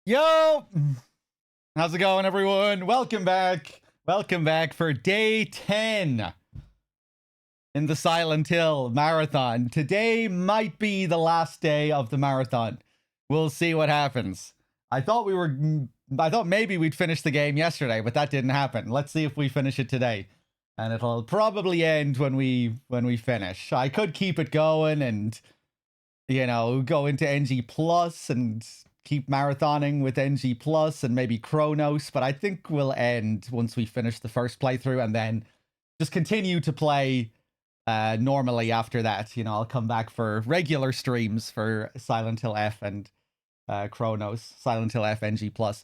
Yo! How's it going, everyone? Welcome back. Welcome back for day 10 in the Silent Hill marathon. Today might be the last day of the marathon. We'll see what happens. I thought maybe we'd finish the game yesterday, but that didn't happen. Let's see if we finish it today. And it'll probably end when we finish. I could keep it going and go into NG Plus and keep marathoning with NG Plus and maybe Chronos, but I think we'll end once we finish the first playthrough and then just continue to play normally after that. I'll come back for regular streams for Silent Hill F and Chronos, Silent Hill F NG Plus.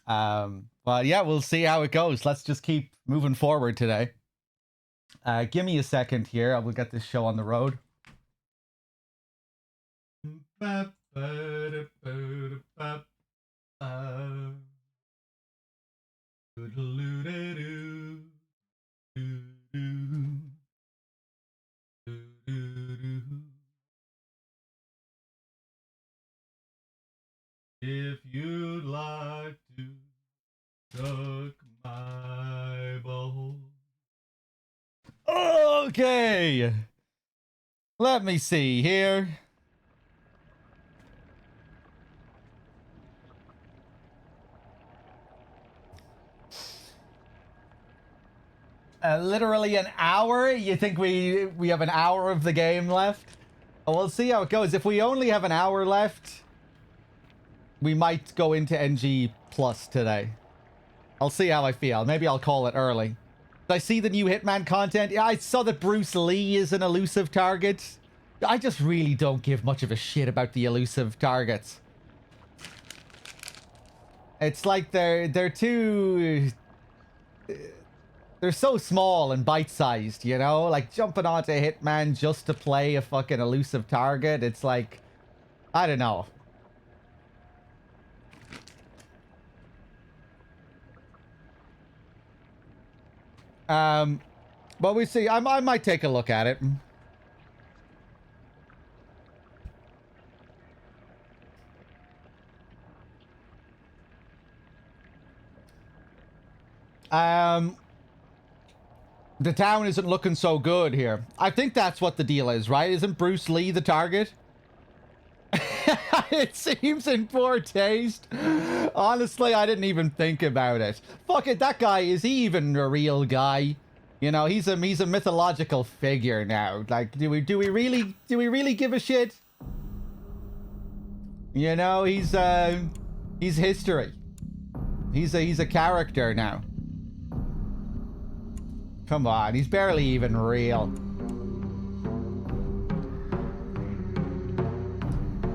But yeah, we'll see how it goes. Let's just keep moving forward today. Give me a second here. I will get this show on the road. If you'd like to suck my balls. Okay. Let me see here. Literally an hour? You think we have an hour of the game left? We'll see how it goes. If we only have an hour left, we might go into NG Plus today. I'll see how I feel. Maybe I'll call it early. Did I see the new Hitman content? Yeah, I saw that Bruce Lee is an elusive target. I just really don't give much of a shit about the elusive targets. It's like they're too... They're so small and bite-sized, Like, jumping onto Hitman just to play a fucking elusive target. It's like... I don't know. But we see. I might take a look at it. The town isn't looking so good here. I think that's what the deal is, right? Isn't Bruce Lee the target? It seems in poor taste. Honestly, I didn't even think about it. Fuck it, that guy, is he even a real guy? He's a mythological figure now. Like, do we really give a shit? He's history. He's a character now. Come on, he's barely even real.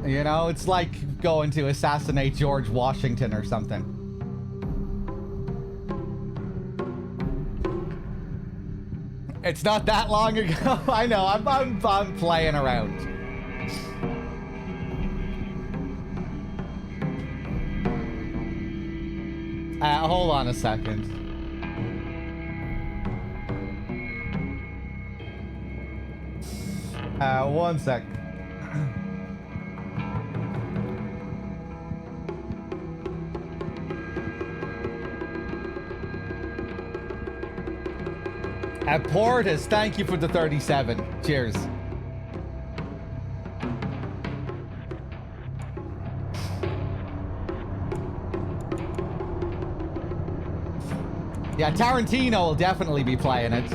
It's like going to assassinate George Washington or something. It's not that long ago. I know, I'm playing around. Hold on a second. One sec. Portis, thank you for the 37. Cheers. Yeah, Tarantino will definitely be playing it.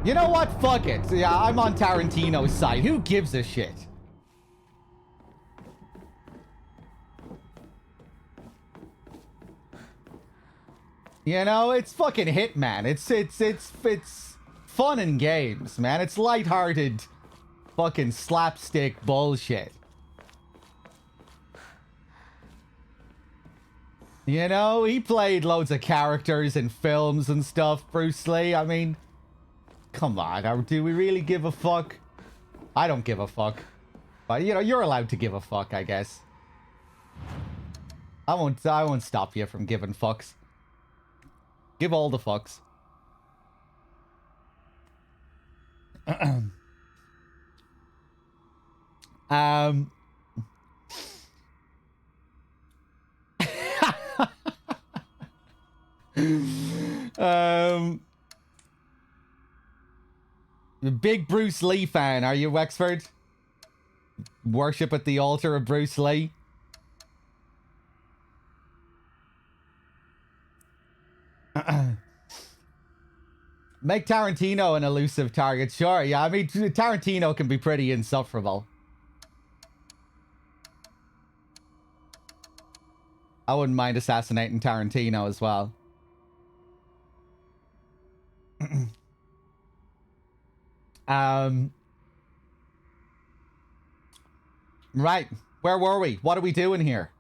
You know what? Fuck it. Yeah, I'm on Tarantino's side. Who gives a shit? It's fucking Hitman. It's fun and games, man. It's lighthearted fucking slapstick bullshit. He played loads of characters in films and stuff, Bruce Lee. I mean, come on, do we really give a fuck? I don't give a fuck. But, you're allowed to give a fuck, I guess. I won't stop you from giving fucks. Give all the fucks. um, big Bruce Lee fan, are you, Wexford? Worship at the altar of Bruce Lee? Make Tarantino an elusive target. Sure, yeah. I mean, Tarantino can be pretty insufferable. I wouldn't mind assassinating Tarantino as well. Right. Where were we? What are we doing here?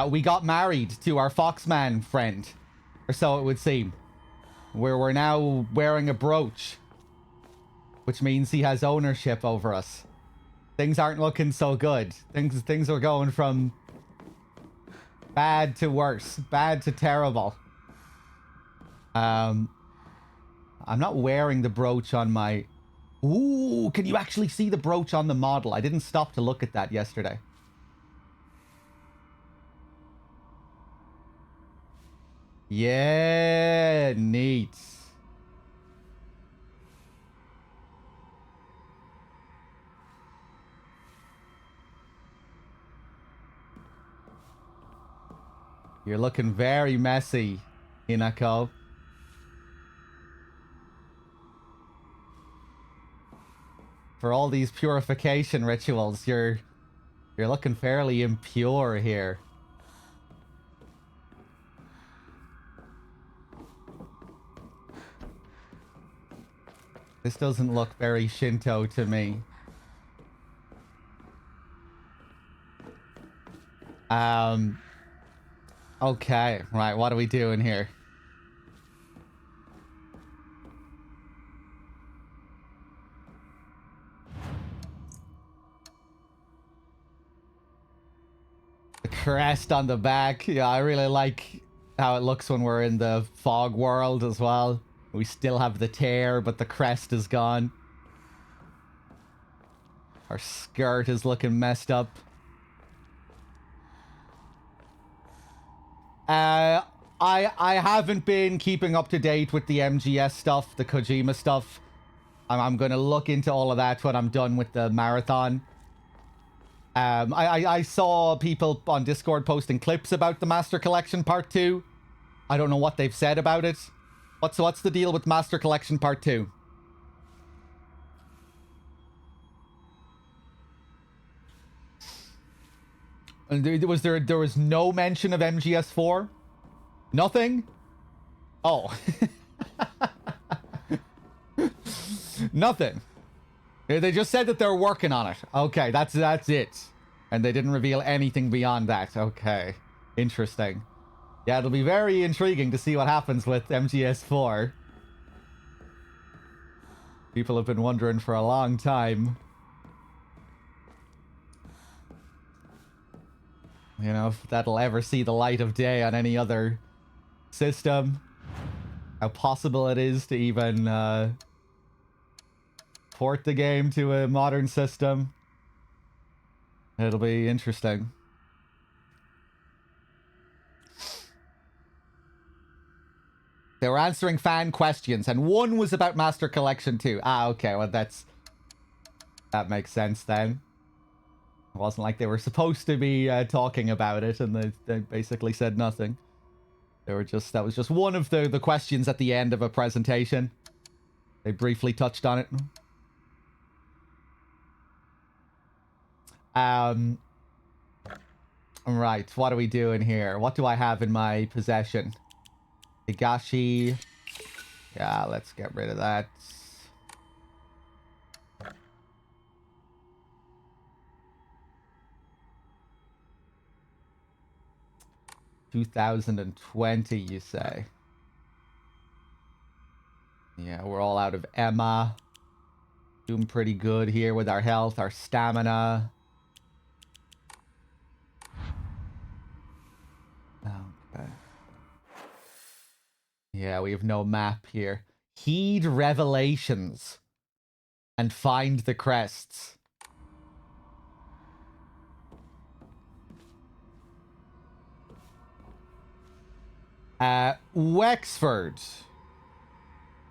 We got married to our Foxman friend. Or so it would seem. Where we're now wearing a brooch. Which means he has ownership over us. Things aren't looking so good. Things are going from bad to worse. Bad to terrible. I'm not wearing the brooch on my... Ooh, can you actually see the brooch on the model? I didn't stop to look at that yesterday. Yeah, neat. You're looking very messy, Hinako. For all these purification rituals, you're looking fairly impure here. This doesn't look very Shinto to me. Okay, right, what are we doing here? The crest on the back. Yeah, I really like how it looks when we're in the fog world as well. We still have the tear, but the crest is gone. Our skirt is looking messed up. I haven't been keeping up to date with the MGS stuff, the Kojima stuff. I'm going to look into all of that when I'm done with the marathon. I saw people on Discord posting clips about the Master Collection Part 2. I don't know what they've said about it. What's the deal with Master Collection Part 2? And there was no mention of MGS4? Nothing? Oh. Nothing. They just said that they're working on it. Okay, that's it. And they didn't reveal anything beyond that. Okay. Interesting. Yeah, it'll be very intriguing to see what happens with MGS4. People have been wondering for a long time. You know, if that'll ever see the light of day on any other system. How possible it is to even port the game to a modern system. It'll be interesting. They were answering fan questions, and one was about Master Collection 2. Ah, okay, well that makes sense then. It wasn't like they were supposed to be talking about it, and they basically said nothing. They were just, that was just one of the questions at the end of a presentation. They briefly touched on it. Right, what are we doing here? What do I have in my possession? Higashi. Yeah, let's get rid of that. $2020, you say? Yeah, we're all out of Emma. Doing pretty good here with our health, our stamina. Okay. Yeah, we have no map here. Heed revelations and find the crests. Wexford.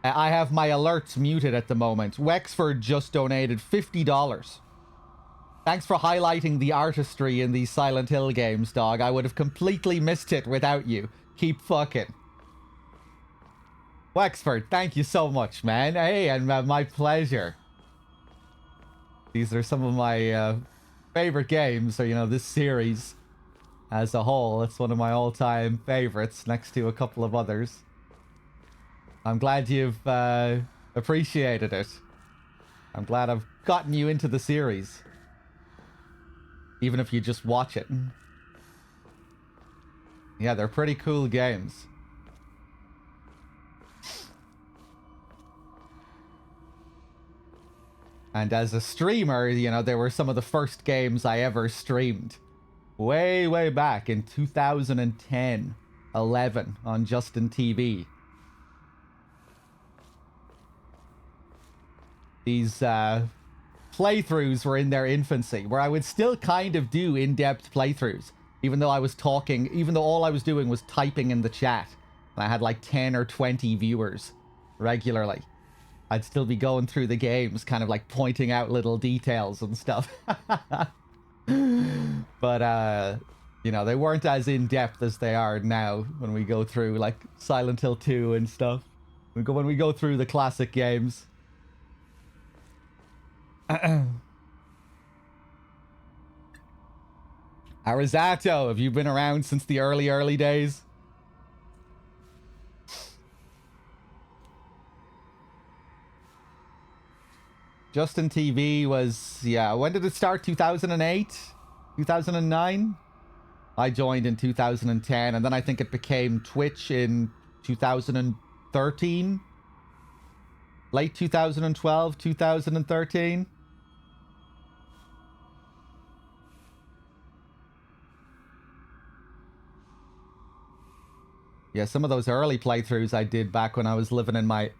I have my alerts muted at the moment. Wexford just donated $50. Thanks for highlighting the artistry in these Silent Hill games, dog. I would have completely missed it without you. Keep fucking. Wexford, thank you so much, man. Hey, and my pleasure. These are some of my favorite games, or, you know, this series as a whole. It's one of my all-time favorites, next to a couple of others. I'm glad you've appreciated it. I'm glad I've gotten you into the series. Even if you just watch it. Yeah, they're pretty cool games. And as a streamer, you know, they were some of the first games I ever streamed. Way, way back in 2010, 11 on Justin TV. These playthroughs were in their infancy, where I would still kind of do in-depth playthroughs, even though I was talking, even though all I was doing was typing in the chat. And I had like 10 or 20 viewers regularly. I'd still be going through the games, kind of like pointing out little details and stuff. But, you know, they weren't as in-depth as they are now when we go through, like, Silent Hill 2 and stuff. When we go through the classic games. Arizato, have you been around since the early days? Justin TV was, yeah, when did it start? 2008? 2009? I joined in 2010, and then I think it became Twitch in 2013? Late 2012, 2013? Yeah, some of those early playthroughs I did back when I was living in my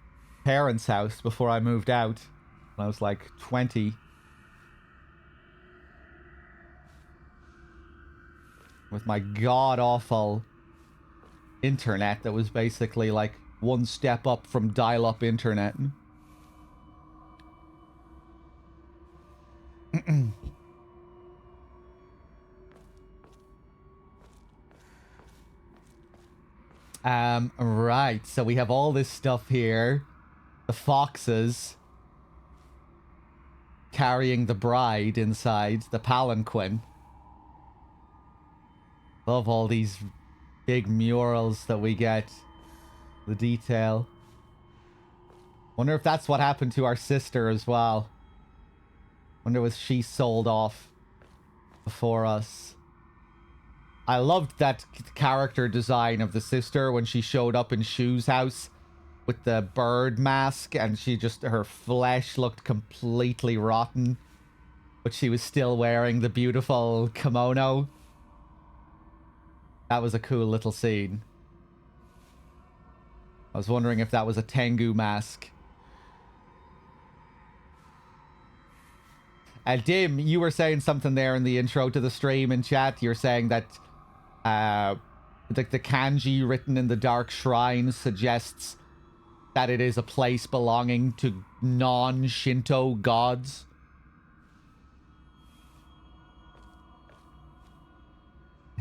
parents' house before I moved out. When I was like 20. With my god-awful internet that was basically like one step up from dial-up internet. Right, so we have all this stuff here. The foxes carrying the bride inside the palanquin. Love all these big murals that we get. The detail. Wonder if that's what happened to our sister as well. Wonder was she sold off before us. I loved that character design of the sister when she showed up in Shu's house with the bird mask, and she just, her flesh looked completely rotten, but she was still wearing the beautiful kimono. That was a cool little scene. I was wondering if that was a Tengu mask. Dim, you were saying something there in the intro to the stream in chat. You're saying that the kanji written in the Dark Shrine suggests that it is a place belonging to non-Shinto gods.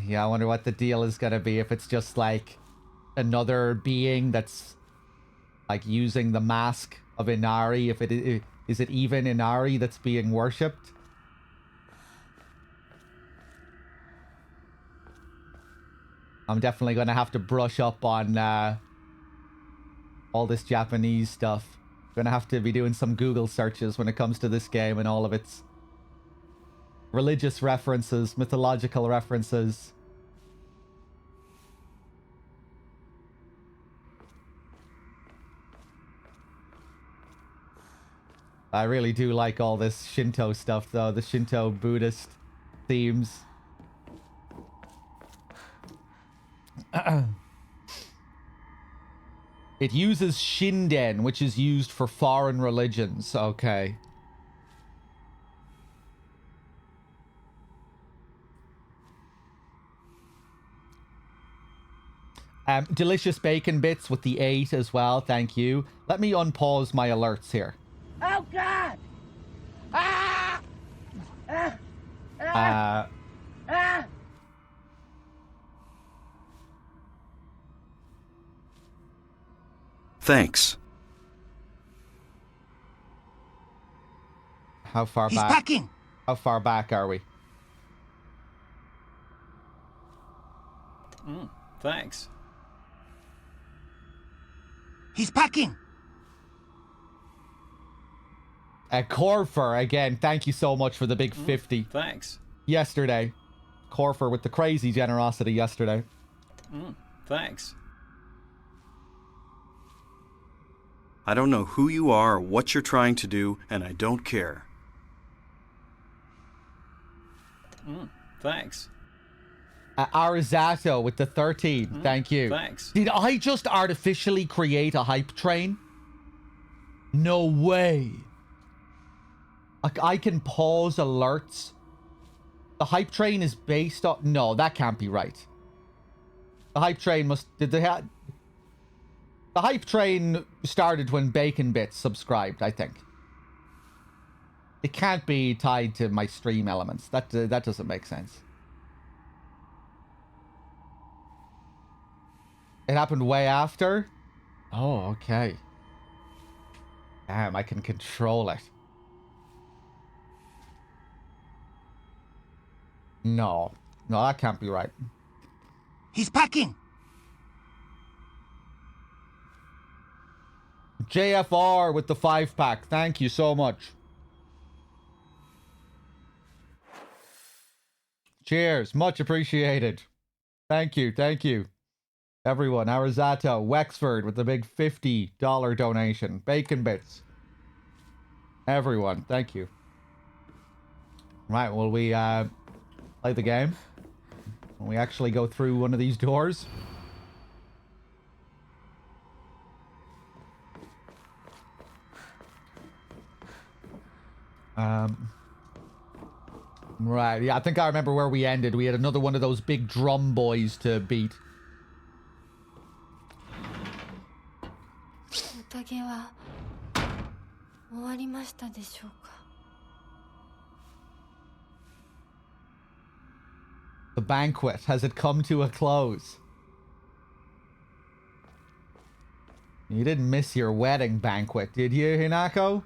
Yeah, I wonder what the deal is gonna be, if it's just like another being that's like using the mask of Inari, if it is it even Inari that's being worshipped? I'm definitely gonna have to brush up on all this Japanese stuff. Gonna have to be doing some Google searches when it comes to this game and all of its religious references, mythological references. I really do like all this Shinto stuff, though. The Shinto Buddhist themes. It uses Shinden, which is used for foreign religions. Okay. Delicious bacon bits with the 8 as well. Thank you. Let me unpause my alerts here. Oh, God! Ah! Ah! Ah! Ah! Thanks. How far He's back? packing! How far back are we? Thanks. He's packing! Corfer, again, thank you so much for the big 50. Thanks. Yesterday. Corfer with the crazy generosity yesterday. Thanks. I don't know who you are or what you're trying to do, and I don't care. Thanks. Arizato with the 13. Thank you. Thanks. Did I just artificially create a hype train? No way. I can pause alerts. The hype train is based on... No, that can't be right. The hype train must... The hype train started when Bacon Bits subscribed, I think. It can't be tied to my stream elements. That doesn't make sense. It happened way after? Oh, okay. Damn, I can control it. No. No, that can't be right. He's packing! JFR with the 5-pack. Thank you so much. Cheers. Much appreciated. Thank you. Thank you. Everyone. Arizato. Wexford with the big $50 donation. Bacon Bits. Everyone. Thank you. Right. Will we play the game? Will we actually go through one of these doors? Right, yeah, I think I remember where we ended. We had another one of those big drum boys to beat. The banquet, has it come to a close? You didn't miss your wedding banquet, did you, Hinako?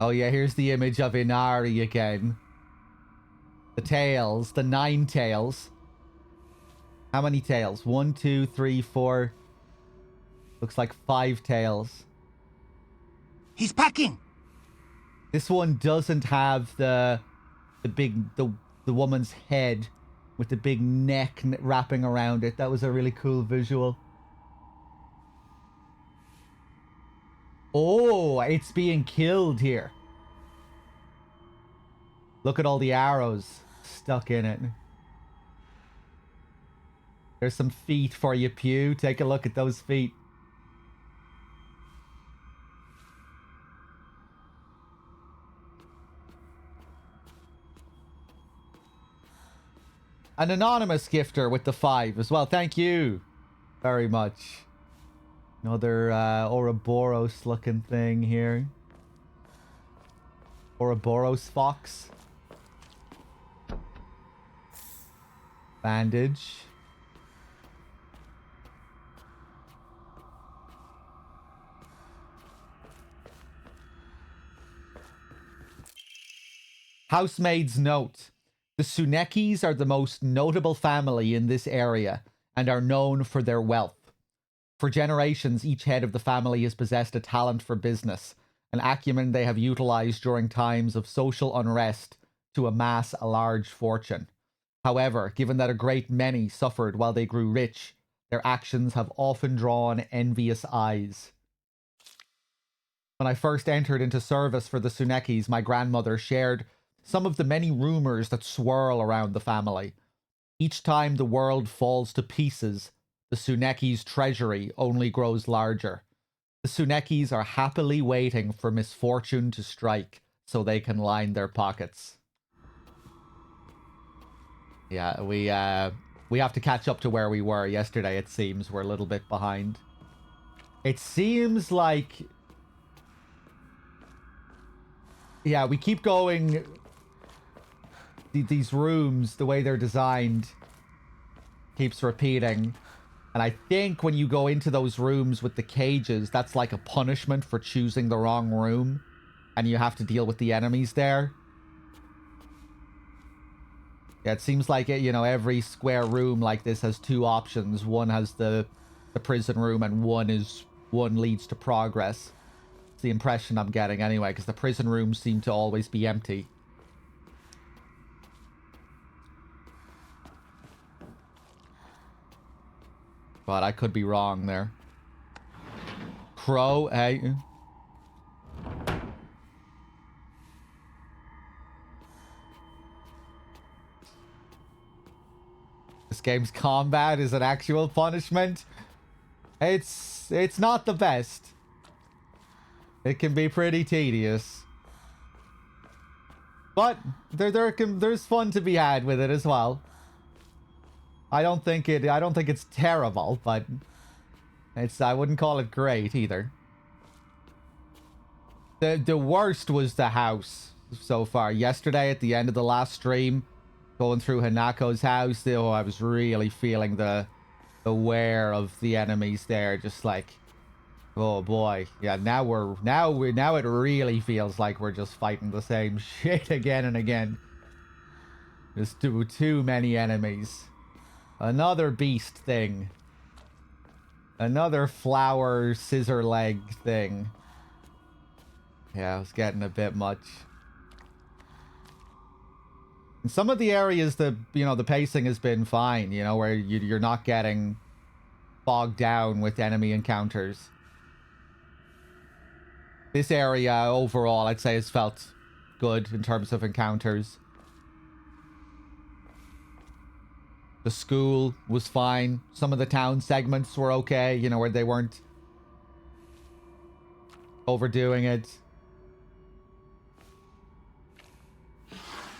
Oh yeah, here's the image of Inari again. The tails, the 9 tails. How many tails? 1, 2, 3, 4. Looks like 5 tails. He's packing! This one doesn't have the woman's head with the big neck wrapping around it. That was a really cool visual. Oh, it's being killed here. Look at all the arrows stuck in it. There's some feet for you, Pew. Take a look at those feet. An anonymous gifter with the 5 as well. Thank you very much. Another Ouroboros looking thing here. Ouroboros fox. Bandage. Housemaid's note. The Tsunekis are the most notable family in this area and are known for their wealth. For generations, each head of the family has possessed a talent for business, an acumen they have utilized during times of social unrest to amass a large fortune. However, given that a great many suffered while they grew rich, their actions have often drawn envious eyes. When I first entered into service for the Tsunekis, my grandmother shared some of the many rumors that swirl around the family. Each time the world falls to pieces, the Tsuneki's treasury only grows larger. The Tsunekis are happily waiting for misfortune to strike so they can line their pockets. Yeah, we have to catch up to where we were yesterday, it seems. We're a little bit behind. It seems like... Yeah, we keep going... These rooms, the way they're designed, keeps repeating. And I think when you go into those rooms with the cages, that's like a punishment for choosing the wrong room. And you have to deal with the enemies there. Yeah, it seems like, you know, every square room like this has two options. One has the prison room and one leads to progress. It's the impression I'm getting anyway, because the prison rooms seem to always be empty. But I could be wrong there. Crow, hey. This game's combat is an actual punishment. It's not the best. It can be pretty tedious. But there's fun to be had with it as well. I don't think it's terrible, but I wouldn't call it great either. The worst was the house so far. Yesterday at the end of the last stream, going through Hanako's house, oh, I was really feeling the wear of the enemies there, just like, oh boy. Yeah, now it really feels like we're just fighting the same shit again and again. Just too many enemies. Another beast thing. Another flower scissor leg thing. Yeah, I was getting a bit much. In some of the areas, the pacing has been fine, you know, where you're not getting bogged down with enemy encounters. This area, overall, I'd say has felt good in terms of encounters. The school was fine. Some of the town segments were okay, you know, where they weren't overdoing it.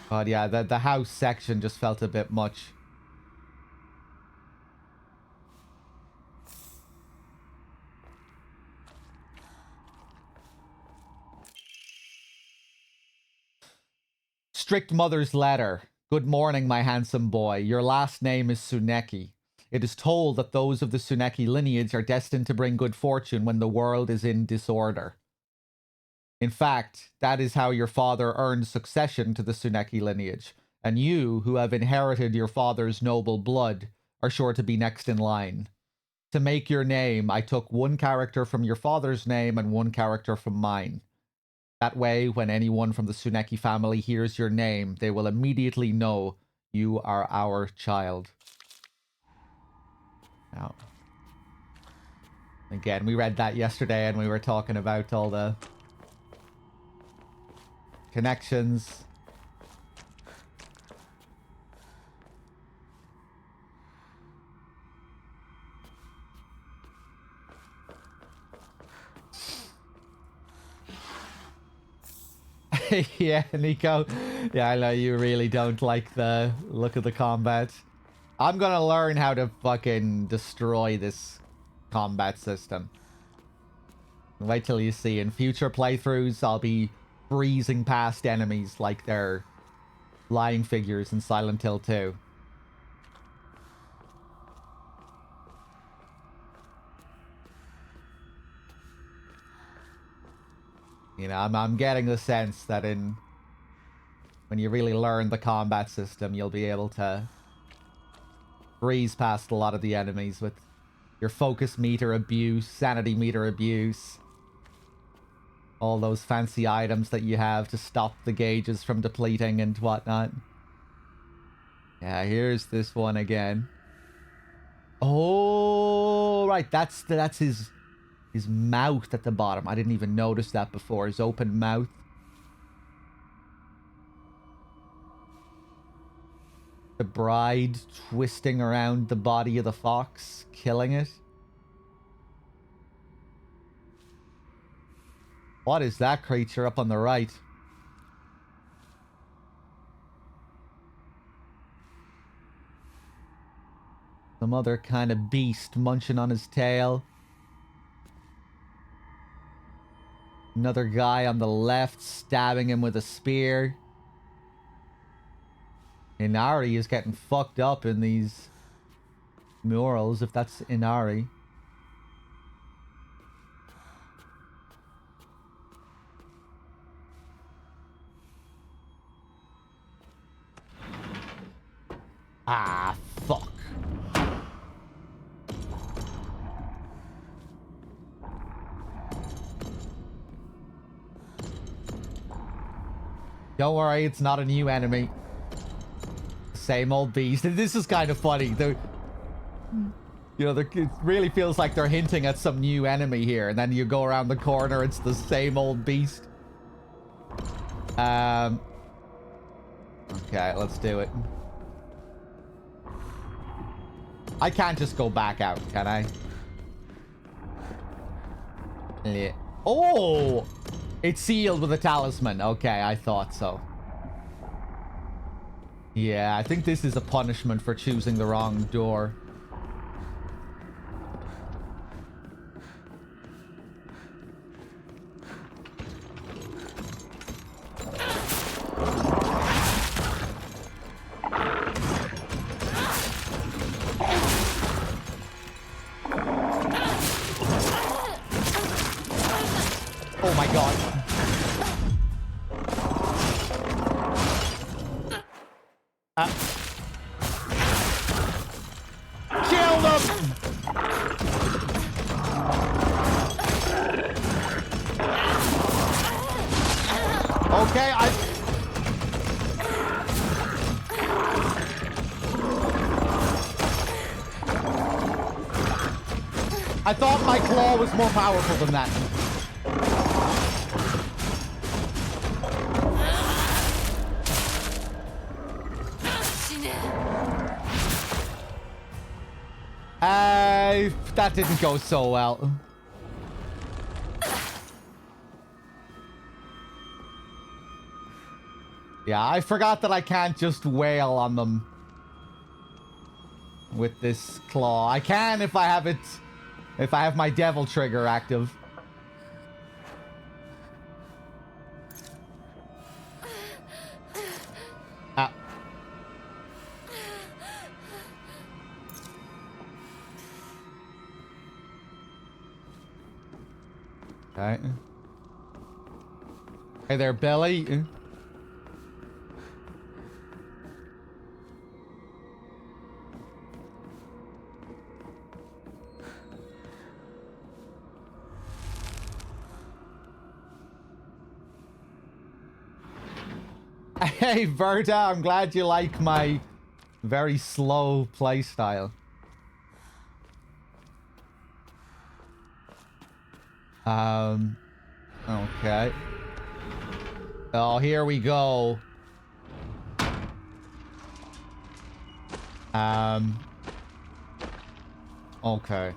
But yeah, the house section just felt a bit much. Strict Mother's Letter. Good morning, my handsome boy. Your last name is Tsuneki. It is told that those of the Tsuneki lineage are destined to bring good fortune when the world is in disorder. In fact, that is how your father earned succession to the Tsuneki lineage, and you, who have inherited your father's noble blood, are sure to be next in line. To make your name, I took one character from your father's name and one character from mine. That way, when anyone from the Tsuneki family hears your name, they will immediately know you are our child. Now, again, we read that yesterday and we were talking about all the connections. Yeah, Nico. Yeah, I know you really don't like the look of the combat. I'm gonna learn how to fucking destroy this combat system. Wait till you see. In future playthroughs, I'll be breezing past enemies like they're lying figures in Silent Hill 2. You know, I'm getting the sense that when you really learn the combat system, you'll be able to breeze past a lot of the enemies with your focus meter abuse, sanity meter abuse, all those fancy items that you have to stop the gauges from depleting and whatnot. Yeah, here's this one again. Oh, right, that's his mouth at the bottom. I didn't even notice that before. His open mouth. The bride twisting around the body of the fox, killing it. What is that creature up on the right? Some other kind of beast munching on his tail. Another guy on the left stabbing him with a spear. Inari is getting fucked up in these murals, if that's Inari. Ah, fuck. Don't worry, it's not a new enemy. Same old beast. This is kind of funny. You know, it really feels like they're hinting at some new enemy here, and then you go around the corner, it's the same old beast. Okay, let's do it. I can't just go back out, can I? Yeah. Oh! It's sealed with a talisman. Okay, I thought so. Yeah, I think this is a punishment for choosing the wrong door. Oh my god. Kill them! Okay, I thought my claw was more powerful than that. That didn't go so well. Yeah, I forgot that I can't just wail on them with this claw. I can if I have it, if I have my devil trigger active. Ah. Okay. Hey there, Billy. Hey, Verta, I'm glad you like my very slow playstyle. Okay. Oh, here we go. Okay.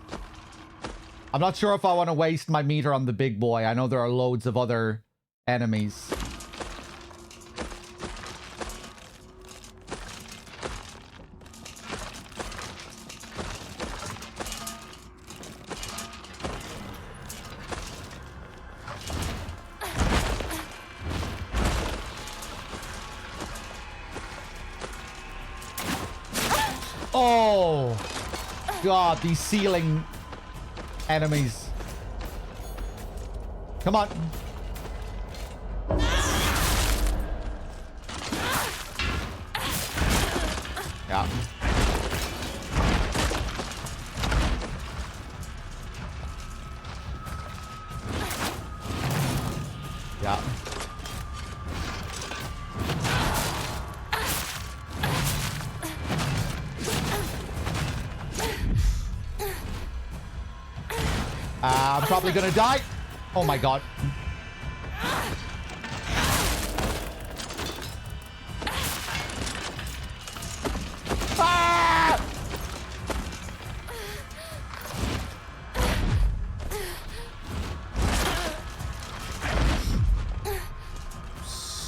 I'm not sure if I want to waste my meter on the big boy. I know there are loads of other enemies. Oh, God, these ceiling enemies. Come on. Yeah. Yeah. I'm probably gonna die. Oh my god.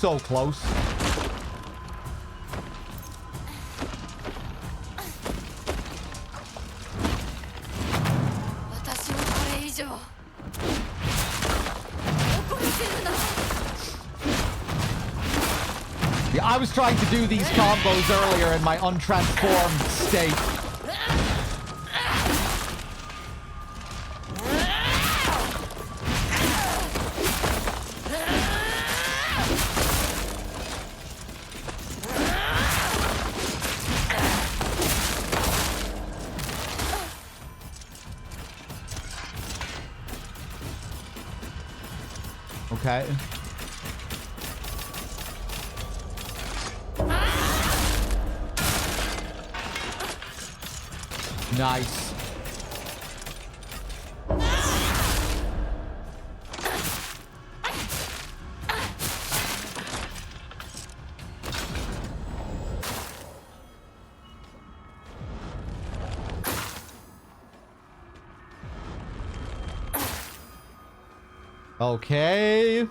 so close. Yeah, I was trying to do these combos earlier in my untransformed state. Okay. Nice. Okay.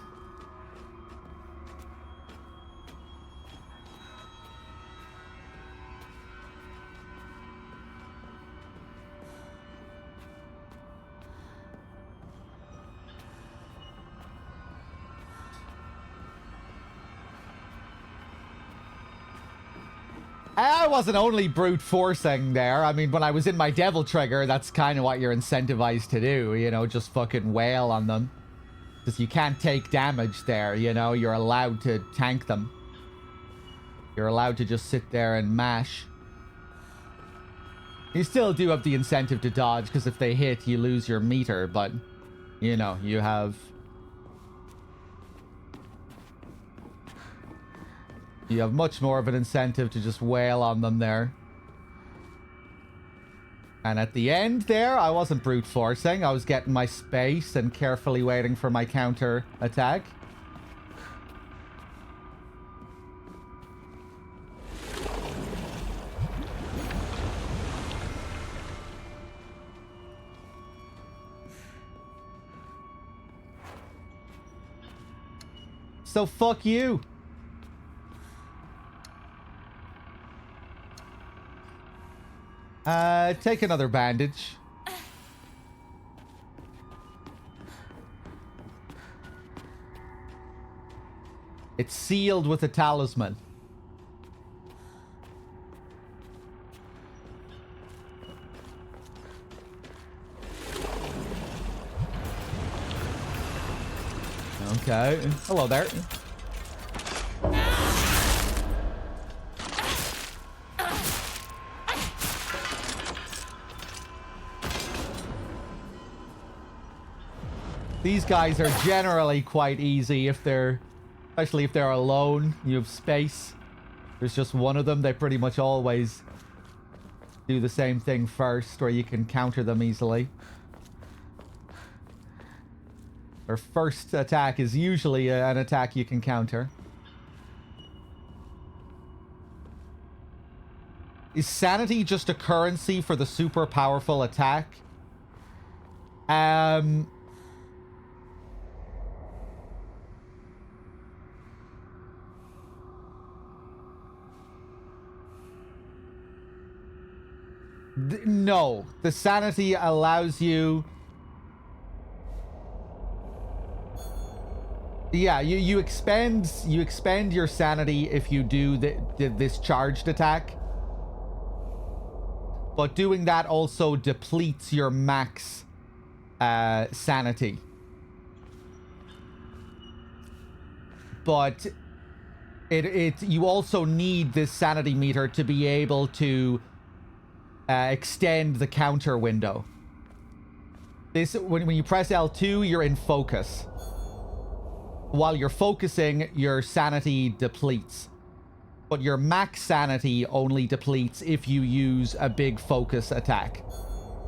I wasn't only brute forcing there. I mean, when I was in my devil trigger, that's kind of what you're incentivized to do, you know, just fucking wail on them. Because you can't take damage there, you know, you're allowed to tank them. You're allowed to just sit there and mash. You still do have the incentive to dodge, because if they hit, you lose your meter, but, you know, you have... You have much more of an incentive to just wail on them there. And at the end there, I wasn't brute forcing. I was getting my space and carefully waiting for my counter attack. So fuck you. Take another bandage. It's sealed with a talisman. Okay. Hello there. These guys are generally quite easy if they're... Especially if they're alone. You have space. There's just one of them. They pretty much always do the same thing first, or you can counter them easily. Their first attack is usually an attack you can counter. Is sanity just a currency for the super powerful attack? No, the sanity allows you... Yeah, you expend your sanity if you do this charged attack. But doing that also depletes your max sanity. But you also need this sanity meter to be able to extend the counter window. This when you press L2, you're in focus. While you're focusing, your sanity depletes. But your max sanity only depletes if you use a big focus attack.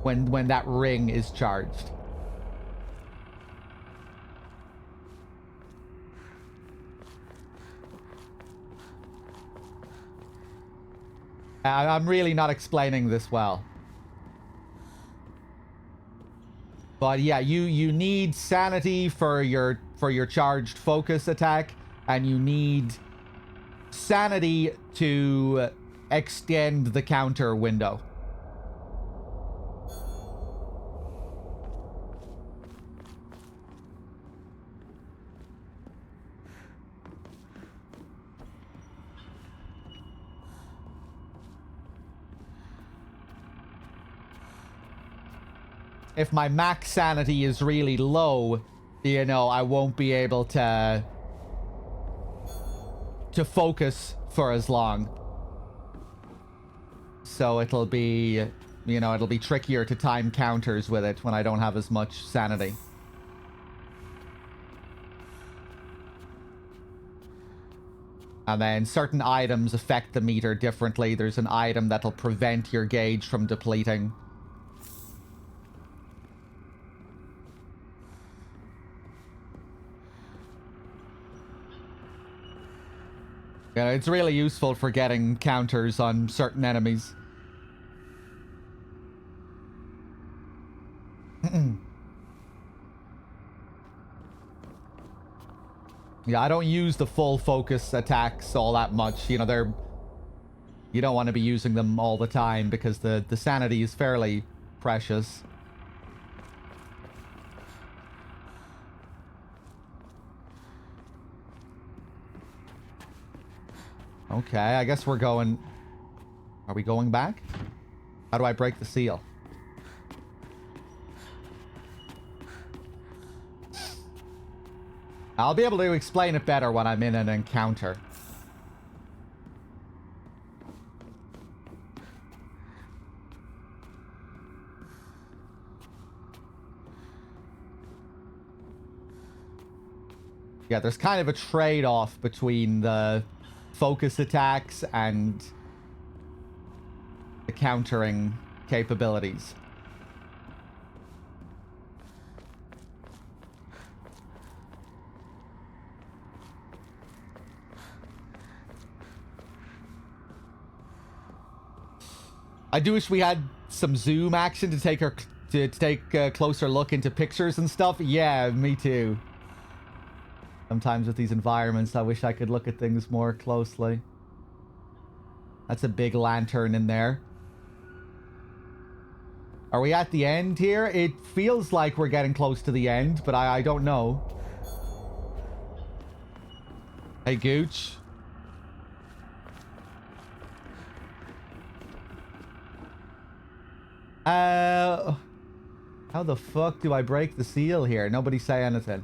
When that ring is charged. I'm really not explaining this well. But yeah, you need sanity for your charged focus attack, And you need sanity to extend the counter window. If my max sanity is really low, you know, I won't be able to focus for as long. So it'll be, you know, it'll be trickier to time counters with it when I don't have as much sanity. And then certain items affect the meter differently. There's an item that'll prevent your gauge from depleting. Yeah, it's really useful for getting counters on certain enemies. Yeah, I don't use the full focus attacks all that much. You know, you don't want to be using them all the time because the sanity is fairly precious. Okay, I guess we're going... Are we going back? How do I break the seal? I'll be able to explain it better when I'm in an encounter. Yeah, there's kind of a trade-off between the focus attacks and the countering capabilities. I do wish we had some zoom action to take a closer look into pictures and stuff. Yeah, me too. Sometimes with these environments, I wish I could look at things more closely. That's a big lantern in there. Are we at the end here? It feels like we're getting close to the end, but I don't know. Hey, Gooch. How the fuck do I break the seal here? Nobody say anything.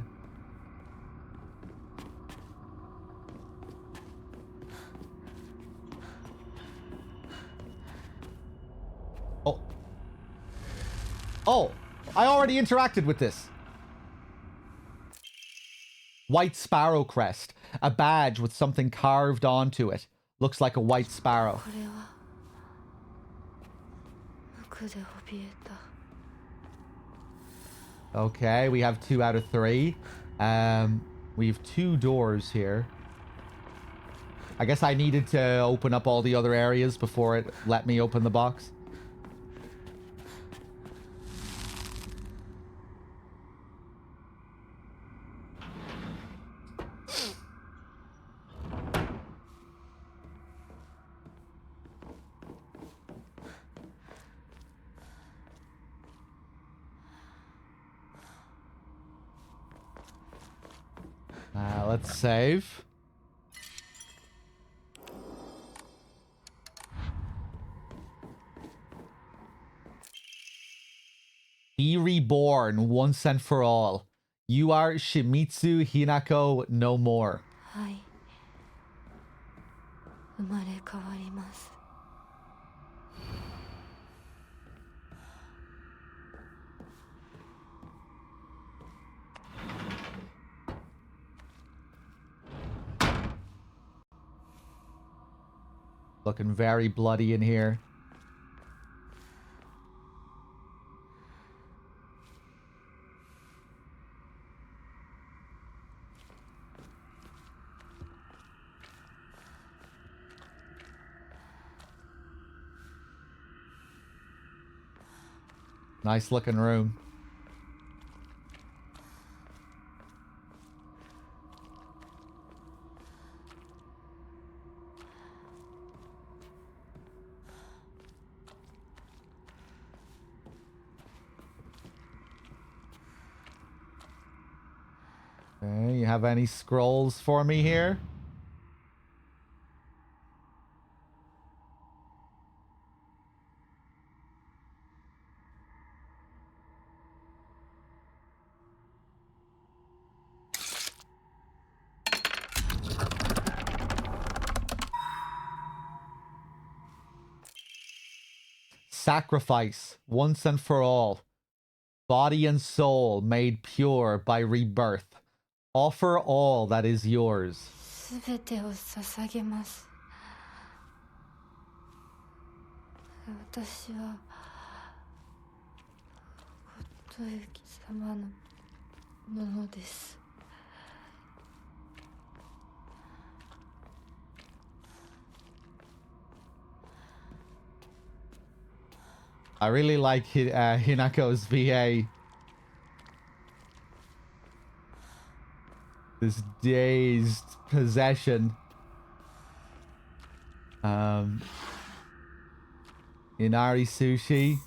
Oh. Oh, I already interacted with this. White sparrow crest. A badge with something carved onto it. Looks like a white sparrow. Okay, we have 2 out of 3. We have 2 doors here. I guess I needed to open up all the other areas before it let me open the box. Let's save. Be reborn once and for all. You are Shimizu Hinako no more. Looking very bloody in here. Nice looking room. You have any scrolls for me here? Sacrifice, once and for all. Body and soul made pure by rebirth. Offer all that is yours. すべてを捧げます。私はゴッドユキ様のものです。I really like Hinako's VA. This dazed possession. Inari Sushi.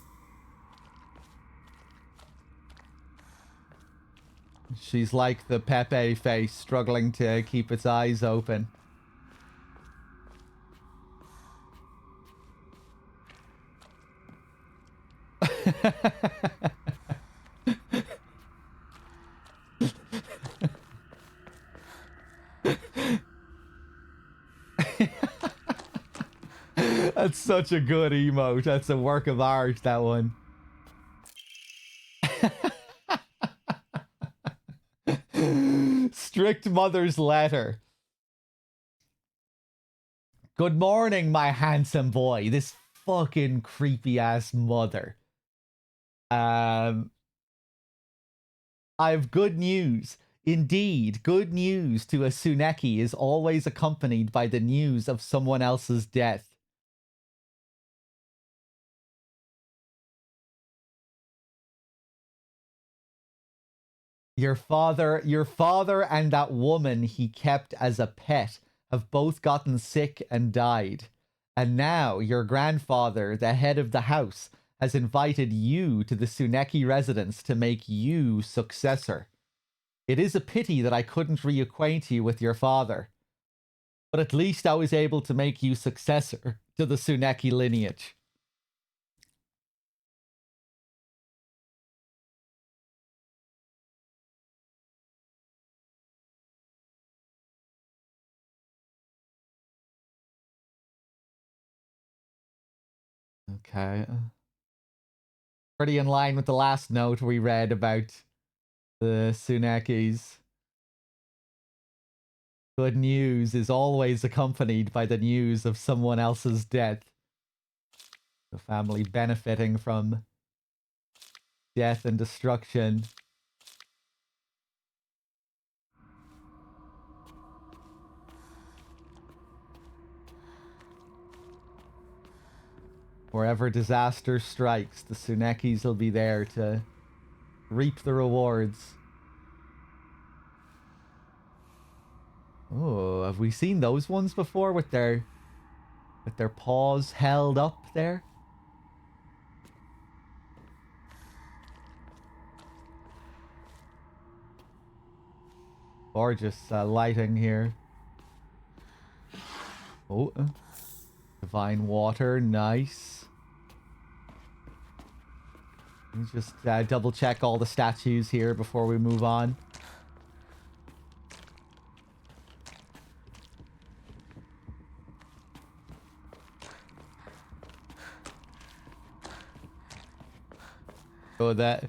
She's like the Pepe face, struggling to keep its eyes open. That's such a good emote. That's a work of art, that one. Strict mother's letter. Good morning, my handsome boy. This fucking creepy ass mother. I've good news. Indeed, good news to a Tsuneki is always accompanied by the news of someone else's death. Your father and that woman he kept as a pet have both gotten sick and died. And now your grandfather, the head of the house, has invited you to the Tsuneki residence to make you successor. It is a pity that I couldn't reacquaint you with your father. But at least I was able to make you successor to the Tsuneki lineage. Okay. Pretty in line with the last note we read about the Tsunekis. Good news is always accompanied by the news of someone else's death. The family benefiting from death and destruction. Wherever disaster strikes, the Tsunekis will be there to reap the rewards. Oh, have we seen those ones before with their paws held up there? Gorgeous lighting here. Oh, divine water, nice. Let's just double check all the statues here before we move on. Oh, that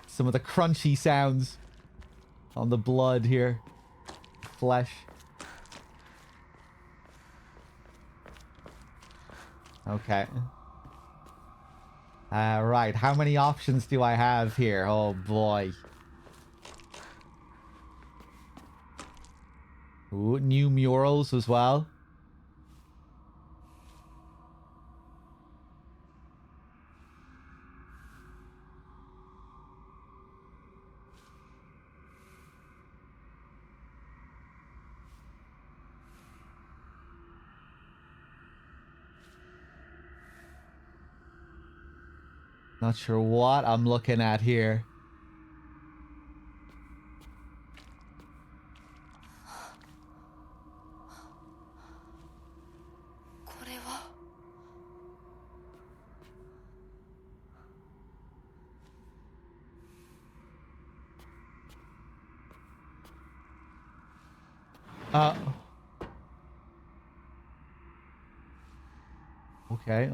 some of the crunchy sounds on the blood here, flesh. Okay. Right, how many options do I have here? Oh boy. Ooh, new murals as well. Not sure what I'm looking at here. Uh. Okay.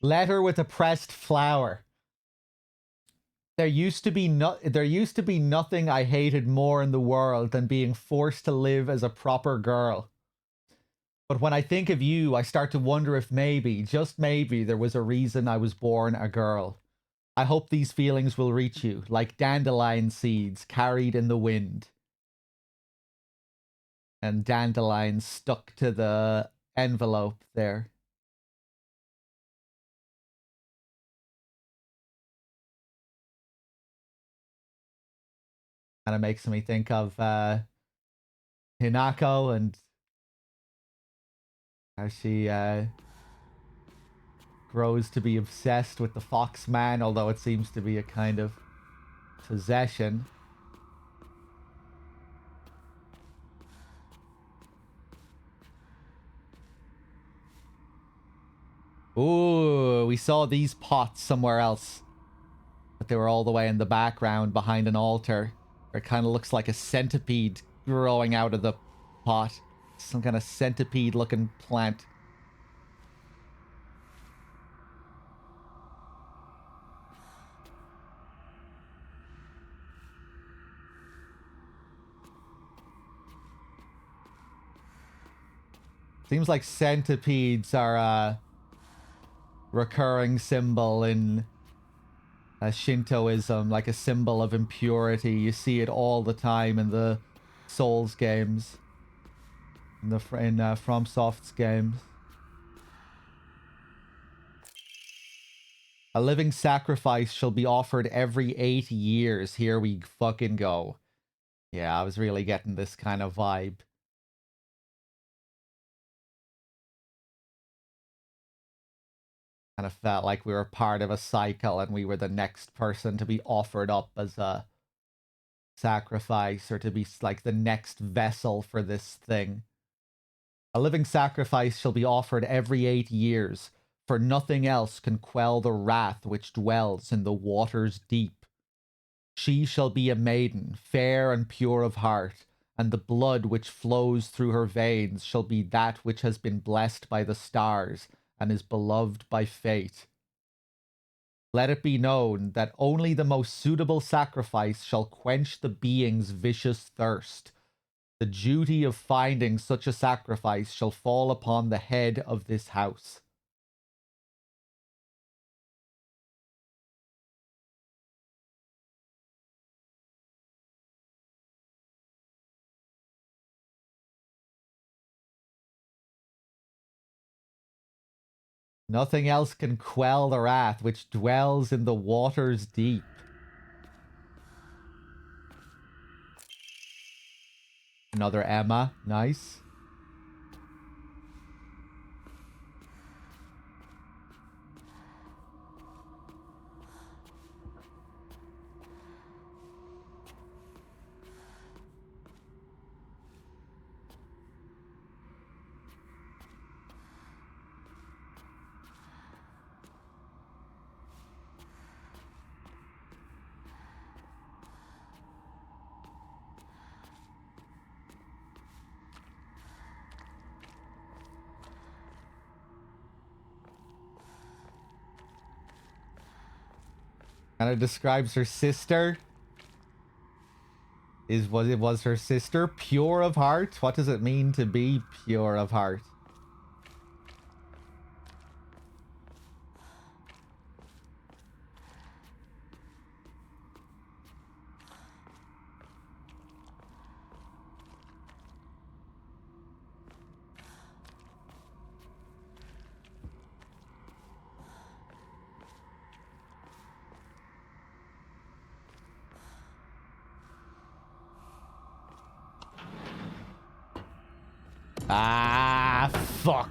Letter with a pressed flower. There used to be nothing I hated more in the world than being forced to live as a proper girl. But when I think of you, I start to wonder if maybe, just maybe, there was a reason I was born a girl. I hope these feelings will reach you, like dandelion seeds carried in the wind. And dandelions stuck to the envelope there. Kind of makes me think of Hinako and how she grows to be obsessed with the fox man, although it seems to be a kind of possession. Ooh, we saw these pots somewhere else. But they were all the way in the background behind an altar. It kind of looks like a centipede growing out of the pot. Some kind of centipede looking plant. Seems like centipedes are a recurring symbol in Shintoism, like a symbol of impurity. You see it all the time in the Souls games, in FromSoft's games. A living sacrifice shall be offered every 8 years. Here we fucking go. Yeah, I was really getting this kind of vibe. Kind of felt like we were part of a cycle and we were the next person to be offered up as a sacrifice, or to be like the next vessel for this thing. A living sacrifice shall be offered every 8 years, for nothing else can quell the wrath which dwells in the waters deep. She shall be a maiden, fair and pure of heart, and the blood which flows through her veins shall be that which has been blessed by the stars and is beloved by fate. Let it be known that only the most suitable sacrifice shall quench the being's vicious thirst. The duty of finding such a sacrifice shall fall upon the head of this house. Nothing else can quell the wrath which dwells in the waters deep. Another Emma. Nice. Kind of describes her sister. Was her sister pure of heart? What does it mean to be pure of heart? Ah, fuck.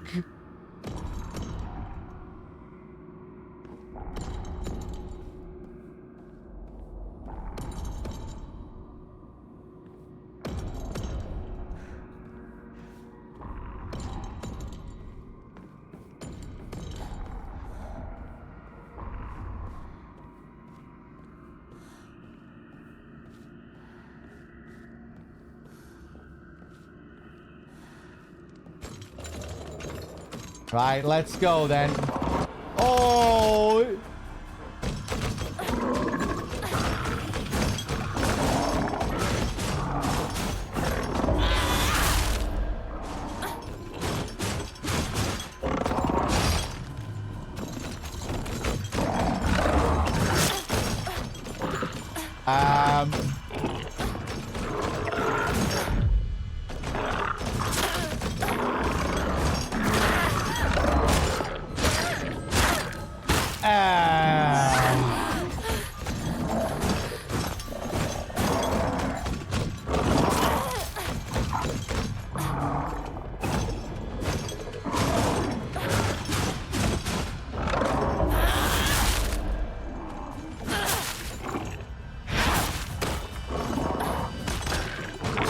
Right, let's go then. Oh!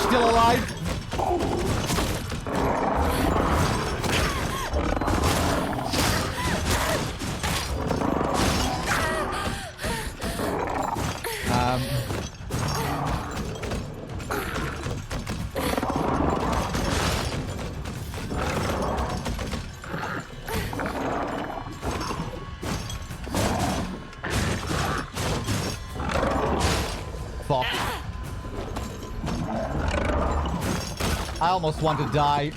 Still alive? Fuck. I almost want to die.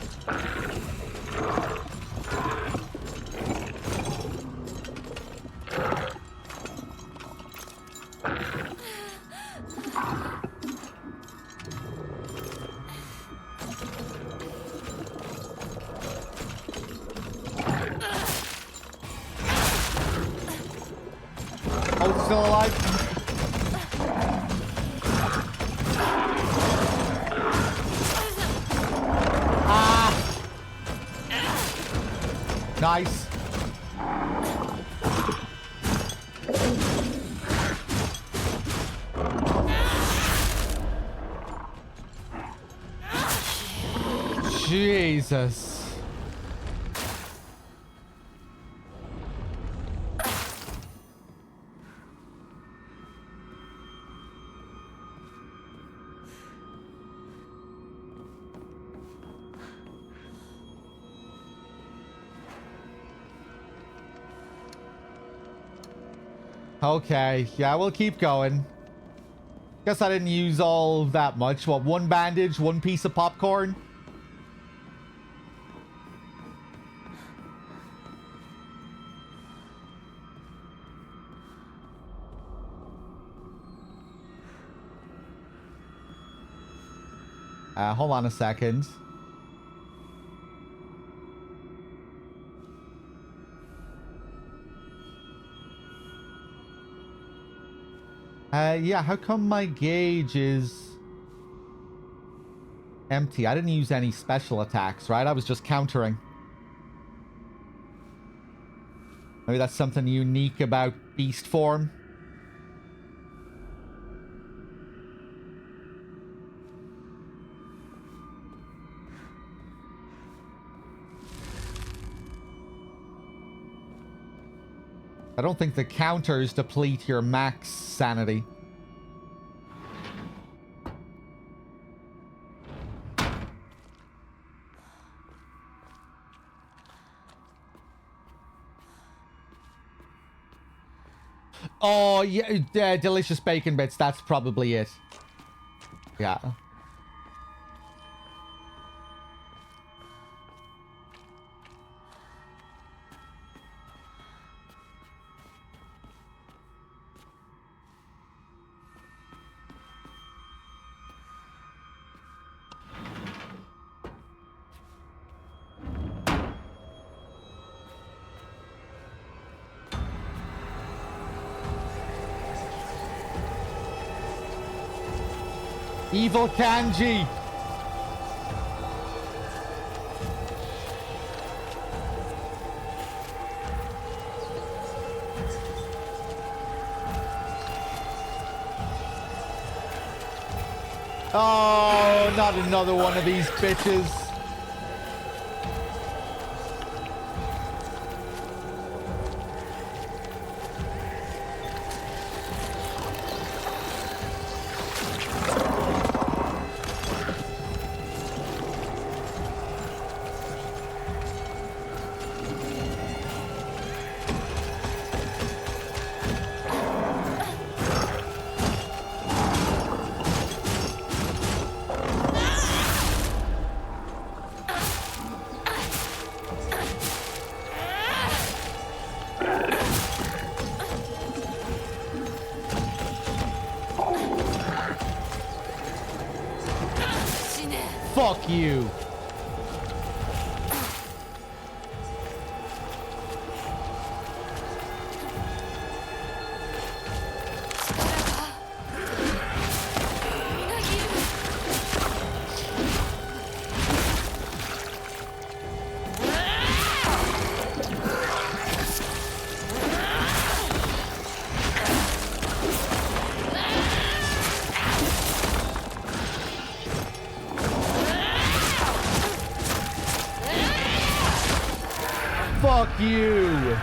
Oh, it's still alive? Nice. Jesus. Okay, yeah, we'll keep going. Guess I didn't use all that much. What, one bandage, one piece of popcorn? Hold on a second. Yeah, how come my gauge is empty? I didn't use any special attacks, right? I was just countering. Maybe that's something unique about beast form. I don't think the counters deplete your max sanity. Oh, yeah, delicious bacon bits. That's probably it. Yeah. Evil Kanji. Oh, not another one of these bitches. Fuck you. Fuck you.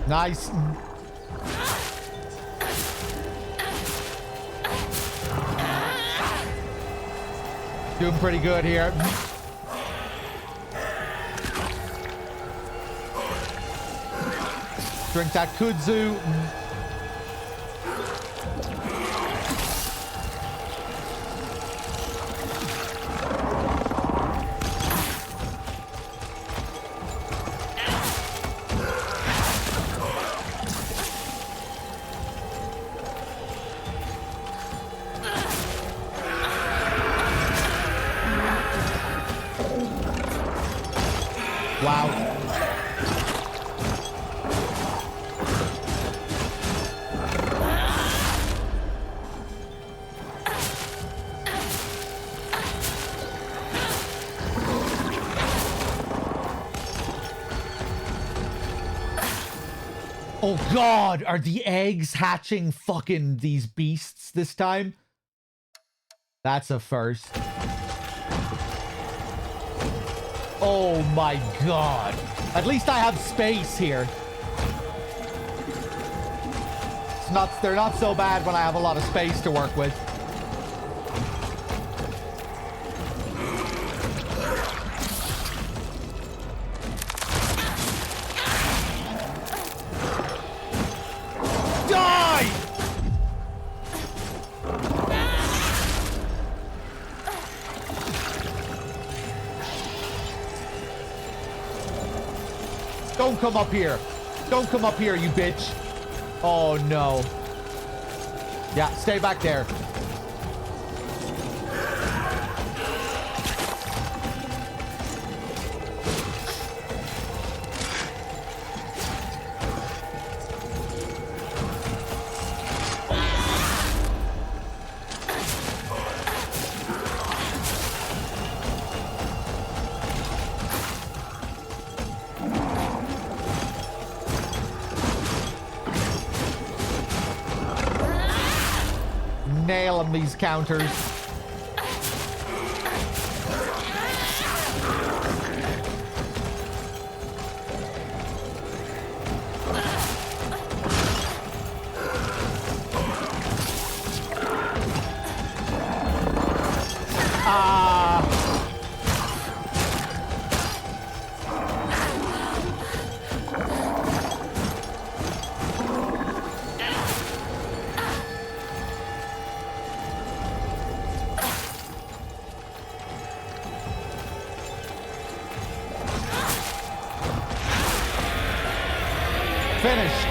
Nice. Doing pretty good here. Drink that kudzu. Wow. Oh God, are the eggs hatching fucking these beasts this time? That's a first. Oh my God. At least I have space here. They're not so bad when I have a lot of space to work with. Die! Don't come up here. Don't come up here, you bitch. Oh, no. Yeah, stay back there. Nail them, these counters. Finished.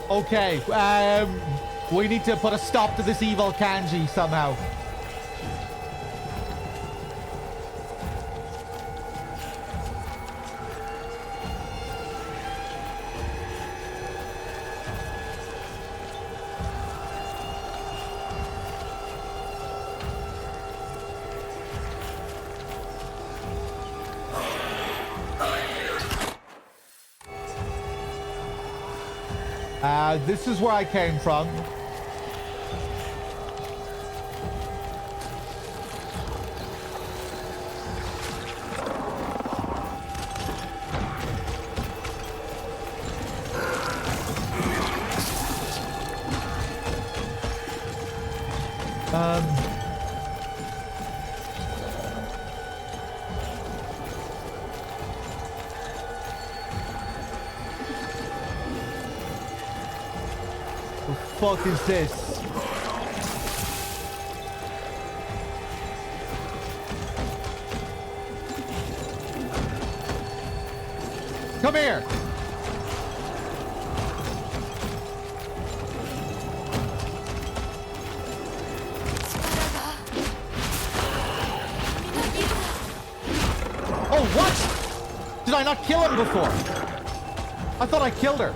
Okay, we need to put a stop to this evil kanji somehow. This is where I came from. The fuck is this? Come here. Oh, what? Did I not kill him before? I thought I killed her.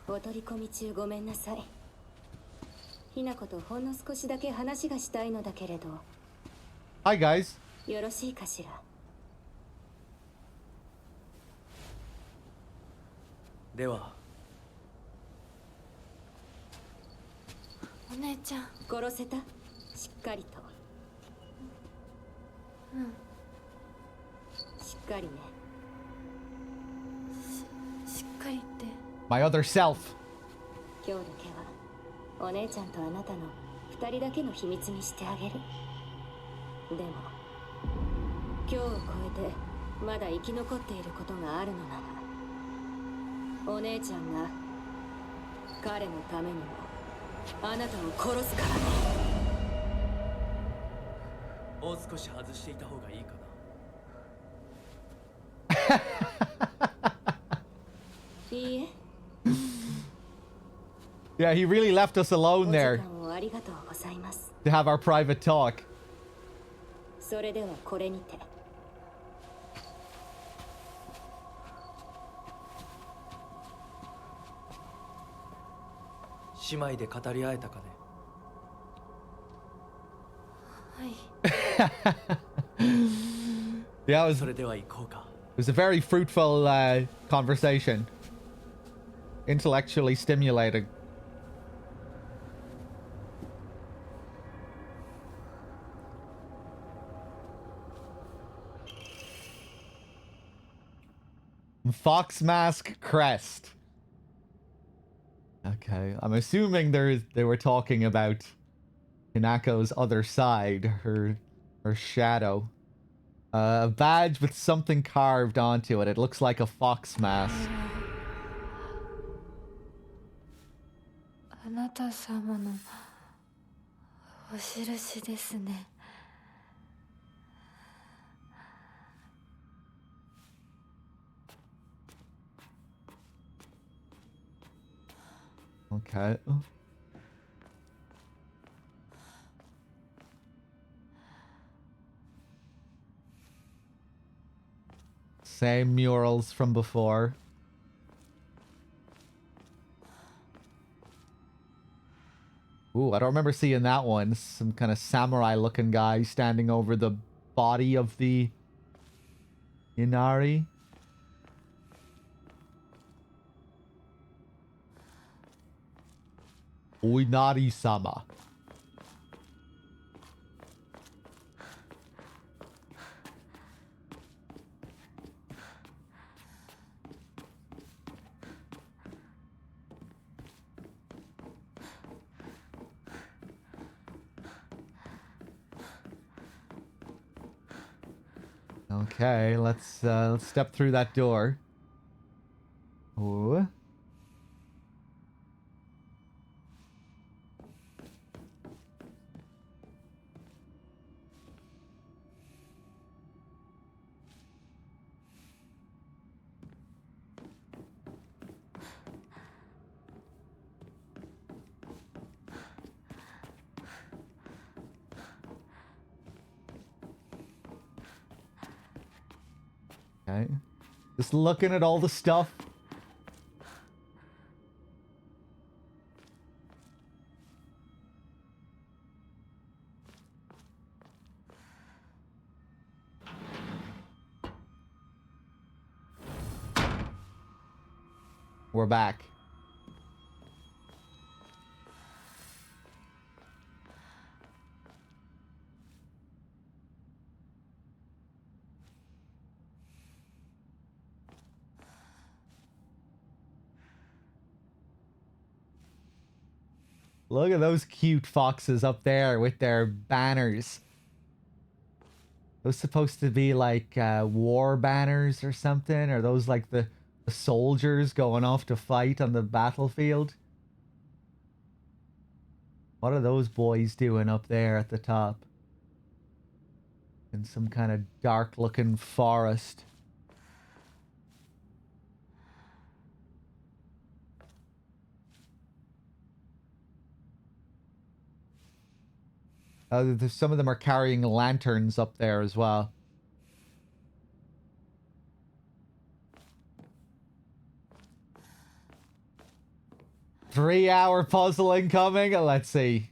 お取り込み中ごめんなさい。ひなことほんの少しだけ話がしたいのだけれど。Hi guys. よろしいかしら。では。お姉ちゃん。殺せた？しっかりと。うん。しっかりね。しっかりって。My other self. 今日だけはお姉ちゃんとあなたの二人だけの秘密にしてあげる。でも今日を超えてまだ生き残っていることがあるのなら、お姉ちゃんが彼のためにもあなたを殺すからね。もう少し外していた方がいいかな。いいえ。Yeah, he really left us alone there ありがとうございます。 to have our private talk. それではこれにて。姉妹で語り合えたかね。はい。Yeah, it それでは行こうか。was a very fruitful conversation. Intellectually stimulating. Fox mask crest. Okay, I'm assuming they were talking about Hinako's other side, her shadow. A badge with something carved onto it. It looks like a fox mask. あなた様のお印ですね。Okay. Same murals from before. Ooh, I don't remember seeing that one. Some kind of samurai-looking guy standing over the body of the Inari. Oinari-sama. Okay, let's step through that door. Ooh. Okay. Just looking at all the stuff. We're back. Look at those cute foxes up there with their banners. Those supposed to be like war banners or something? Are those like the soldiers going off to fight on the battlefield? What are those boys doing up there at the top? In some kind of dark looking forest. Some of them are carrying lanterns up there as well. Three-hour puzzle incoming. Let's see.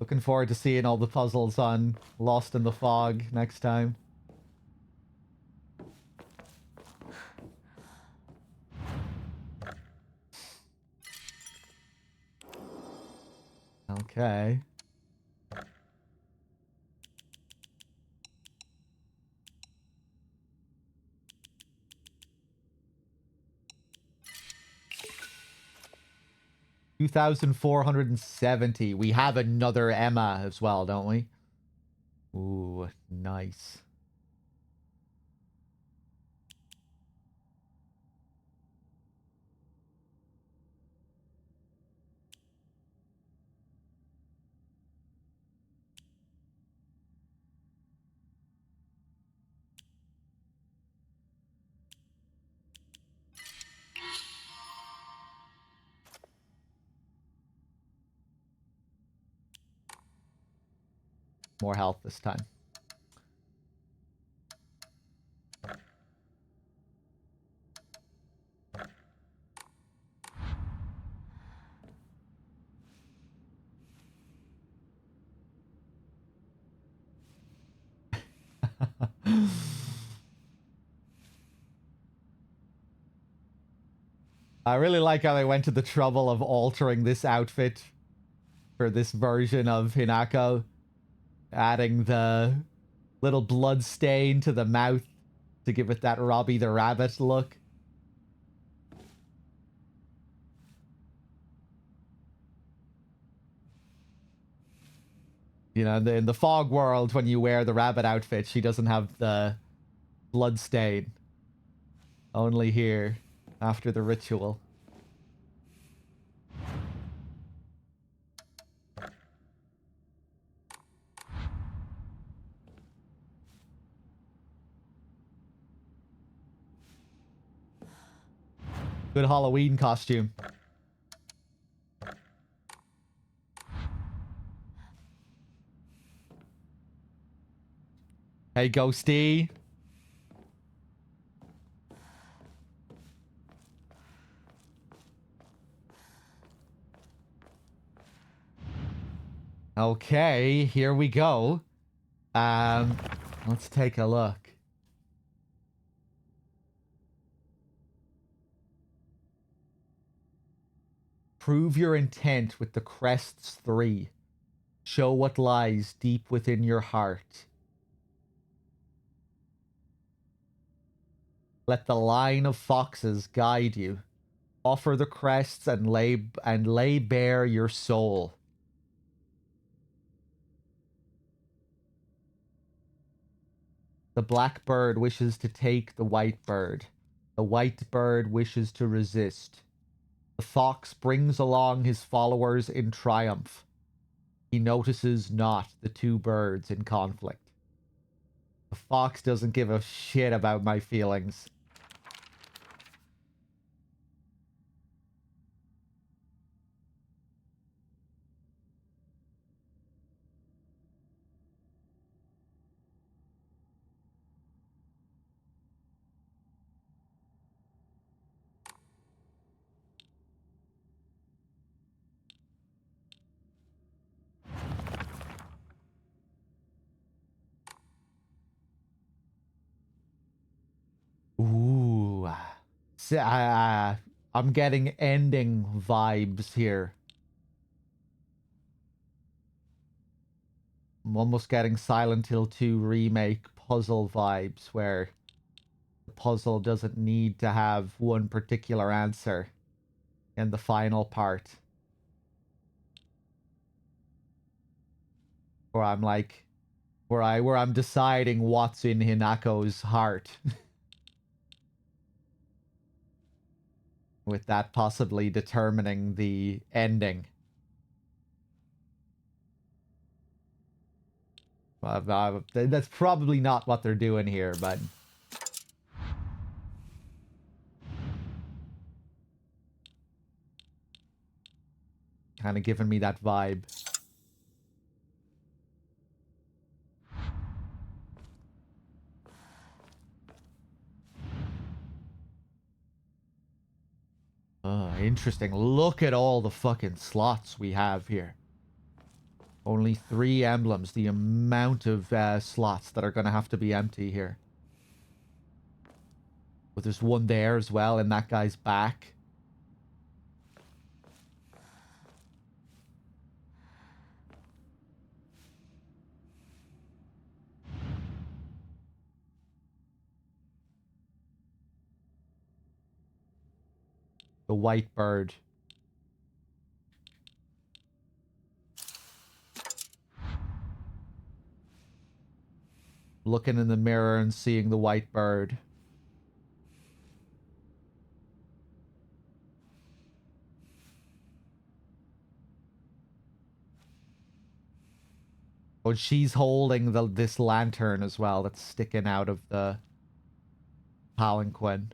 Looking forward to seeing all the puzzles on Lost in the Fog next time. Okay. $2,470. We have another Emma as well, don't we? Ooh, nice. More health this time. I really like how they went to the trouble of altering this outfit for this version of Hinako. Adding the little blood stain to the mouth to give it that Robbie the Rabbit look. You know, in the fog world, when you wear the rabbit outfit, she doesn't have the blood stain. Only here, after the ritual. Good Halloween costume. Hey, Ghosty. Okay, here we go. Let's take a look. Prove your intent with the crests 3. Show what lies deep within your heart. Let the line of foxes guide you. Offer the crests and lay bare your soul. The black bird wishes to take the white bird. The white bird wishes to resist. The fox brings along his followers in triumph. He notices not the two birds in conflict. The fox doesn't give a shit about my feelings. Ooh. See, I'm getting ending vibes here. I'm almost getting Silent Hill 2 remake puzzle vibes where the puzzle doesn't need to have one particular answer in the final part. Where I'm like, where I'm deciding what's in Hinako's heart. With that possibly determining the ending. That's probably not what they're doing here, but... kind of giving me that vibe. Interesting. Look at all the fucking slots we have here. Only 3 emblems. The amount of slots that are going to have to be empty here. But there's one there as well in that guy's back. The white bird. Looking in the mirror and seeing the white bird. Oh, she's holding this lantern as well that's sticking out of the palanquin.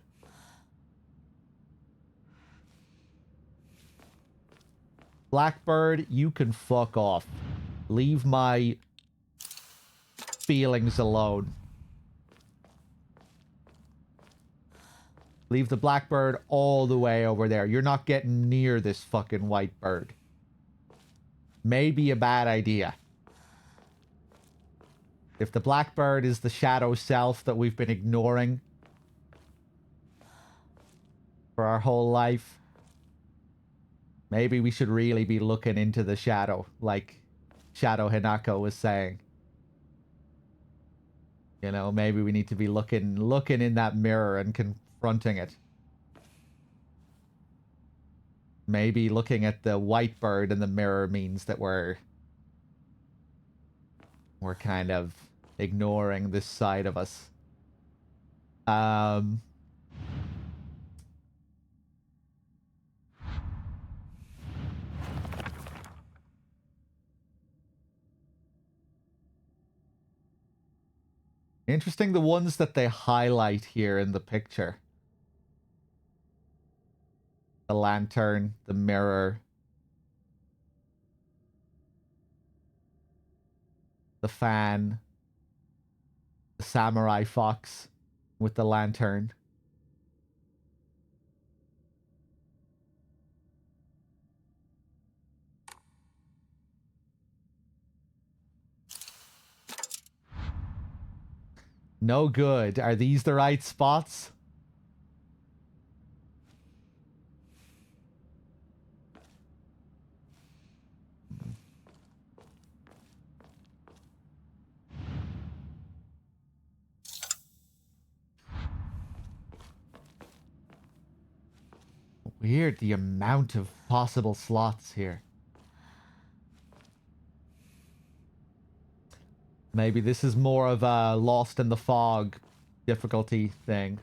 Blackbird, you can fuck off. Leave my feelings alone. Leave the blackbird all the way over there. You're not getting near this fucking white bird. Maybe a bad idea. If the blackbird is the shadow self that we've been ignoring for our whole life, maybe we should really be looking into the shadow, like Shadow Hinako was saying. You know, maybe we need to be looking in that mirror and confronting it. Maybe looking at the white bird in the mirror means that we're kind of ignoring this side of us. Interesting, the ones that they highlight here in the picture. The lantern, the mirror, the fan, the samurai fox with the lantern. No good. Are these the right spots? Weird, the amount of possible slots here. Maybe this is more of a Lost in the Fog difficulty thing.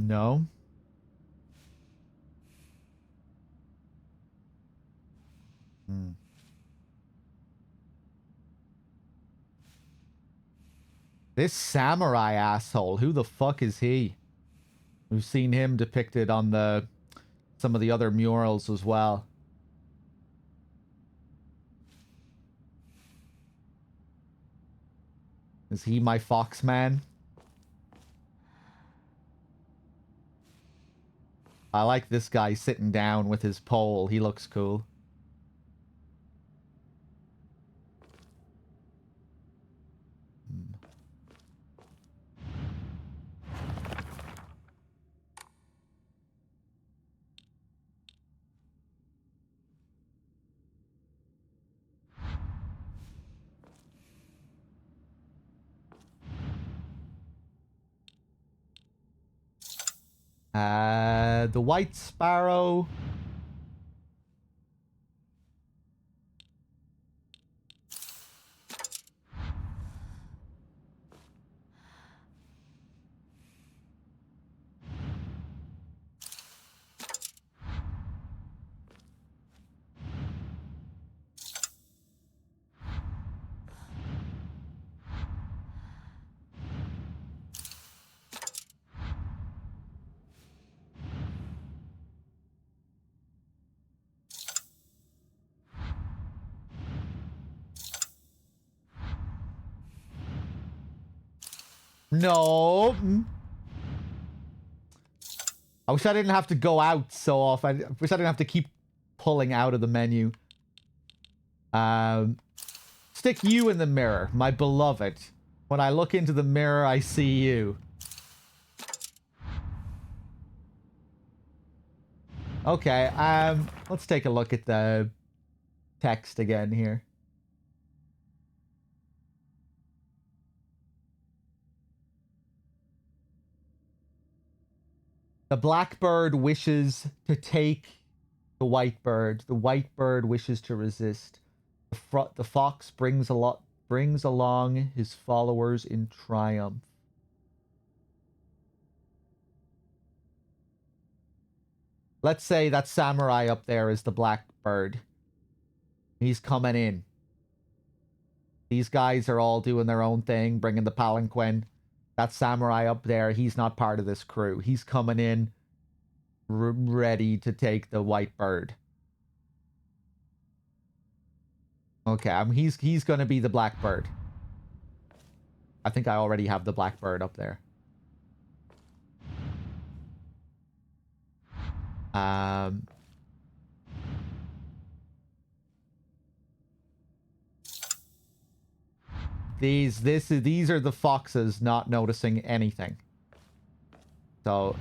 No. Hmm. This samurai asshole, who the fuck is he? We've seen him depicted on some of the other murals as well. Is he my fox man? I like this guy sitting down with his pole. He looks cool. The White Sparrow. No. I wish I didn't have to go out so often. I wish I didn't have to keep pulling out of the menu. Stick you in the mirror, my beloved. When I look into the mirror, I see you. Okay, let's take a look at the text again here. The blackbird wishes to take the white bird. The white bird wishes to resist. The fox brings along his followers in triumph. Let's say that samurai up there is the blackbird. He's coming in. These guys are all doing their own thing, bringing the palanquin. That samurai up there, he's not part of this crew. He's coming in ready to take the white bird. Okay, he's going to be the blackbird. I think I already have the blackbird up there. These are the foxes not noticing anything. So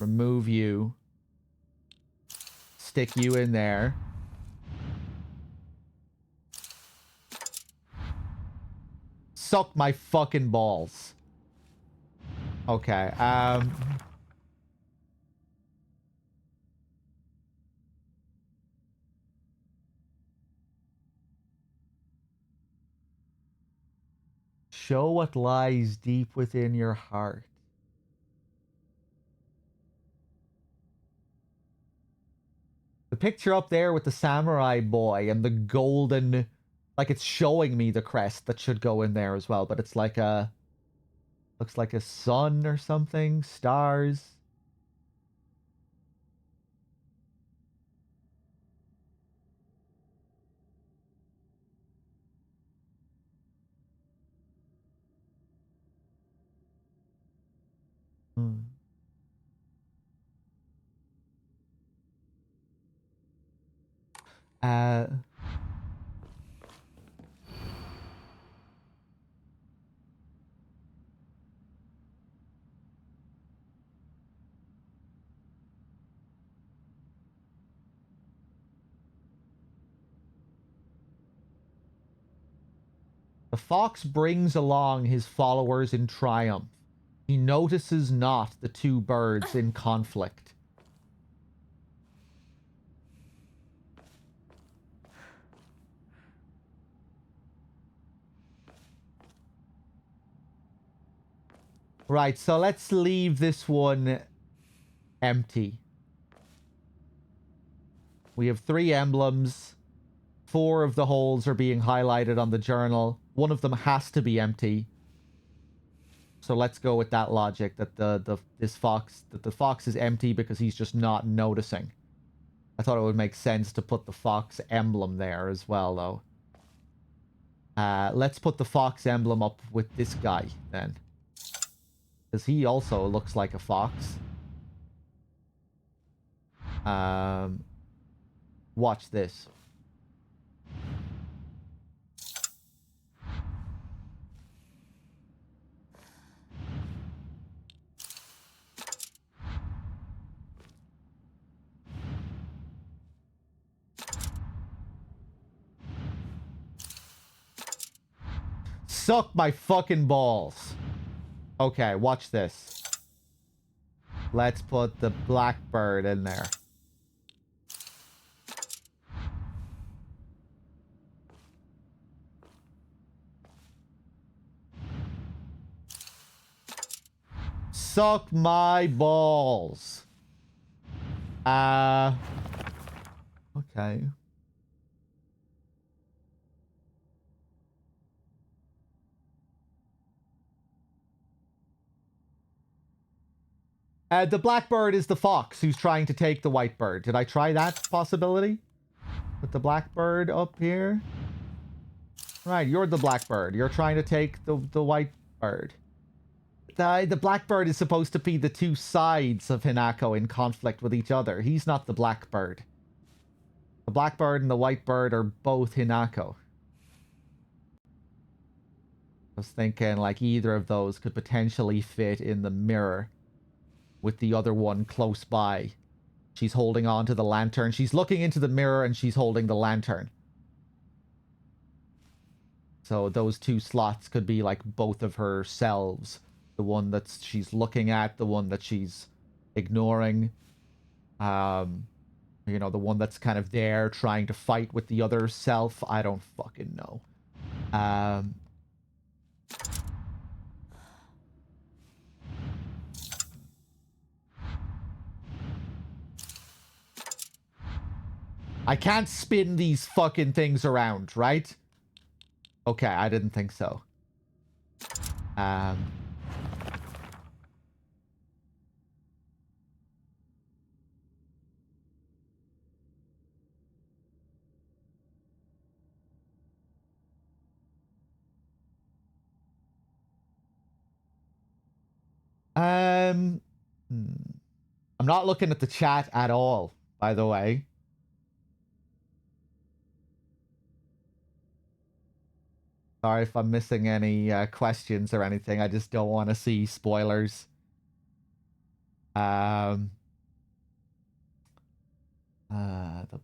remove you. Stick you in there. Suck my fucking balls. Okay, show what lies deep within your heart. The picture up there with the samurai boy and the golden... Like, it's showing me the crest that should go in there as well, but it's like a... Looks like a sun or something. Stars. Hmm. The fox brings along his followers in triumph. He notices not the two birds in conflict. Right, so let's leave this one empty. We have 3 emblems. 4 of the holes are being highlighted on the journal. One of them has to be empty. So let's go with that logic that the fox is empty because he's just not noticing. I thought it would make sense to put the fox emblem there as well, though. Let's put the fox emblem up with this guy then, because he also looks like a fox. Watch this. Suck my fucking balls. Okay, watch this. Let's put the blackbird in there. Suck my balls. Okay. The blackbird is the fox who's trying to take the white bird. Did I try that possibility? Put the blackbird up here. Right, you're the blackbird. You're trying to take the white bird. The blackbird is supposed to be the 2 sides of Hinako in conflict with each other. He's not the blackbird. The blackbird and the white bird are both Hinako. I was thinking like either of those could potentially fit in the mirror with the other one close by. She's holding on to the lantern. She's looking into the mirror and she's holding the lantern. So those 2 slots could be like both of her selves. The one that she's looking at, the one that she's ignoring. You know, the one that's kind of there trying to fight with the other self. I don't fucking know. I can't spin these fucking things around, right? Okay, I didn't think so. I'm not looking at the chat at all, by the way. Sorry if I'm missing any questions or anything. I just don't want to see spoilers. The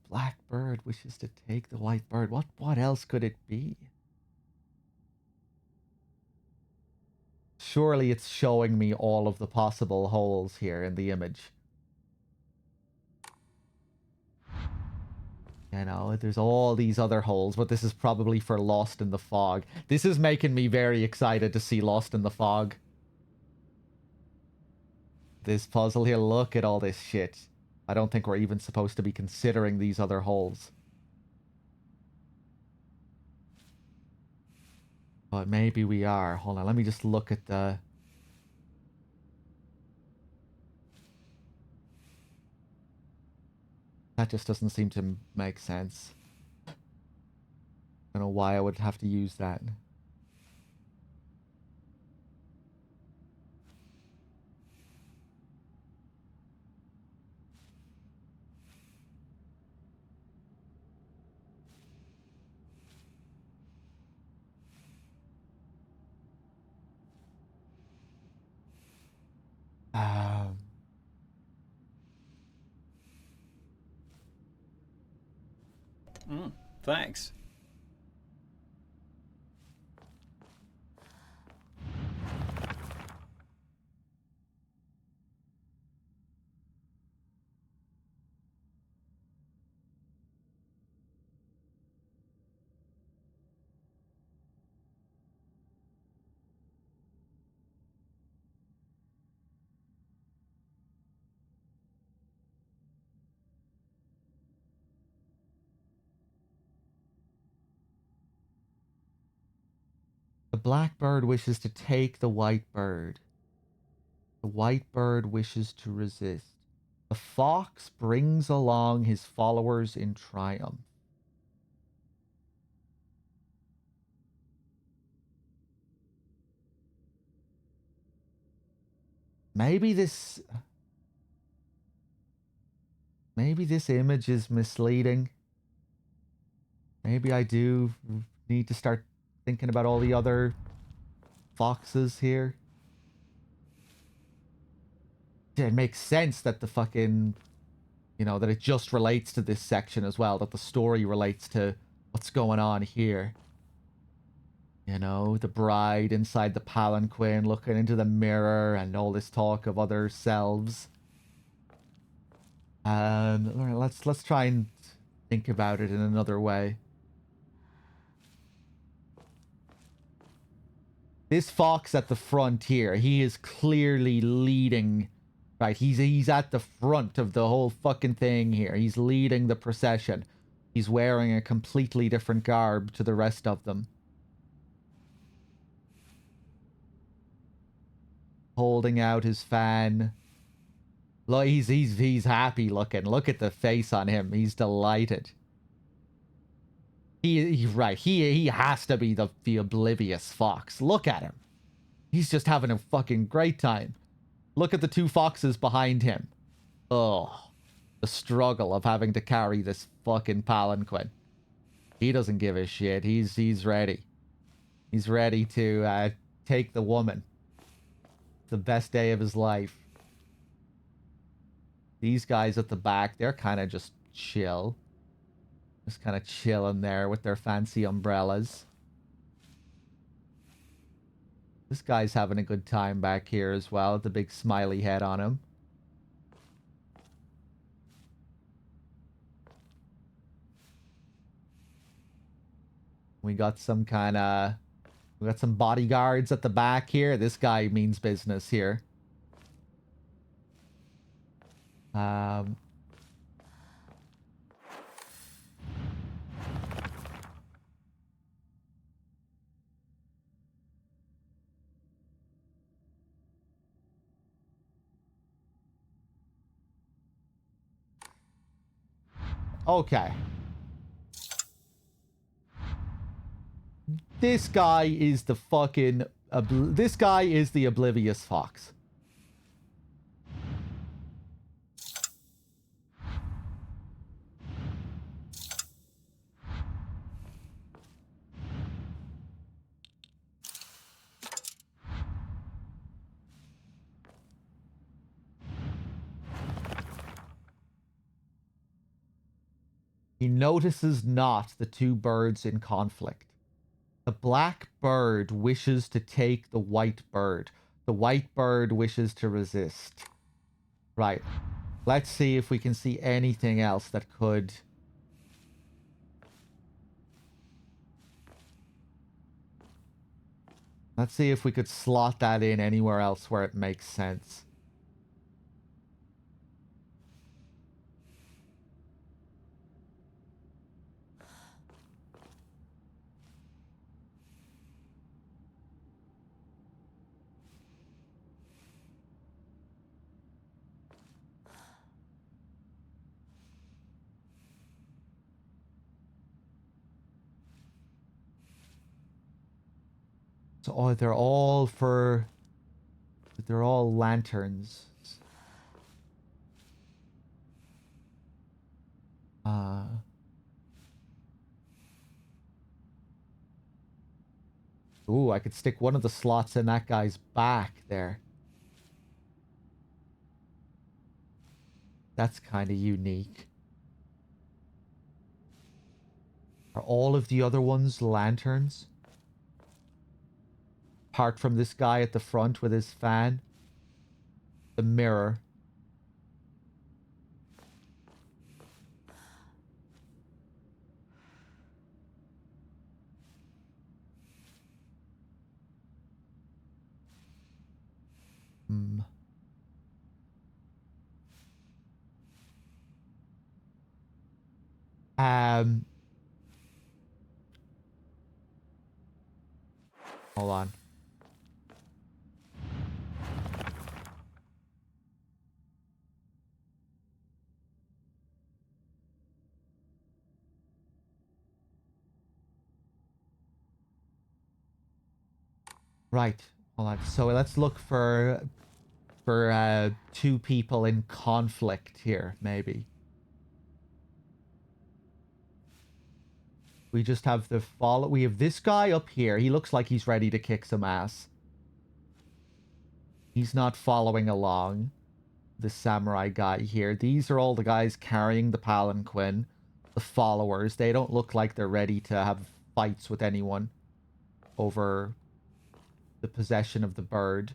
black bird wishes to take the white bird. What else could it be? Surely it's showing me all of the possible holes here in the image. You know, there's all these other holes, but this is probably for Lost in the Fog. This is making me very excited to see Lost in the Fog. This puzzle here, look at all this shit. I don't think we're even supposed to be considering these other holes. But maybe we are. Hold on, let me just look at the... That just doesn't seem to make sense. I don't know why I would have to use that. Thanks. black bird wishes to take the white bird. The white bird wishes to resist. The fox brings along his followers in triumph. Maybe this image is misleading. Maybe I do need to start thinking about all the other foxes here. It makes sense that the fucking, that it just relates to this section as well, that the story relates to what's going on here. The bride inside the palanquin looking into the mirror and all this talk of other selves. Let's try and think about it in another way. This fox at the front here, he is clearly leading, right? He's at the front of the whole fucking thing here. He's leading the procession. He's wearing a completely different garb to the rest of them. Holding out his fan. Look, he's happy looking. Look at the face on him. He's delighted. He has to be the oblivious fox. Look at him. He's just having a fucking great time. Look at the two foxes behind him. Oh, the struggle of having to carry this fucking palanquin. He doesn't give a shit. He's ready. He's ready to take the woman. The best day of his life. These guys at the back, they're kind of just chill. Just kind of chilling there with their fancy umbrellas. This guy's having a good time back here as well, with the big smiley head on him. We got some bodyguards at the back here. This guy means business here. Okay. This guy is the fucking... this guy is the oblivious fox. He notices not the two birds in conflict. The black bird wishes to take the white bird. The white bird wishes to resist. Right. Let's see if we can see anything else that could... Let's see if we could slot that in anywhere else where it makes sense. So, oh, they're all lanterns. Ooh, I could stick one of the slots in that guy's back there. That's kind of unique. Are all of the other ones lanterns? Apart from this guy at the front with his fan. The mirror. Hold on. Right. Hold on. So let's look for two people in conflict here, maybe. We just have the follow. We have this guy up here. He looks like he's ready to kick some ass. He's not following along. The samurai guy here. These are all the guys carrying the palanquin. The followers. They don't look like they're ready to have fights with anyone over the possession of the bird.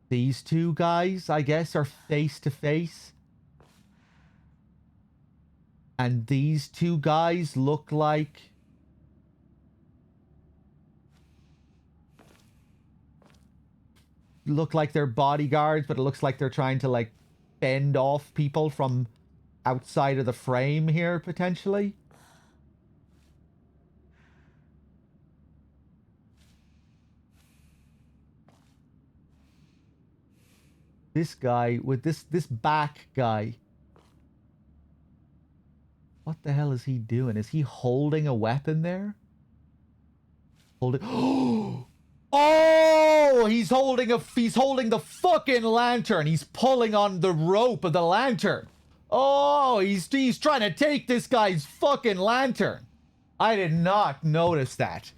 These two guys, I guess, are face to face. And these two guys look like... look like they're bodyguards, but it looks like they're trying to, like, fend off people from outside of the frame here, potentially. This guy with this back guy. What the hell is he doing? Is he holding a weapon there? Holding... Oh, he's holding the fucking lantern. He's pulling on the rope of the lantern. Oh, he's trying to take this guy's fucking lantern. I did not notice that.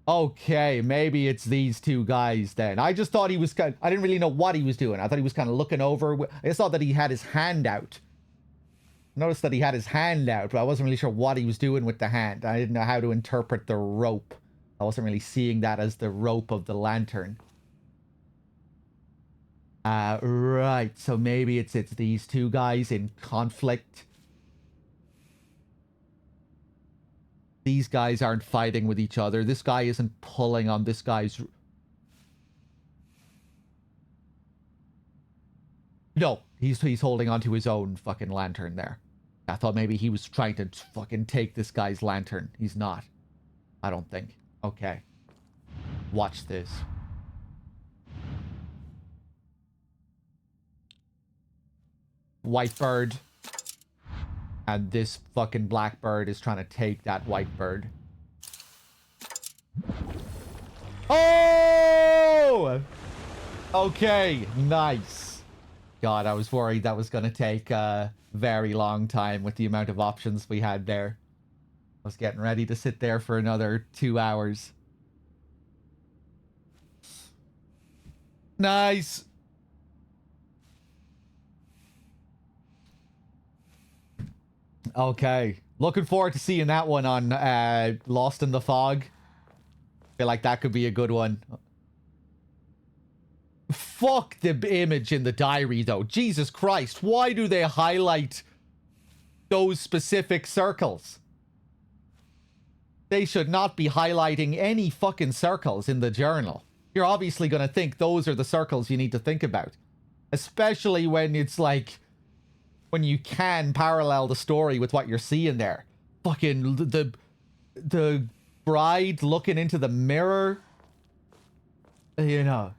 Okay, maybe it's these two guys then. I just thought he was I didn't really know what he was doing. I thought he was kind of looking over. I just thought that he had his hand out. Noticed that he had his hand out, but I wasn't really sure what he was doing with the hand. I didn't know how to interpret the rope. I wasn't really seeing that as the rope of the lantern. Right. So maybe it's these two guys in conflict. These guys aren't fighting with each other. This guy isn't pulling on this guy's... No, he's holding onto his own fucking lantern there. I thought maybe he was trying to fucking take this guy's lantern. He's not. I don't think. Okay. Watch this. White bird. And this fucking black bird is trying to take that white bird. Oh! Okay, nice. God, I was worried that was going to take a very long time with the amount of options we had there. I was getting ready to sit there for another 2 hours. Nice. Okay. Looking forward to seeing that one on Lost in the Fog. Feel like that could be a good one. Fuck the image in the diary, though. Jesus Christ. Why do they highlight those specific circles? They should not be highlighting any fucking circles in the journal. You're obviously going to think those are the circles you need to think about. Especially when it's like... when you can parallel the story with what you're seeing there. Fucking the bride looking into the mirror. You know.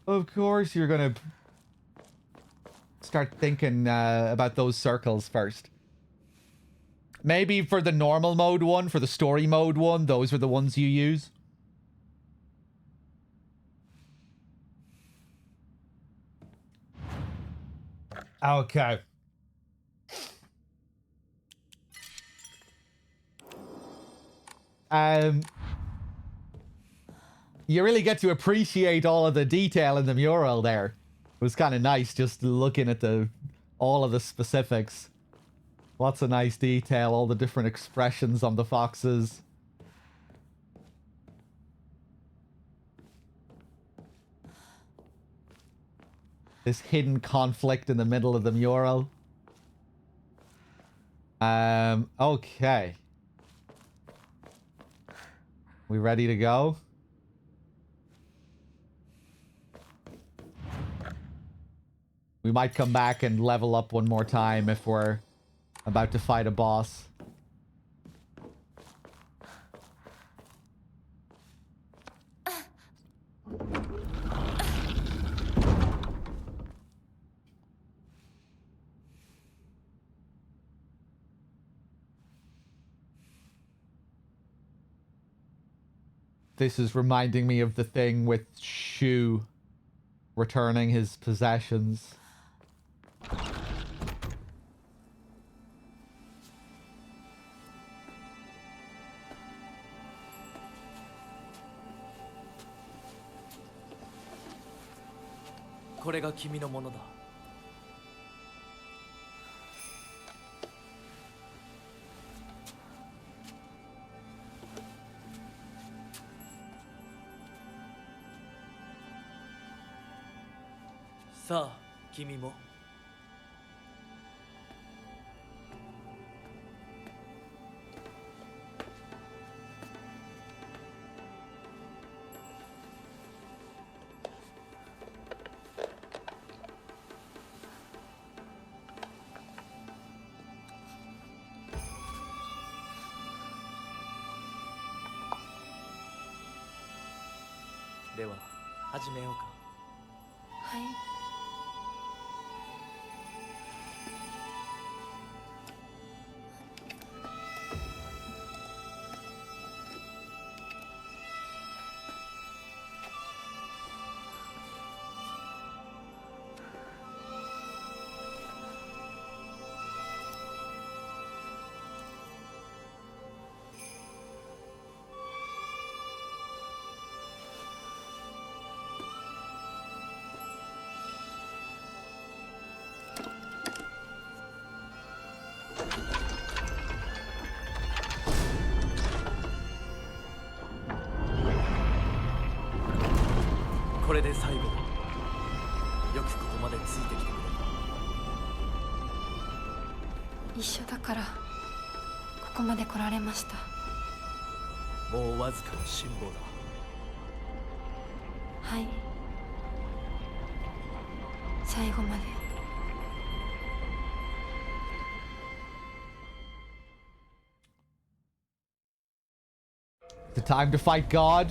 Of course you're gonna start thinking about those circles first. Maybe for the normal mode one, for the story mode one, those are the ones you use. Okay. You really get to appreciate all of the detail in the mural there. It was kind of nice just looking at all of the specifics. Lots of nice detail, all the different expressions on the foxes. This hidden conflict in the middle of the mural. Okay. We ready to go? We might come back and level up one more time if we're about to fight a boss. This is reminding me of the thing with Shu returning his possessions. Sa, kimi mo. Dewa, 始めようか。はい。これで最後だ。よくここまでついてきてくれた。一緒だからここまで来られました。もうわずかの辛抱だ。はい。最後まで。The time to fight God.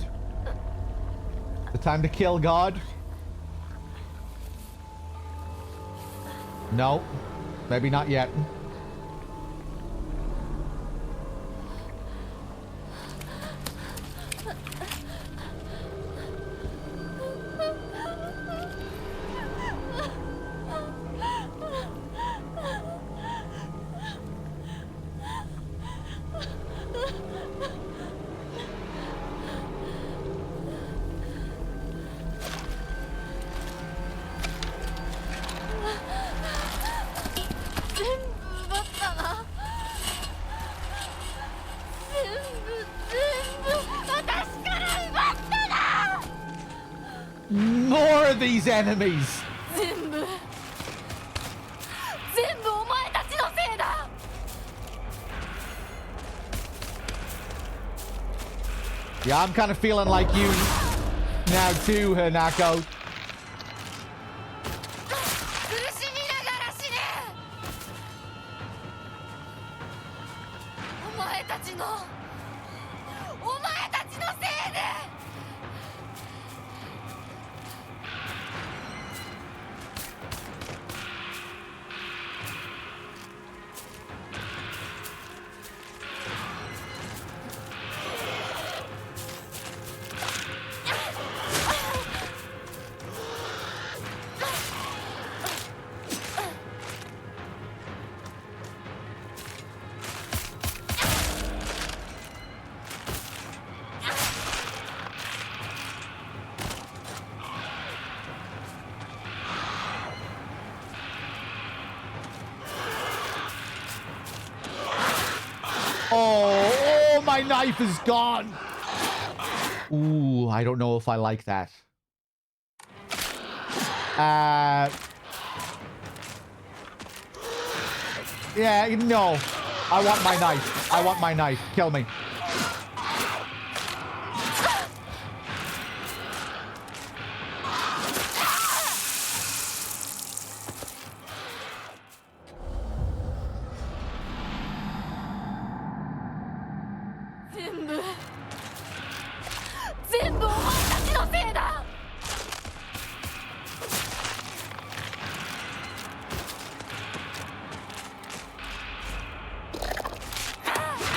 The time to kill God. No. Maybe not yet. More of these enemies. 全部お前たちのせいだ。Yeah, I'm kind of feeling like you now too, Hanako. 苦しみながら死ね。お前たちのせいで。Oh, my knife is gone. Ooh, I don't know if I like that. Yeah, no. I want my knife. I want my knife. Kill me.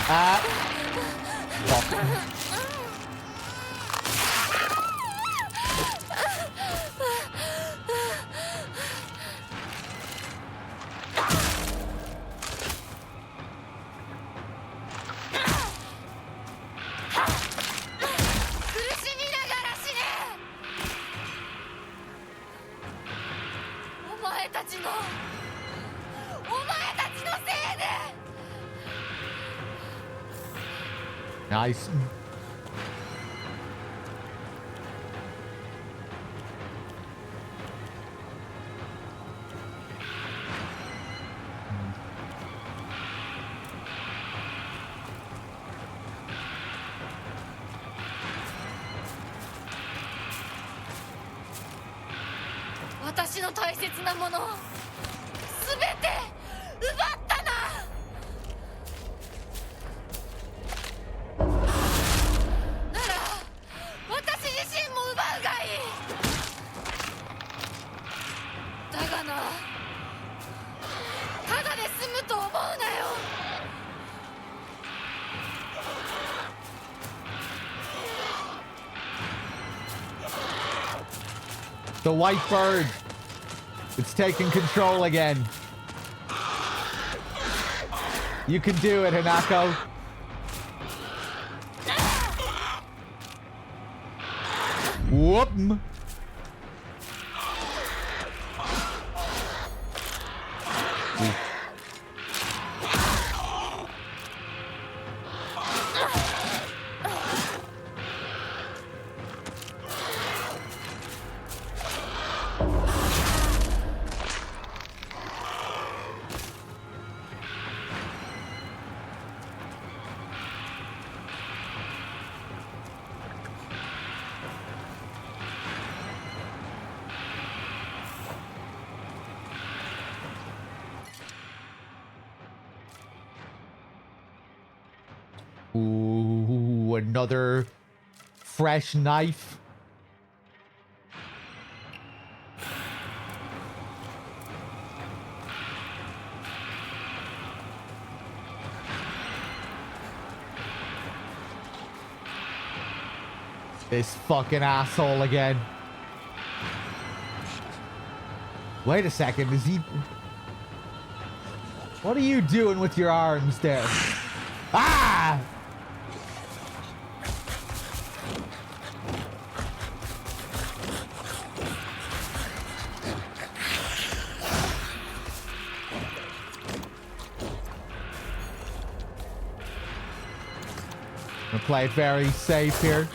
Fuck. Nice.私の大切なものすべて奪ったな。なら私自身も奪うがいい。だがな、ただで済むと思うなよ。The white bird. It's taking control again. You can do it, Hanako. Whoop. Ooh, another fresh knife. This fucking asshole again. Wait a second, is he... What are you doing with your arms there? Ah! I'm gonna play it very safe here.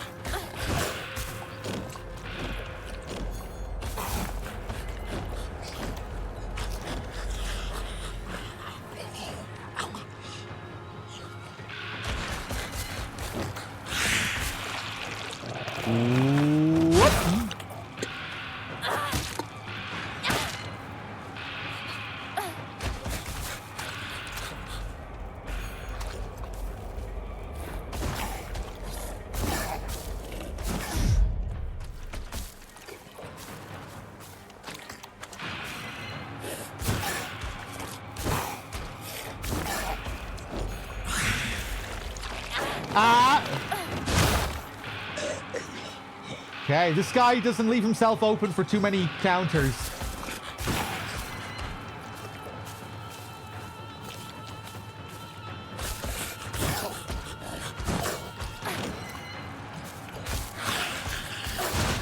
Okay, this guy doesn't leave himself open for too many counters.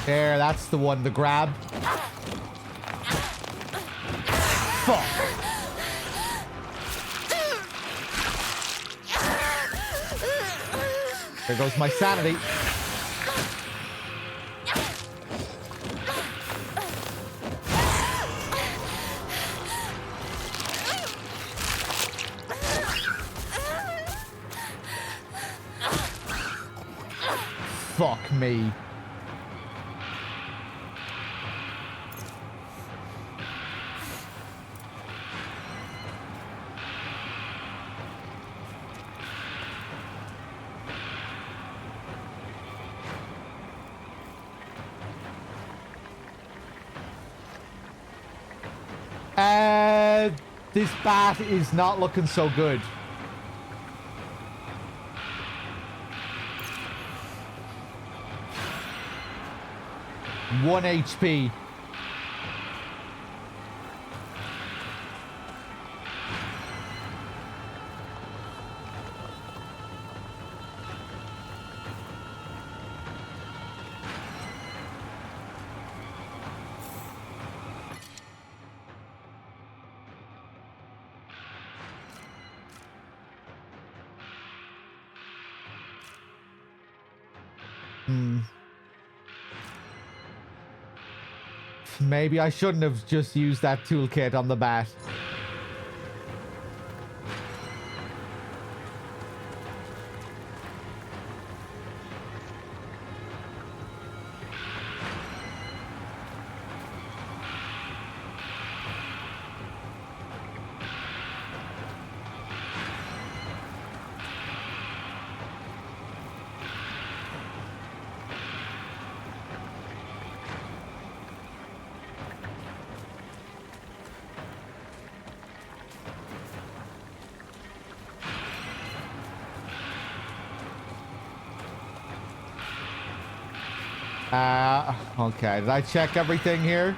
There, that's the one, the grab. Fuck. There goes my sanity. Fuck me. This bat is not looking so good. 1 HP. Maybe I shouldn't have just used that toolkit on the bat. Okay. Did I check everything here?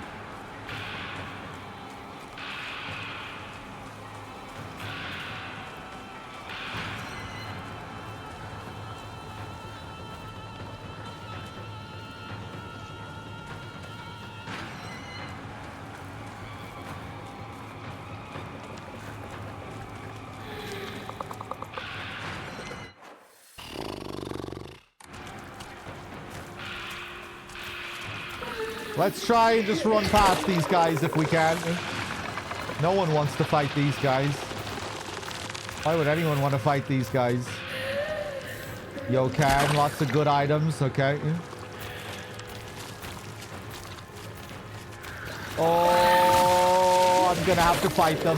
Let's try and just run past these guys if we can. No one wants to fight these guys. Why would anyone want to fight these guys? Yo, can. Lots of good items. Okay. Oh, I'm gonna have to fight them.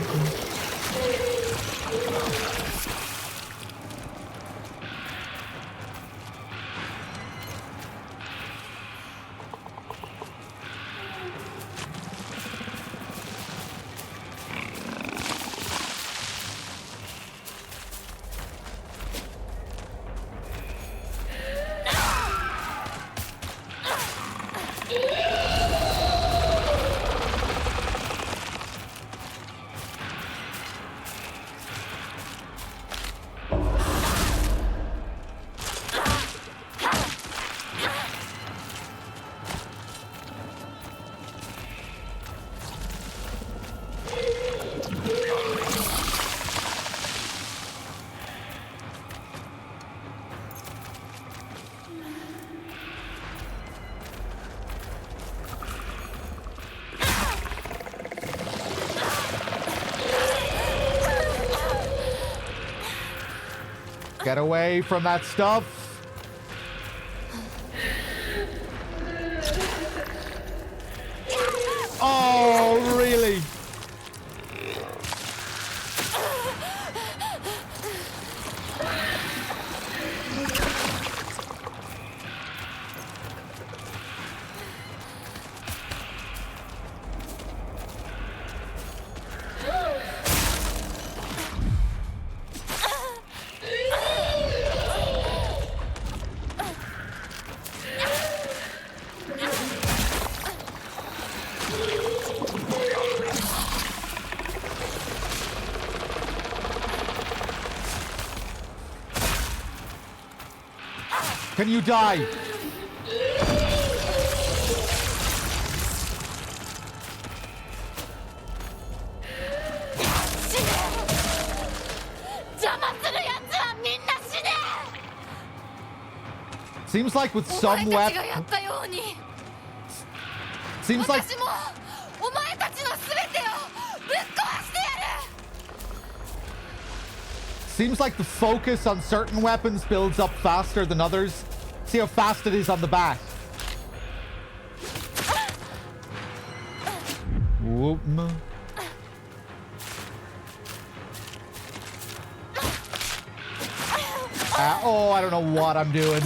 Get away from that stuff. Oh, really? Can you die? Seems like with some weapons. Seems like. Seems like the focus on certain weapons builds up faster than others. See how fast it is on the back. Whoop. Oh, I don't know what I'm doing.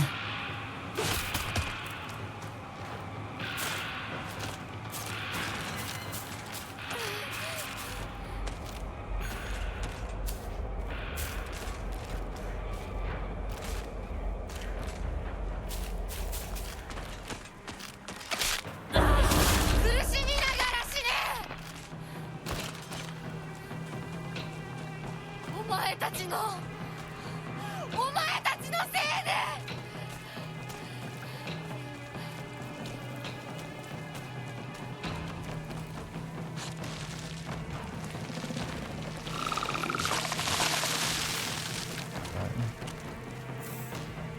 のお前たちのせいで。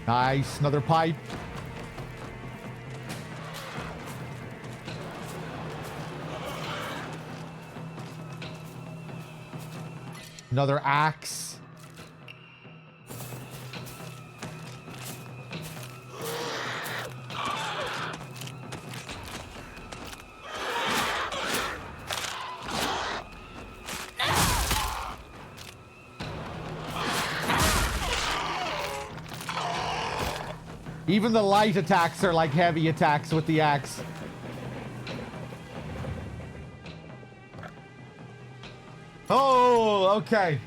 Nice, another pipe. Another axe. Even the light attacks are like heavy attacks with the axe. Oh, okay.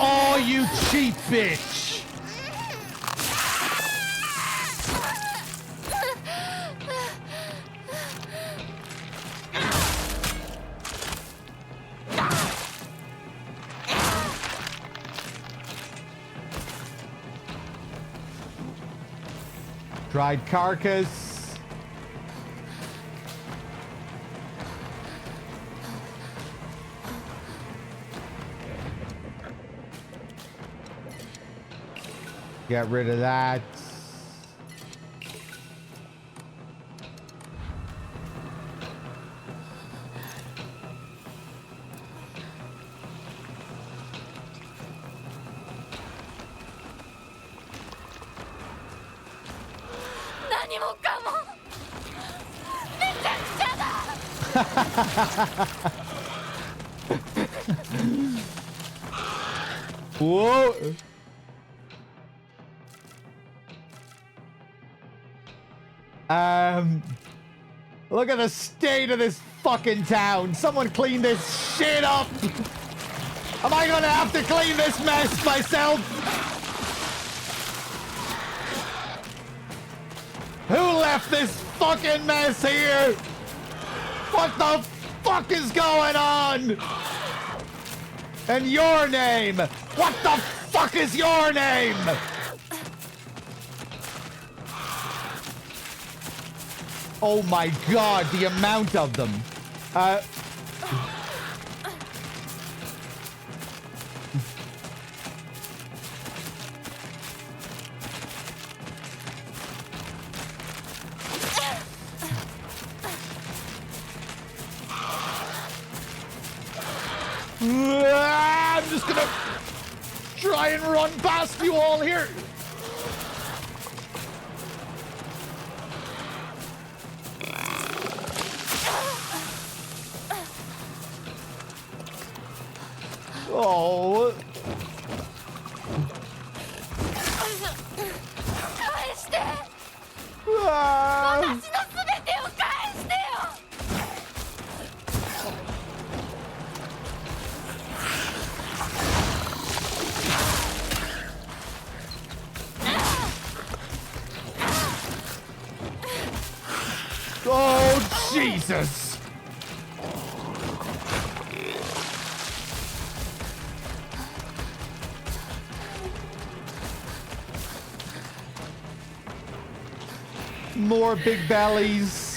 Oh, you cheap bitch! Dried carcass. Get rid of that. Whoa. Look at the state of this fucking town. Someone clean this shit up. Am I gonna have to clean this mess myself? Who left this fucking mess here? What the fuck is going on? And your name? What the fuck is your name? Oh my god, the amount of them. I'm just gonna try and run past you all here. Oh. Oh, Jesus. More big bellies.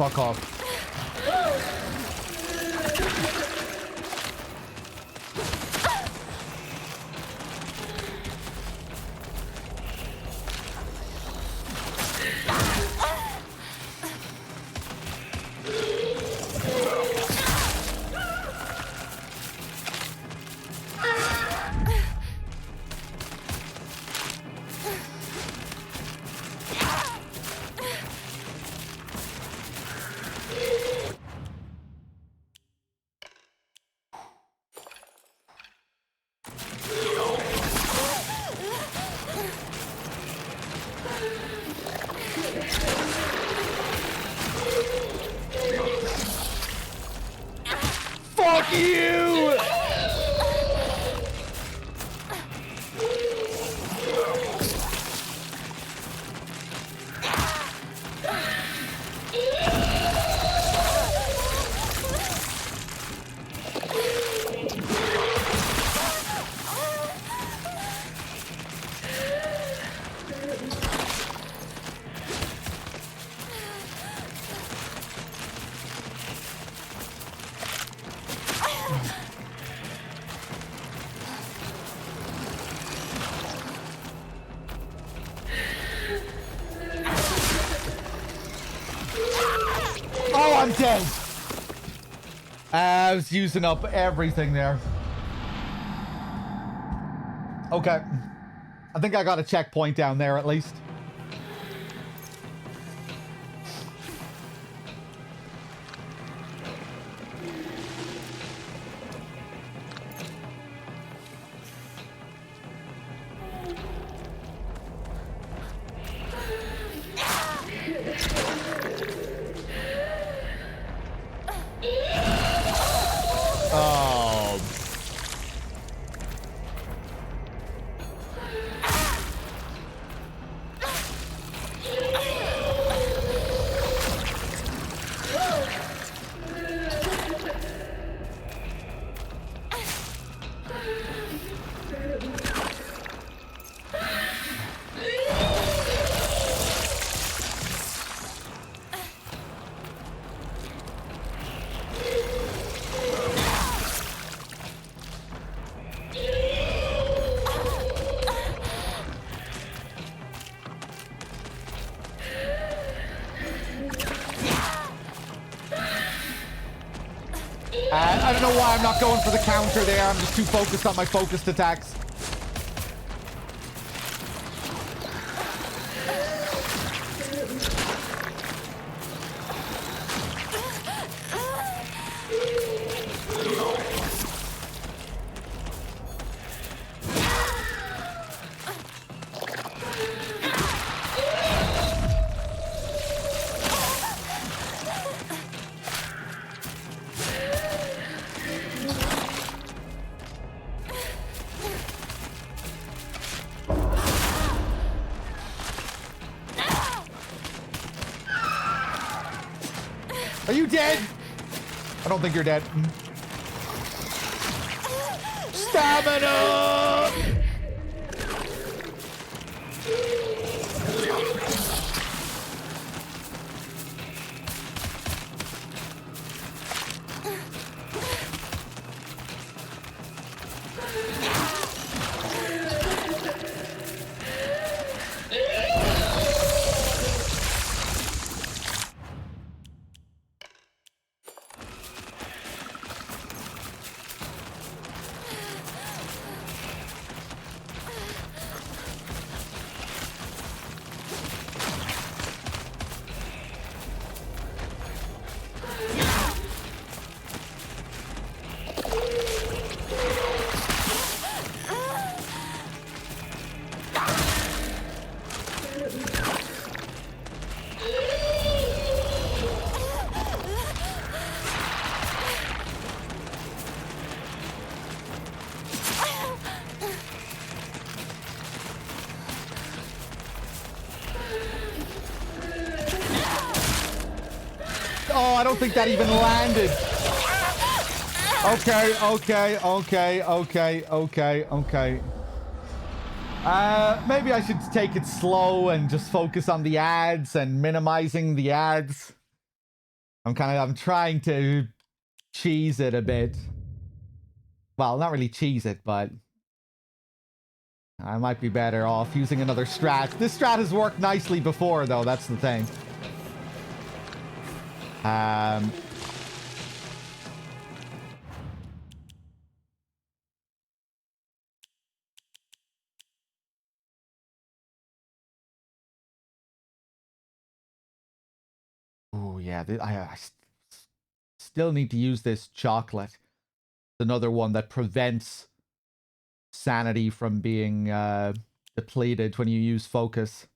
fuck off. Fuck you! Oh, I'm dead. I was using up everything there. Okay. I think I got a checkpoint down there at least. Oh. I don't know why I'm not going for the counter there. I'm just too focused on my focused attacks. Are you dead? I don't think you're dead. Stamina! Oh, I don't think that even landed. Okay. Maybe I should take it slow and just focus on the ads and minimizing the ads. I'm trying to cheese it a bit. Well, not really cheese it, but I might be better off using another strat. This strat has worked nicely before, though. That's the thing. Oh, yeah. I still need to use this chocolate. Another one that prevents sanity from being depleted when you use focus.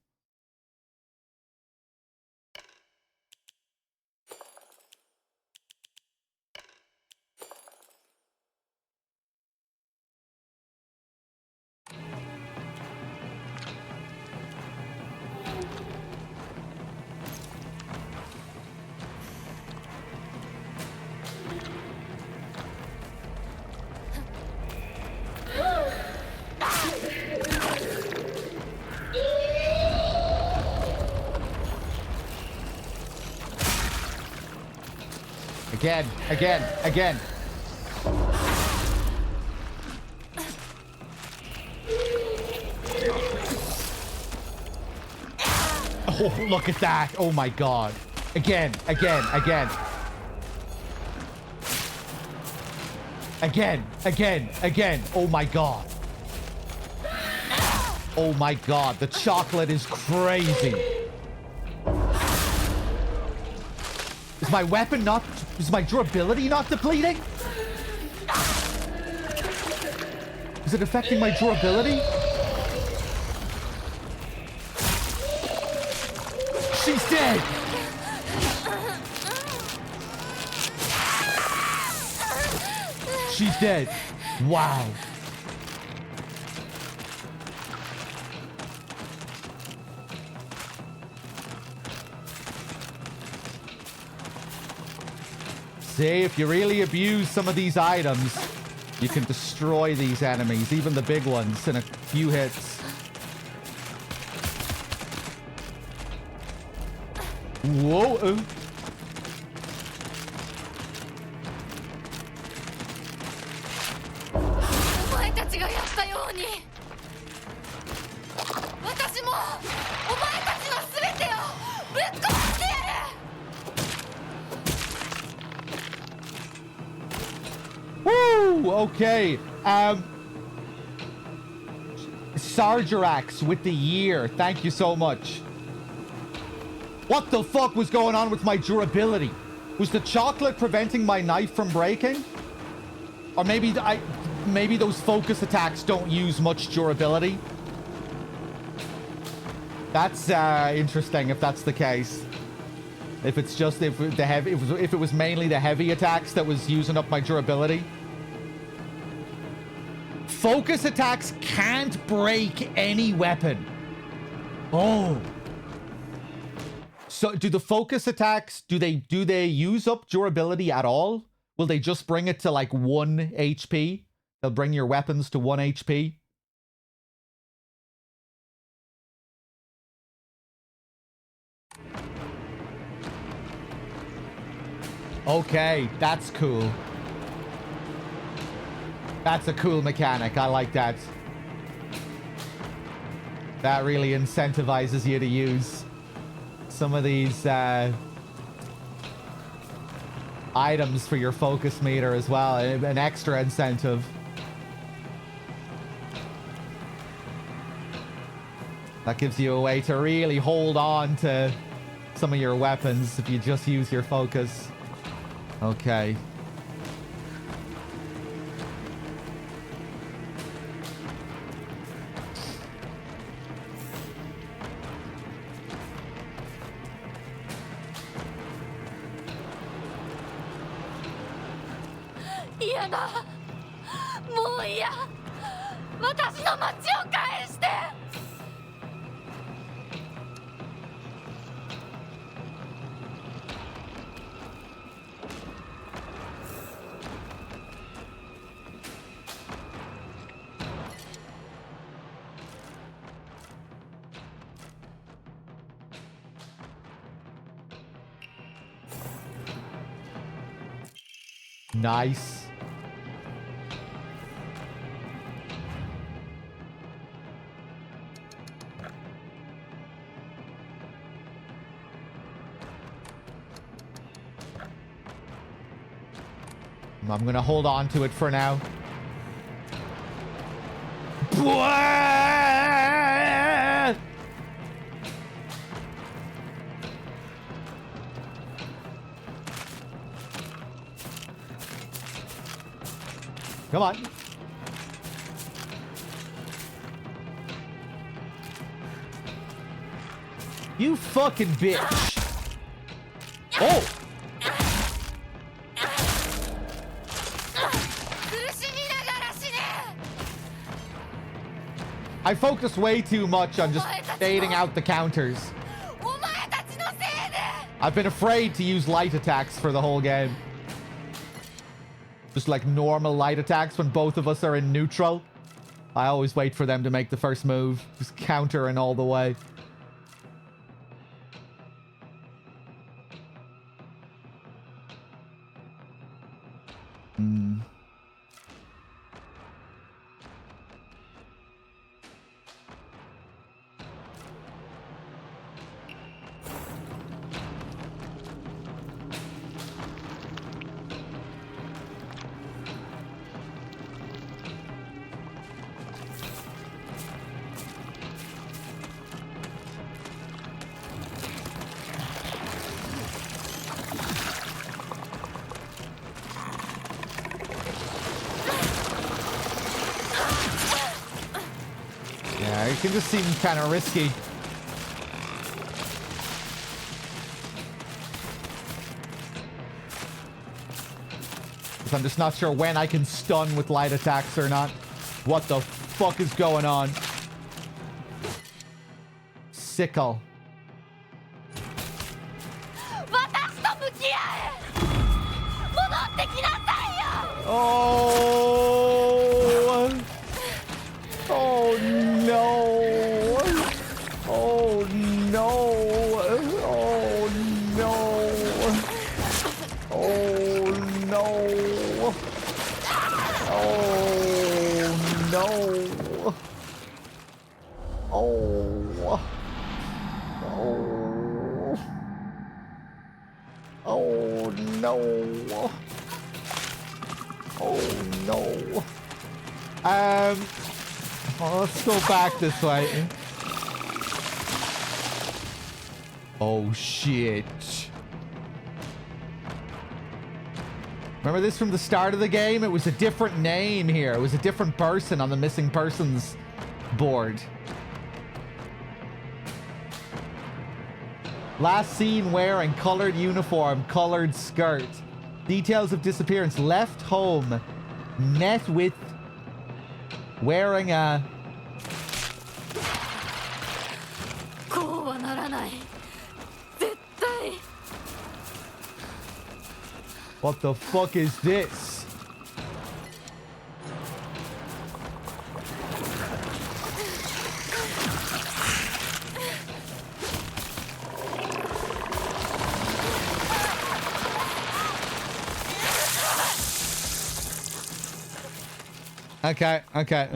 Again. Oh, look at that. Oh my god. Again. Again. Oh my god. Oh my god. The chocolate is crazy. Is my weapon not... Is my durability not depleting? Is it affecting my durability? She's dead! She's dead. Wow. See, if you really abuse some of these items, you can destroy these enemies, even the big ones, in a few hits. Whoa. お前たちがやったように私もお前たちの全てをぶっ壊してやる Woo! Okay. Sargerax with the year. Thank you so much. What the fuck was going on with my durability? Was the chocolate preventing my knife from breaking? Or maybe those focus attacks don't use much durability. That's interesting if that's the case. If it's just if it was mainly the heavy attacks that was using up my durability. Focus attacks can't break any weapon. Oh. So do the focus attacks, do they use up durability at all? Will they just bring it to like 1 HP? They'll bring your weapons to 1 HP? Okay, that's cool. That's a cool mechanic. I like that. That really incentivizes you to use some of these items for your focus meter as well. An extra incentive. That gives you a way to really hold on to some of your weapons if you just use your focus. Okay.嫌だもう嫌私の町を返して Nice. I'm gonna hold on to it for now. Come on. You fucking bitch. Oh! I focused way too much on just fading out the counters. I've been afraid to use light attacks for the whole game. Just like normal light attacks when both of us are in neutral. I always wait for them to make the first move. Just countering all the way. It can just seem kind of risky. Because I'm just not sure when I can stun with light attacks or not. What the fuck is going on? Sickle. Oh! Oh no! Oh no! Oh no! Oh no! Oh no! Oh! Oh! Oh no! Oh no! Well, let's go back this way. Oh, shit. Remember this from the start of the game? It was a different name here. It was a different person on the missing persons board. Last seen wearing colored uniform, colored skirt. Details of disappearance. Left home. Met with wearing a... What the fuck is this? Okay, okay.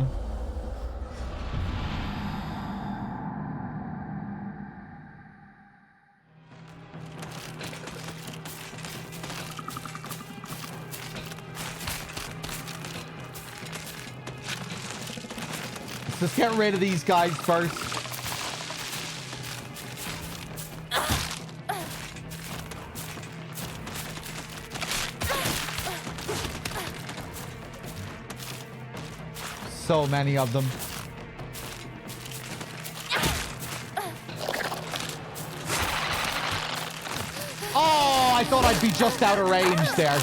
Let's get rid of these guys first. So many of them. Oh, I thought I'd be just out of range there.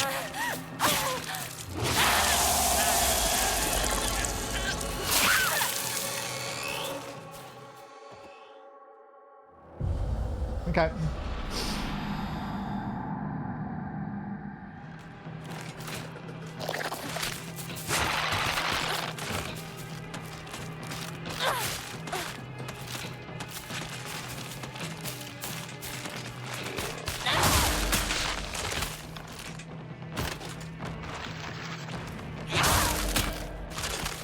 Okay.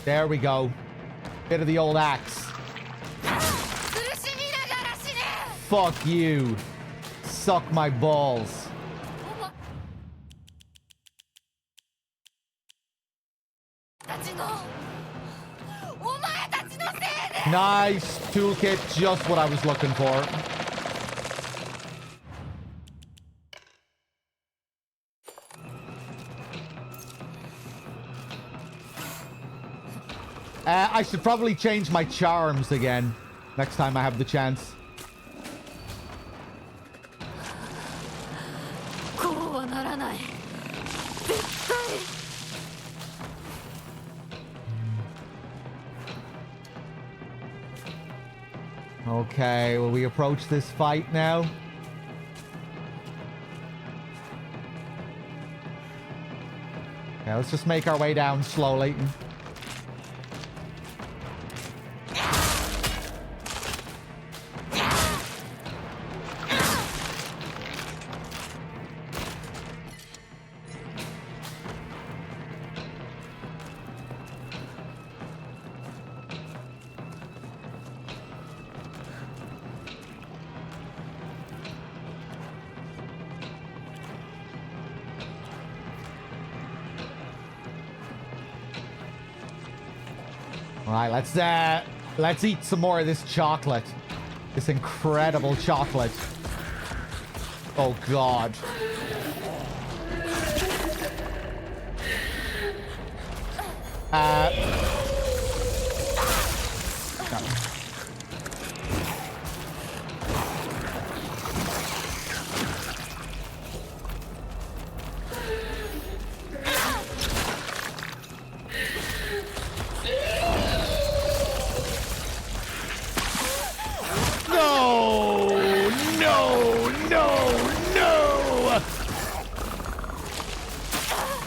There we go. Bit of the old axe. 苦しみながら死ね Fuck you. Suck my balls. お前たちのせいで Nice toolkit. Just what I was looking for. I should probably change my charms again next time I have the chance. こうはならない絶対 Okay, will we approach this fight now? Yeah, let's just make our way down slowly. All right, let's eat some more of this chocolate. This incredible chocolate. Oh God.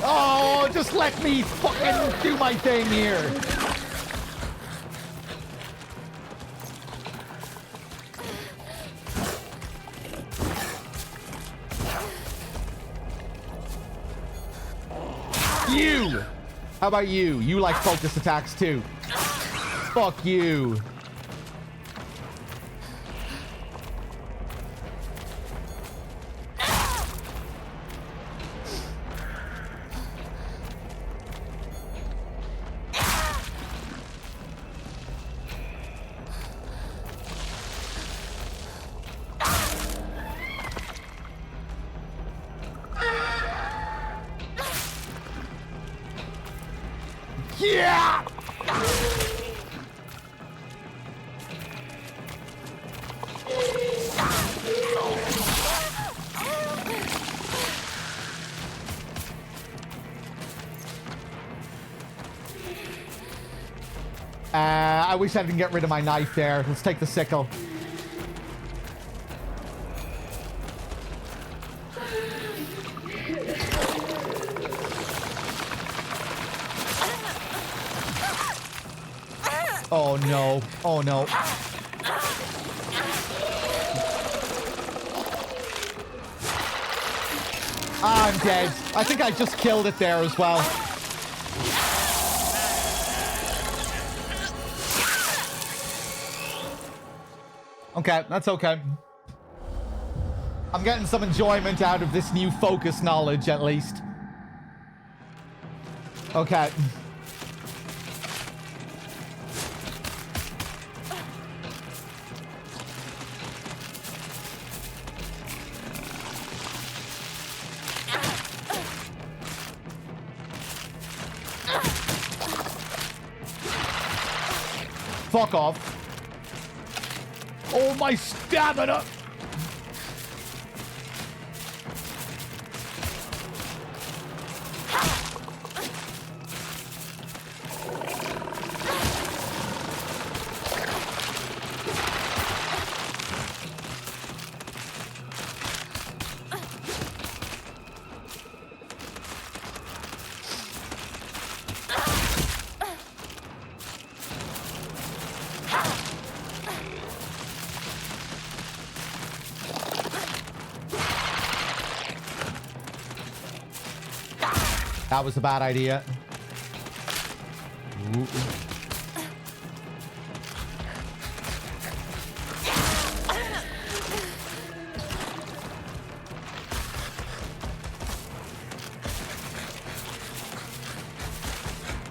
Oh, just let me fucking do my thing here. You! How about you? You like focus attacks too. Fuck you. Yeah! I wish I didn't get rid of my knife there. Let's take the sickle. Oh no. Oh no. I'm dead. I think I just killed it there as well. Okay, that's okay. I'm getting some enjoyment out of this new focus knowledge, at least. Okay. Fuck off. Oh, my stamina! That was a bad idea. Ooh.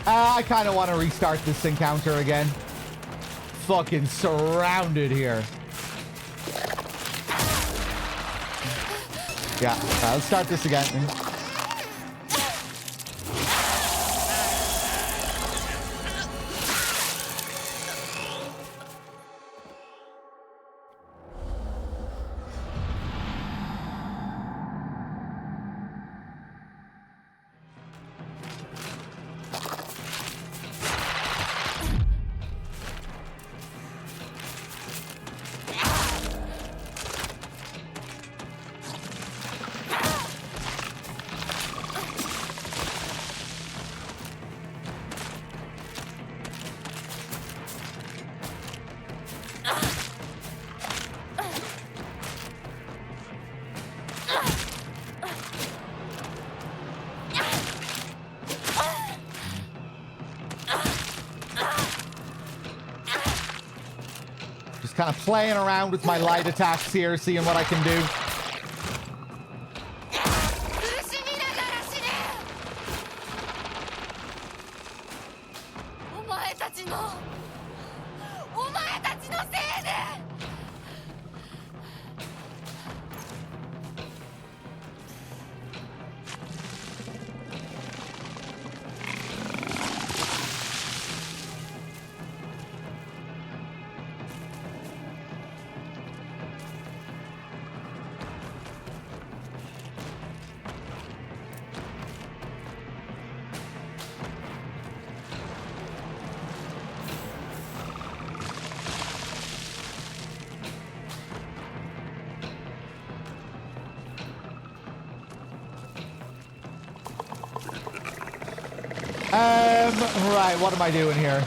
I kind of want to restart this encounter again. Fucking surrounded here. Yeah, let's start this again. Kind of playing around with my light attacks here, seeing what I can do. Right, what am I doing here?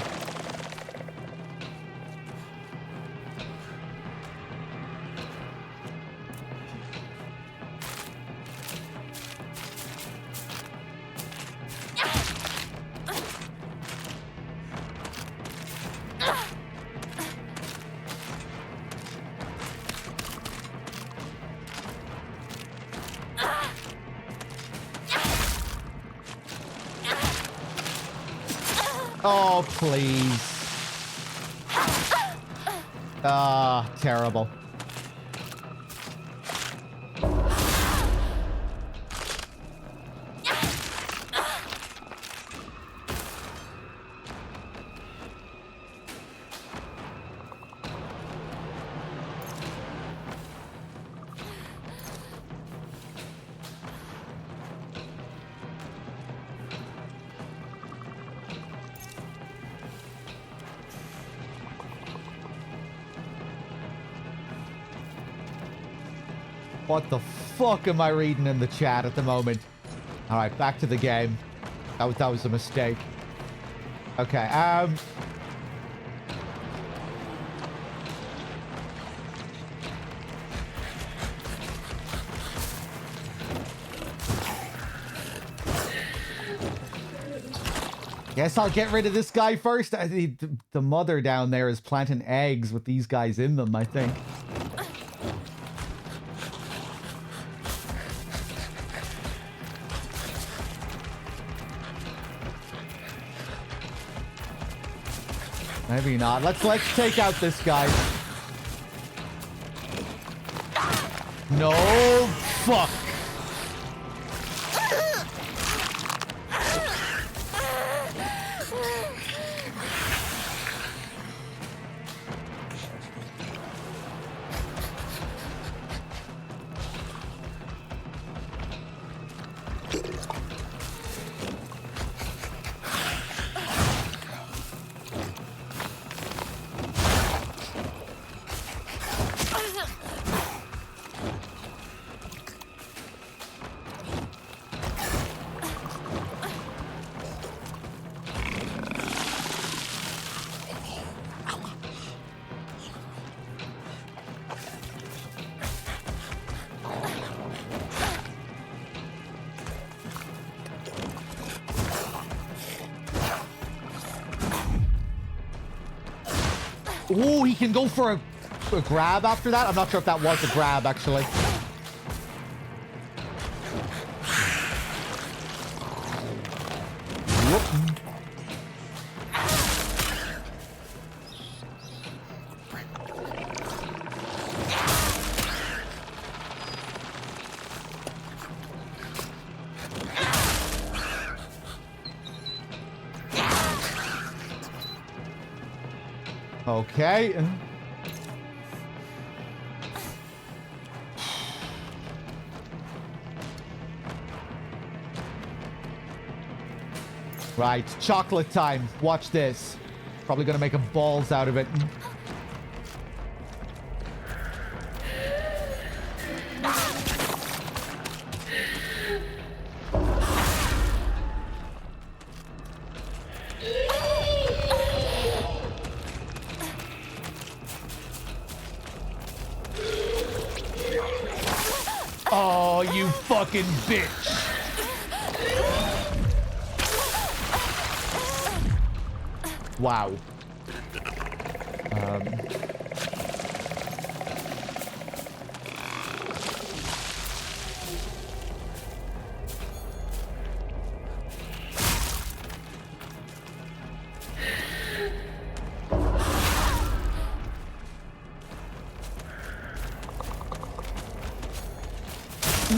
Oh, please. Ah, terrible. What the fuck am I reading in the chat at the moment? All right, back to the game. That was a mistake. Okay, guess I'll get rid of this guy first. The mother down there is planting eggs with these guys in them, I think. Maybe not. Let's take out this guy. No, fuck. Oh, he can go for a grab after that. I'm not sure if that was a grab, actually. Whoop. Okay. Right, chocolate time. Watch this. Probably gonna make a balls out of it. Oh, you fucking bitch. Wow.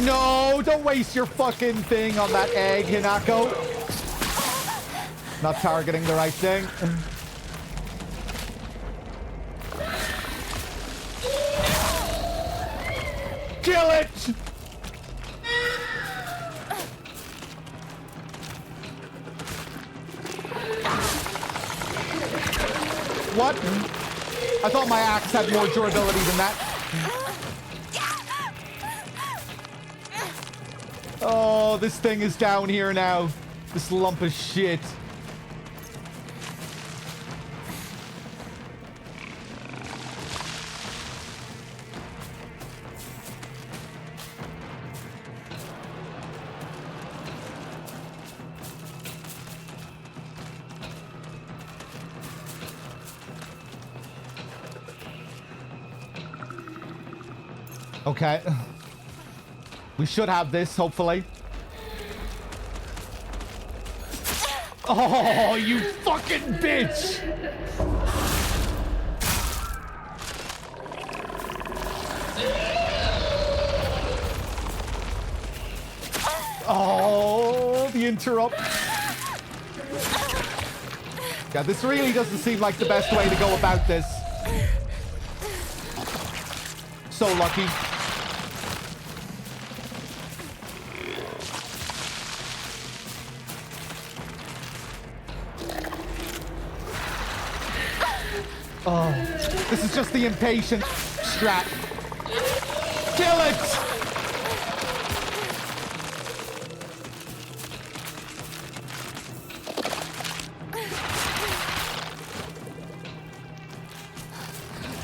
No, don't waste your fucking thing on that egg, Hinako. Not targeting the right thing. Kill it! What? I thought my axe had more durability than that. Oh, this thing is down here now. This lump of shit. Okay. We should have this, hopefully. Oh, you fucking bitch! Oh, the interrupt. Yeah, this really doesn't seem like the best way to go about this. So lucky. Oh, this is just the impatient strat. Kill it!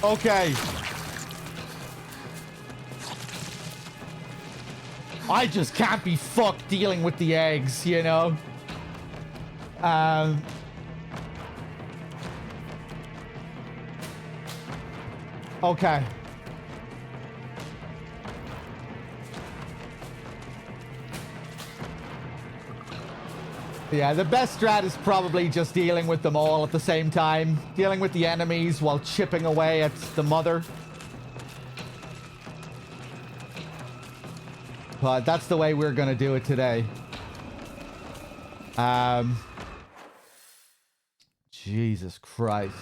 Okay. I just can't be fucked dealing with the eggs, you know? Okay. Yeah, the best strat is probably just dealing with them all at the same time. Dealing with the enemies while chipping away at the mother. But that's the way we're gonna do it today. Jesus Christ.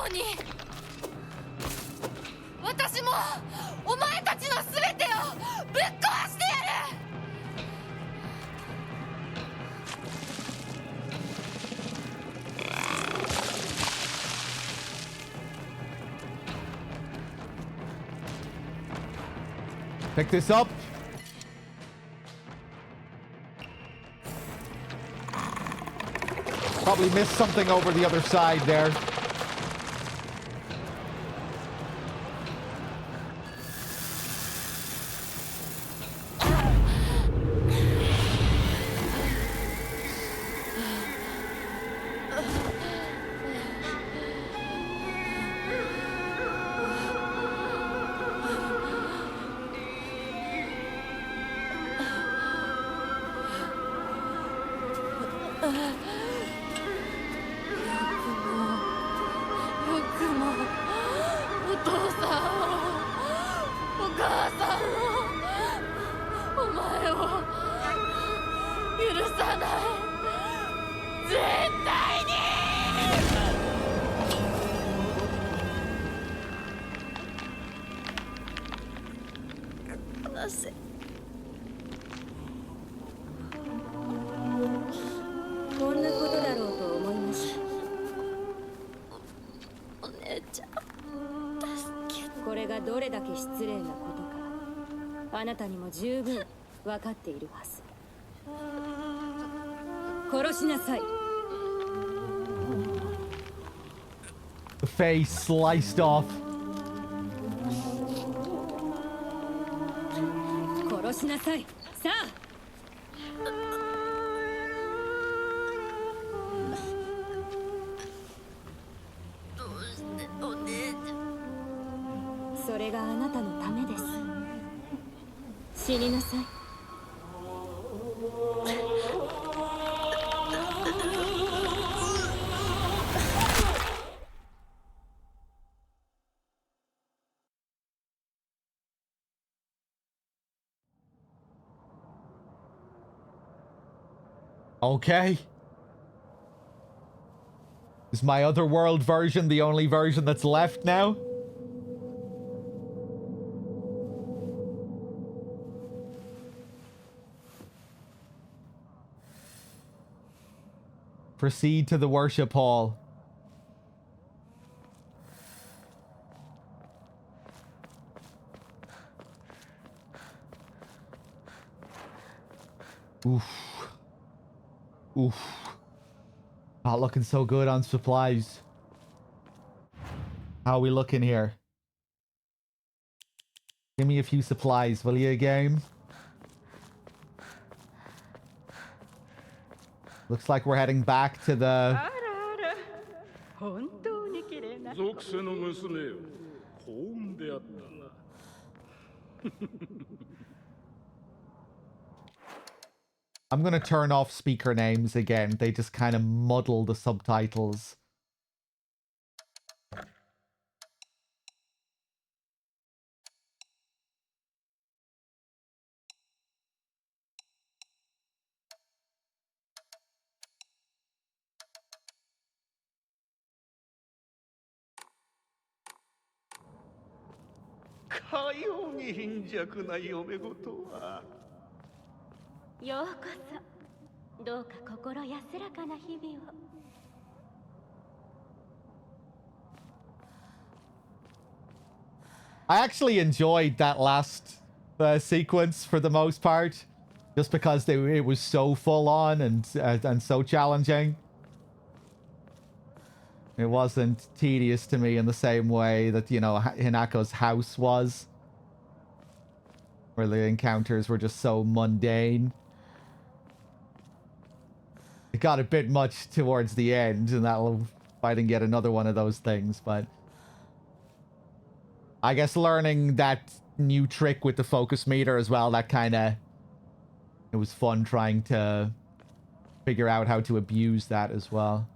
うに私もお前たちの全てをぶっ壊してやる。 Pick this up. Probably missed something over the other side there. The face sliced off. 殺しなさい。さあ。どうしてお姉ちゃん。それがあなたのためです。死になさい。 Okay. Is my otherworld version the only version that's left now? Proceed to the worship hall. Oof. Oof. Not looking so good on supplies. How are we looking here? Give me a few supplies, will you, game? Looks like we're heading back to the... I'm gonna turn off speaker names again. They just kind of muddle the subtitles. I actually enjoyed that last sequence for the most part, just because it was so full on and so challenging. It wasn't tedious to me in the same way that, you know, Hinako's house was, where the encounters were just so mundane. It got a bit much towards the end, and that'll fighting yet another one of those things, but I guess learning that new trick with the focus meter as well, that kind of... It was fun trying to figure out how to abuse that as well.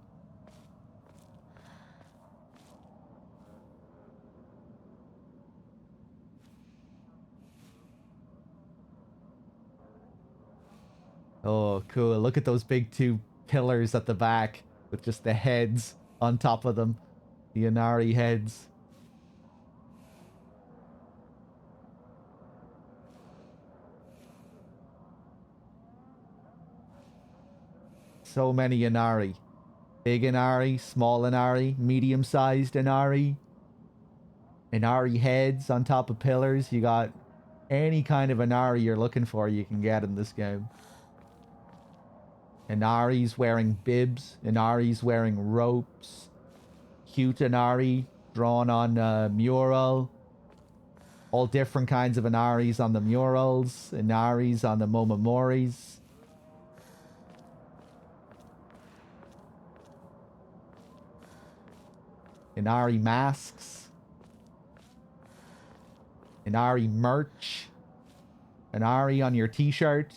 Oh, cool. Look at those big two pillars at the back with just the heads on top of them. The Inari heads. So many Inari. Big Inari, small Inari, medium-sized Inari. Inari heads on top of pillars. You got any kind of Inari you're looking for you can get in this game. Inari's wearing bibs. Inari's wearing ropes. Cute Inari drawn on a mural. All different kinds of Inaris on the murals. Inaris on the Momomoris. Inari masks. Inari merch. Inari on your t-shirt.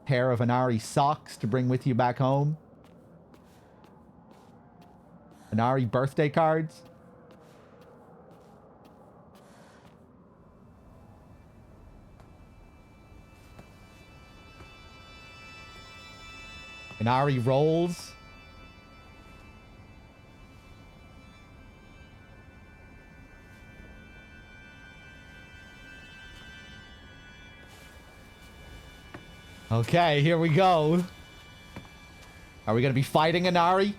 Pair of Inari socks to bring with you back home. Inari birthday cards. Inari rolls. Okay, here we go. Are we gonna be fighting Inari?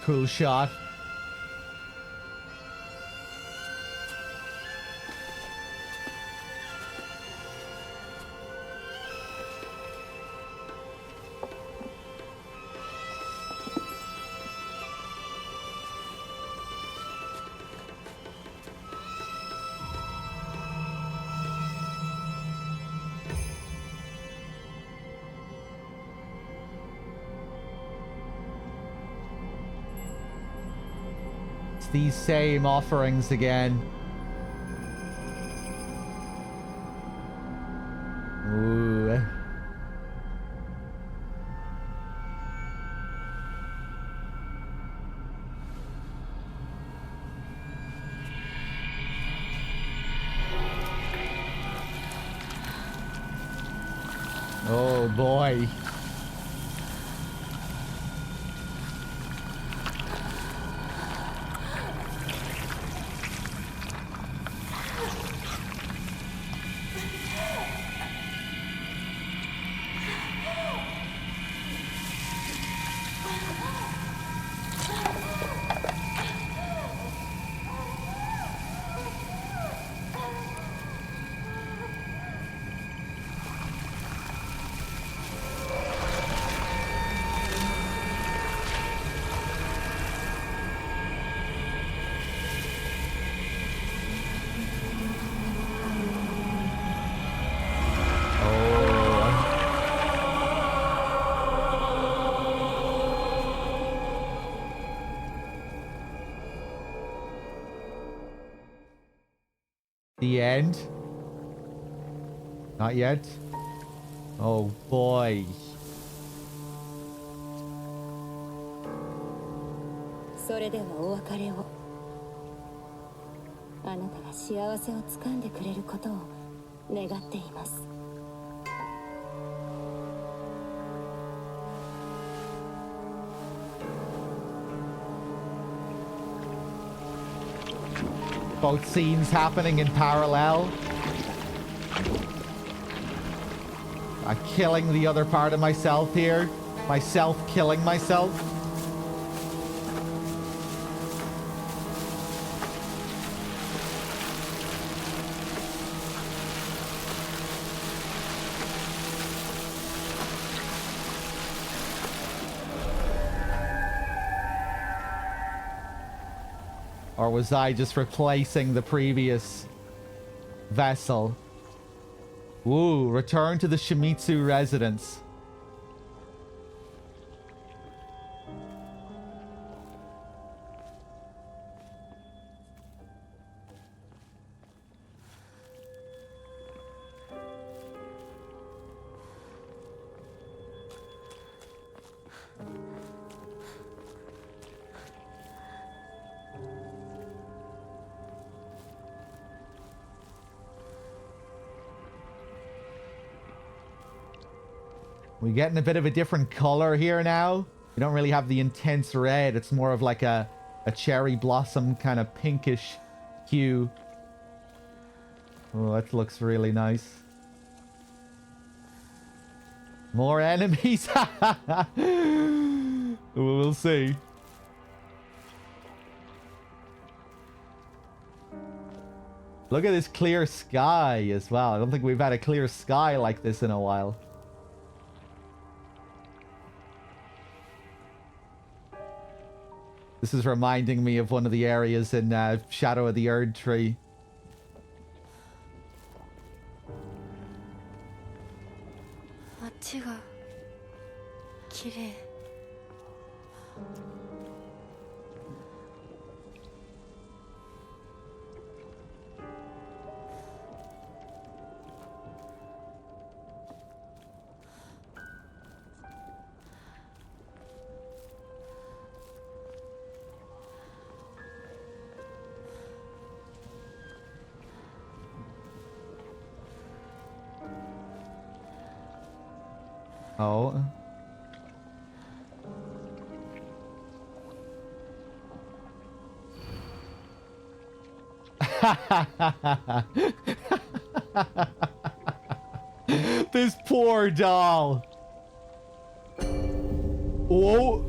Cool shot. These same offerings again. Ooh. Oh boy. The end? Not yet? Oh boy. それではお別れを。あなたが幸せをつかんでくれることを願っています。Both scenes happening in parallel. I'm killing the other part of myself here. Myself killing myself. Or was I just replacing the previous vessel? Ooh, return to the Shimizu residence. We're getting a bit of a different color here now. We don't really have the intense red. It's more of like a cherry blossom kind of pinkish hue. Oh, that looks really nice. More enemies. We'll see. Look at this clear sky as well. I don't think we've had a clear sky like this in a while. This is reminding me of one of the areas in Shadow of the Erd Tree. Oh. This poor doll. Oh.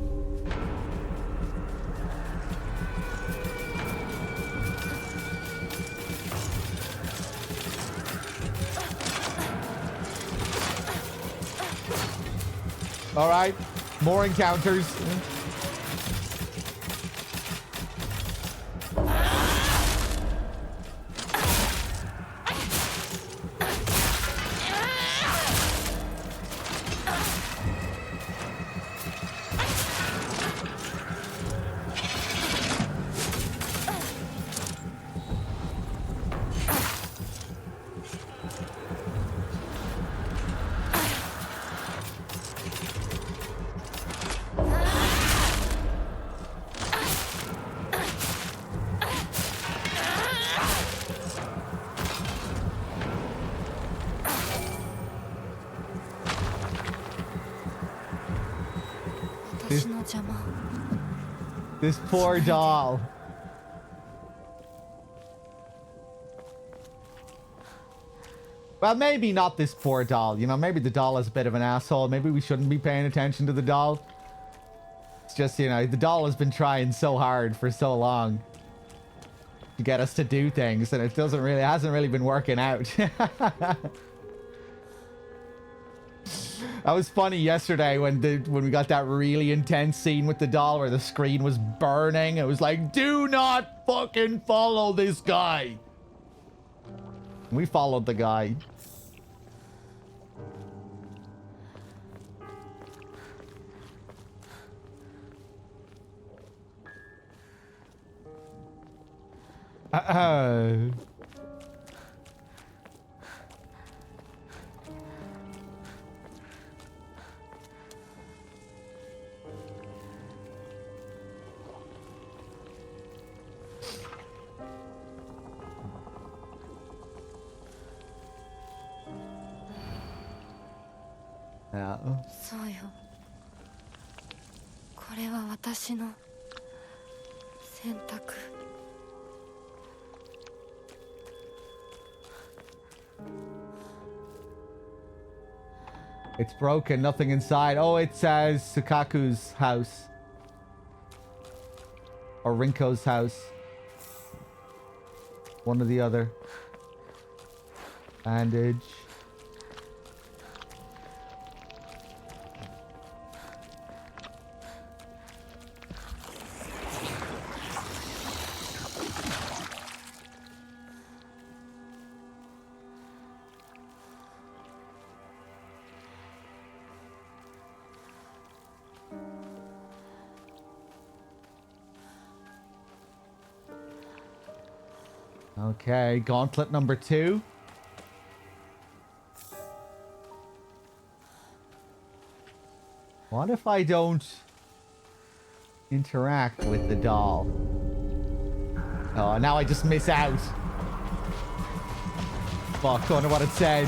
All right, more encounters. This poor doll. Well, maybe not this poor doll. You know, maybe the doll is a bit of an asshole. Maybe we shouldn't be paying attention to the doll. It's just, you know, the doll has been trying so hard for so long to get us to do things, and it hasn't really been working out. That was funny yesterday when we got that really intense scene with the doll where the screen was burning. It was like, do not fucking follow this guy. We followed the guy. Yeah. そうよ。これは私の選択。It's broken, nothing inside. Oh, it says Sukaku's house. Or Rinko's house. One or the other. Bandage. Okay, gauntlet number 2. What if I don't interact with the doll? Oh, now I just miss out. Fuck, don't know what it said.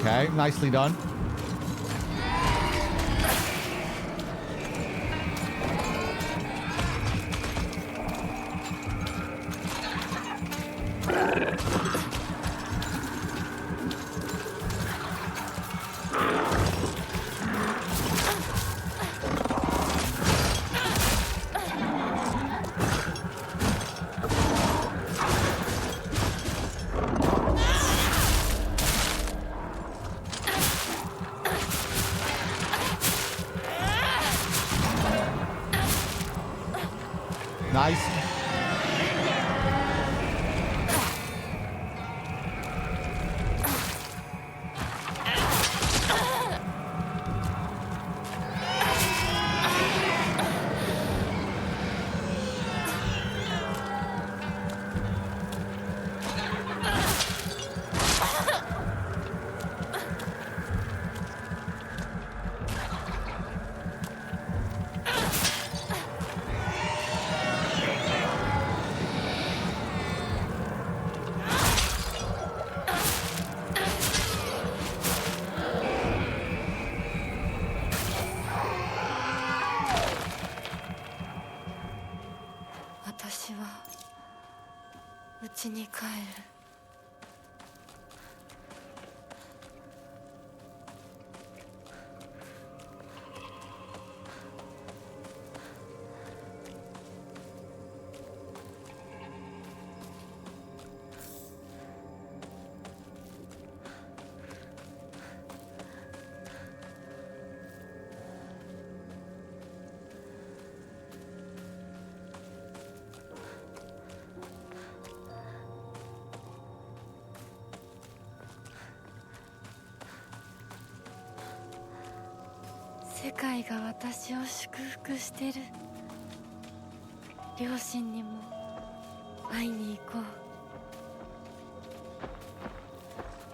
Okay, nicely done. Nice.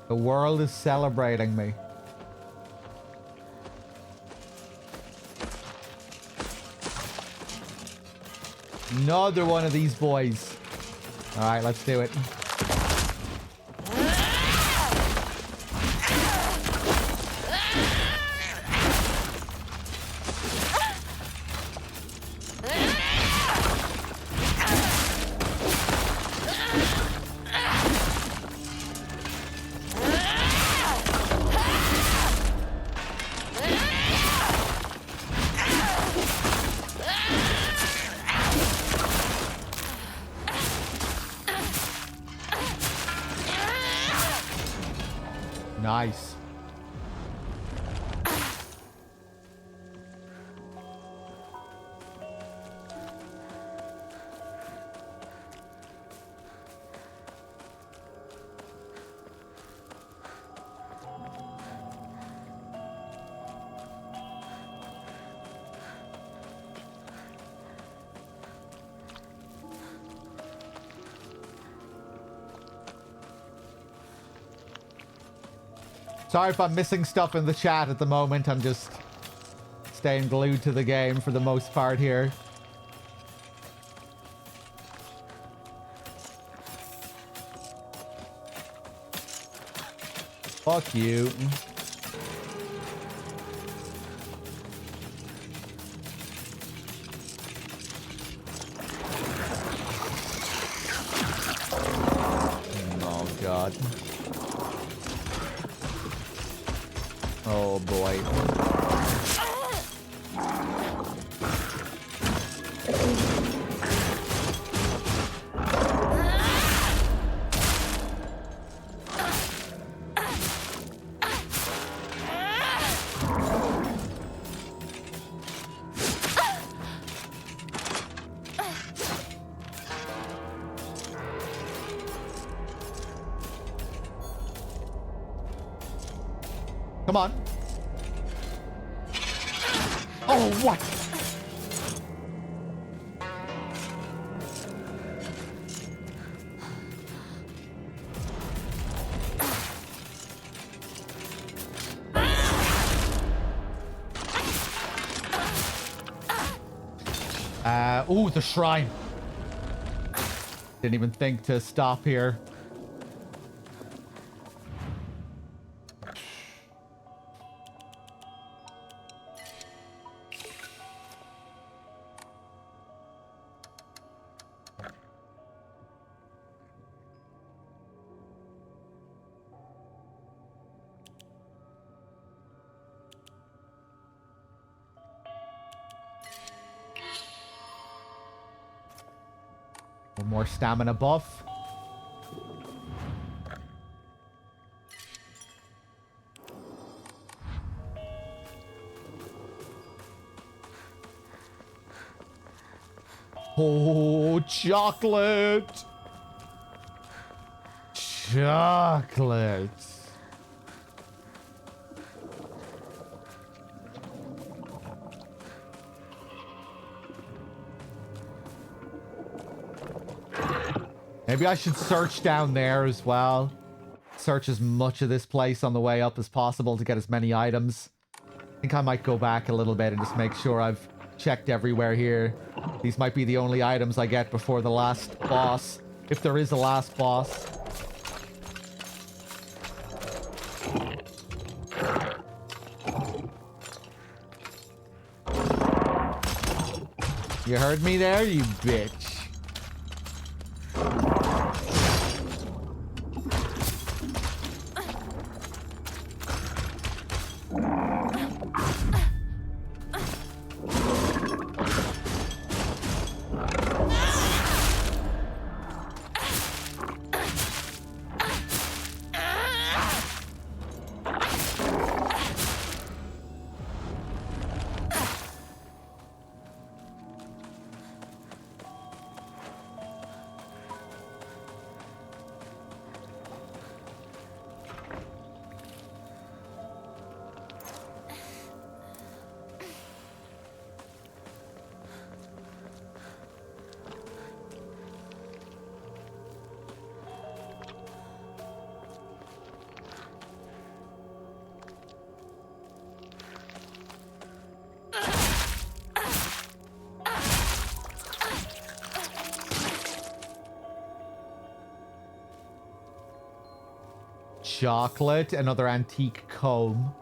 The world is celebrating me. Another one of these boys. All right, let's do it. Nice. Sorry if I'm missing stuff in the chat at the moment. I'm just staying glued to the game for the most part here. Fuck you. Oh, God. Oh boy. Come on. Oh, what? Ooh, the shrine. Didn't even think to stop here. One more stamina buff. Oh, chocolate! Chocolate! Maybe I should search down there as well. Search as much of this place on the way up as possible to get as many items. I think I might go back a little bit and just make sure I've checked everywhere here. These might be the only items I get before the last boss, if there is a last boss. You heard me there, you bitch. Chocolate, another antique comb.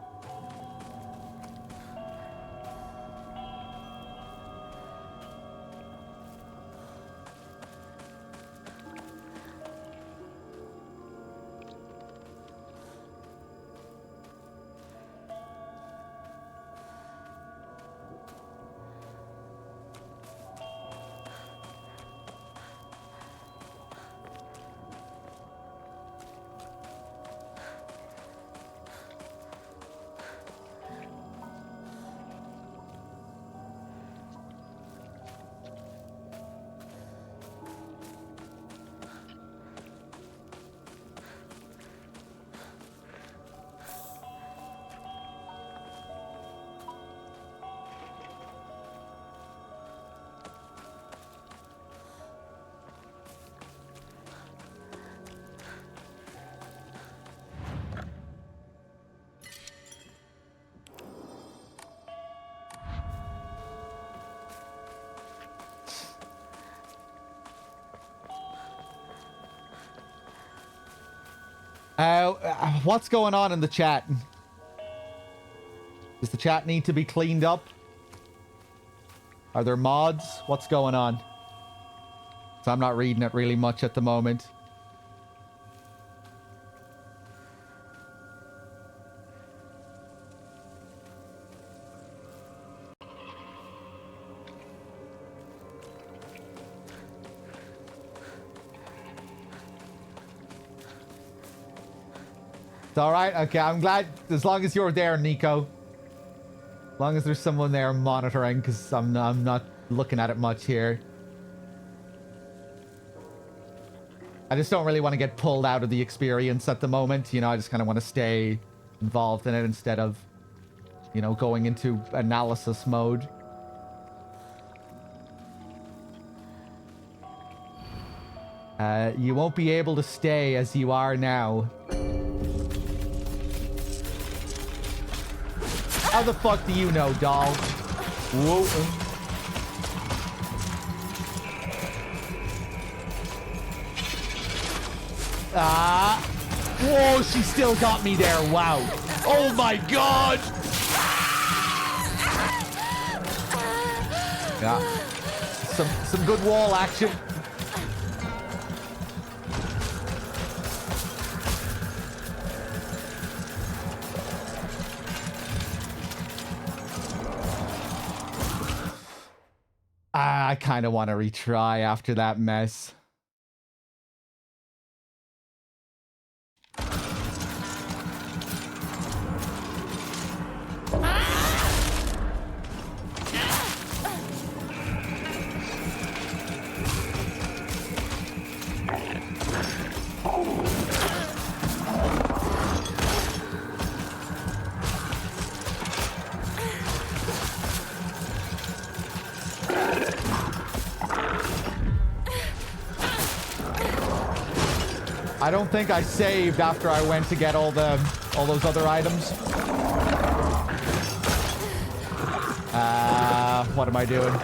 What's going on in the chat? Does the chat need to be cleaned up? Are there mods? What's going on? So I'm not reading it really much at the moment. All right, okay, I'm glad as long as you're there, Nico. As long as there's someone there monitoring, because I'm not looking at it much here. I just don't really want to get pulled out of the experience at the moment. You know, I just kind of want to stay involved in it instead of, you know, going into analysis mode. You won't be able to stay as you are now. How the fuck do you know, doll? Whoa. Whoa, she still got me there. Wow. Oh my god. Yeah. Some good wall action. I kind of want to retry after that mess. I don't think I saved after I went to get all those other items. What am I doing?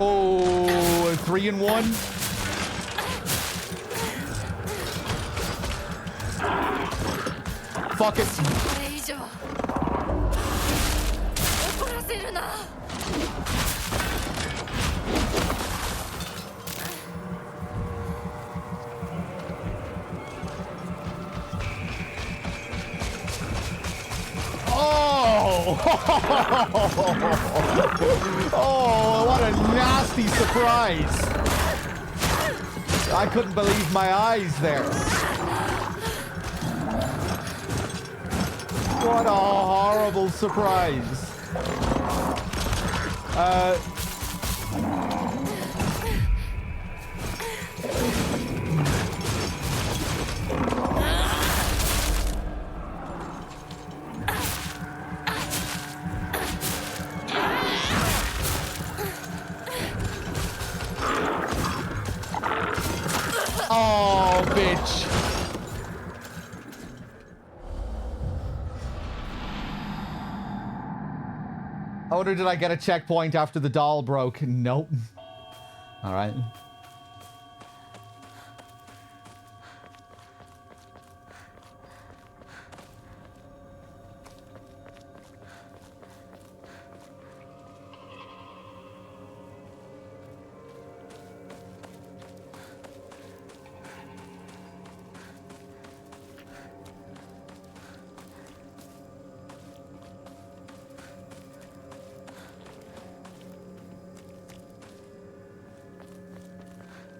Oh, 3 and 1. Fuck it. Oh, what a nasty surprise. I couldn't believe my eyes there. What a horrible surprise. Oh, bitch. I wonder, did I get a checkpoint after the doll broke? Nope. All right.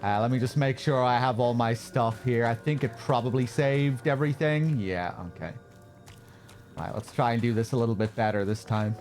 Let me just make sure I have all my stuff here. I think it probably saved everything. Yeah, okay. All right, let's try and do this a little bit better this time.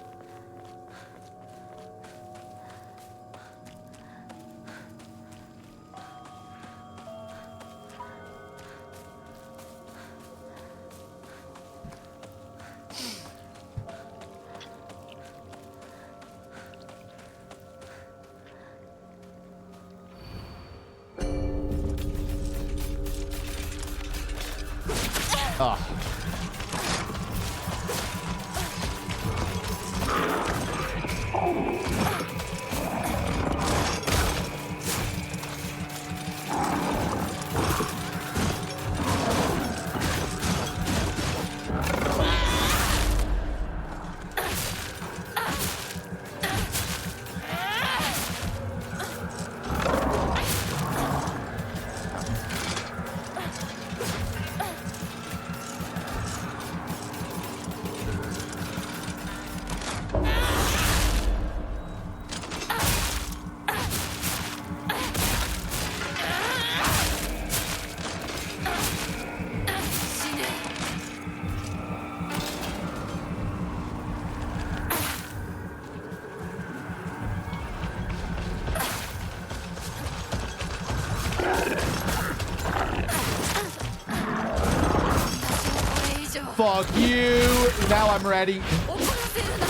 fuck you. Now I'm ready. 怒らせるな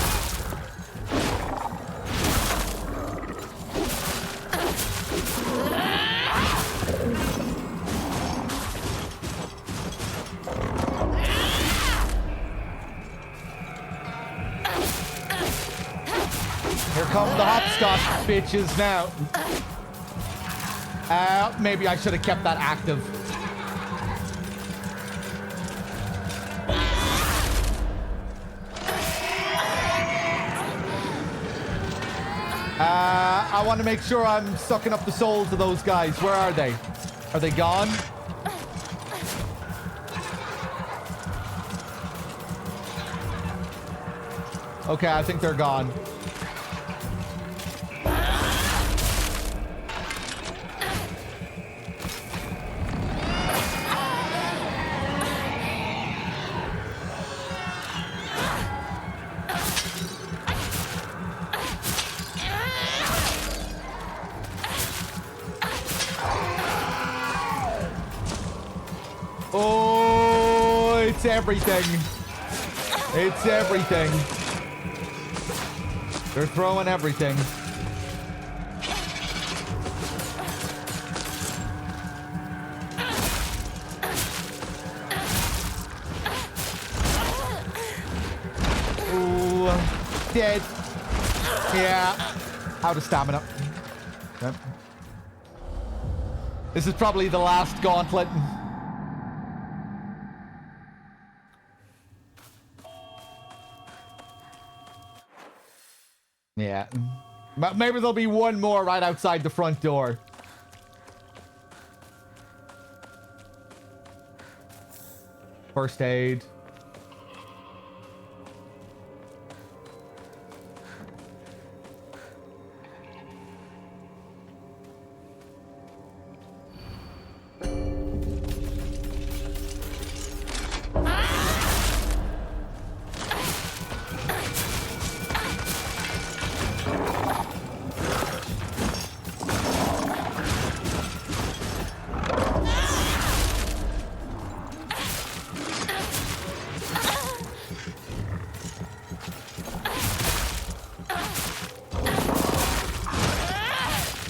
Here come the hopscotch bitches now. Maybe I should have kept that active. I want to make sure I'm sucking up the souls of those guys. Where are they? Are they gone? Okay, I think they're gone. Oh, it's everything. It's everything. They're throwing everything. Ooh, dead. Yeah, out of stamina. Yep. This is probably the last gauntlet. Yeah. Maybe there'll be one more right outside the front door. First aid.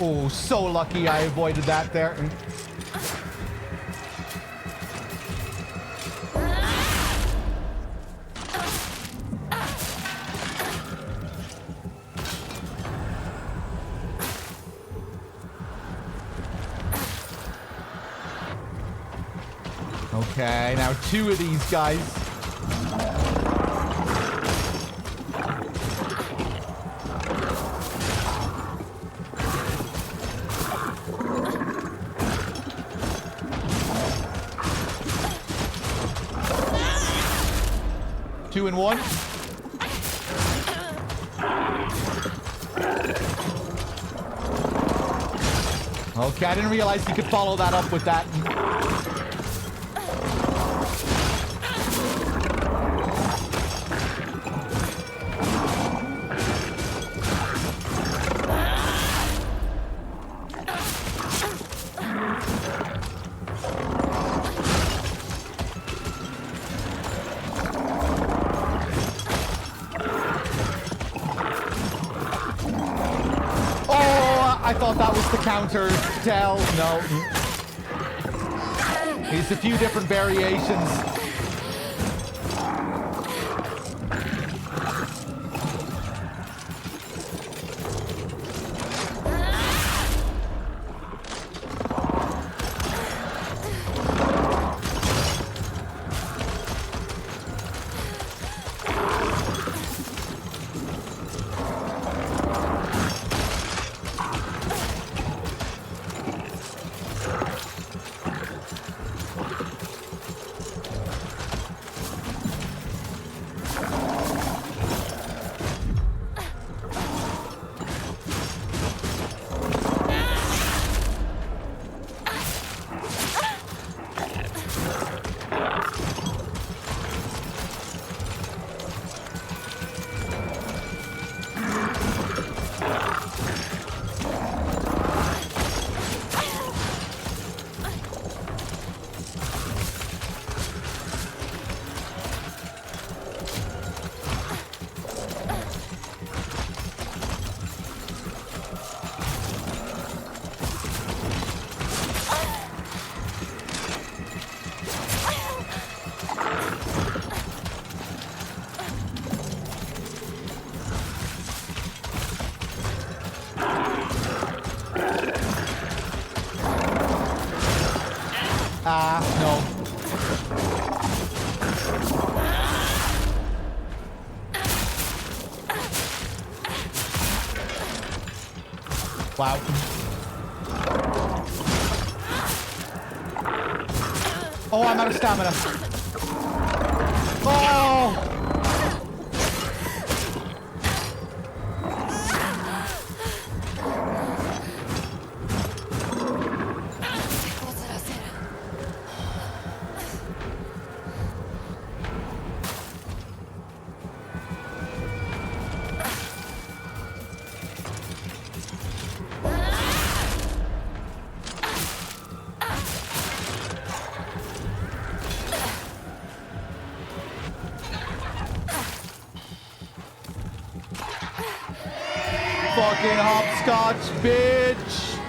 Oh, so lucky I avoided that there. Okay, now two of these guys. Two and one. Okay, I didn't realize you could follow that up with that. I thought that was the counter tell. No. It's a few different variations. No. Wow. Oh, I'm out of stamina. Oh! Fucking hopscotch, bitch!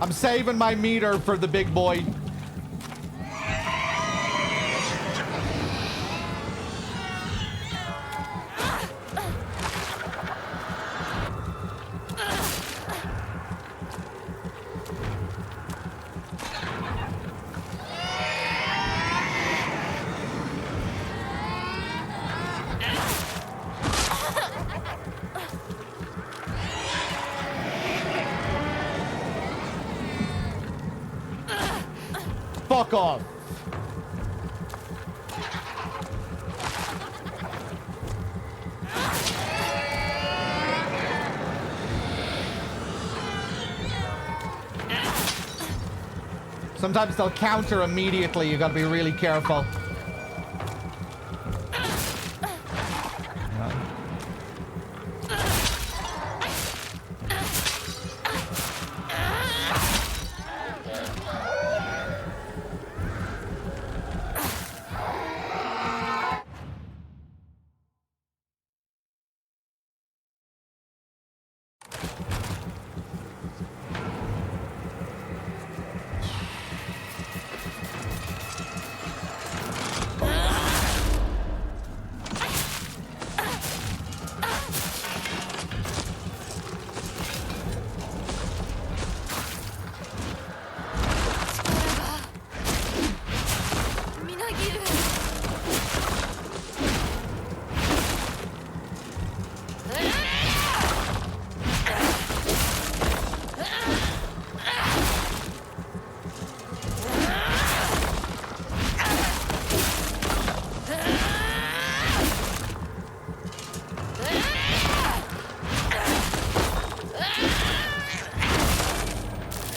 I'm saving my meter for the big boy. Fuck off. Sometimes they'll counter immediately. You gotta be really careful.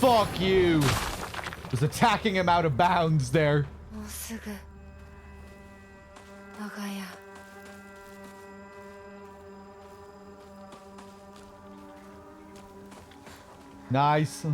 Fuck you. Was attacking him out of bounds there. Nice.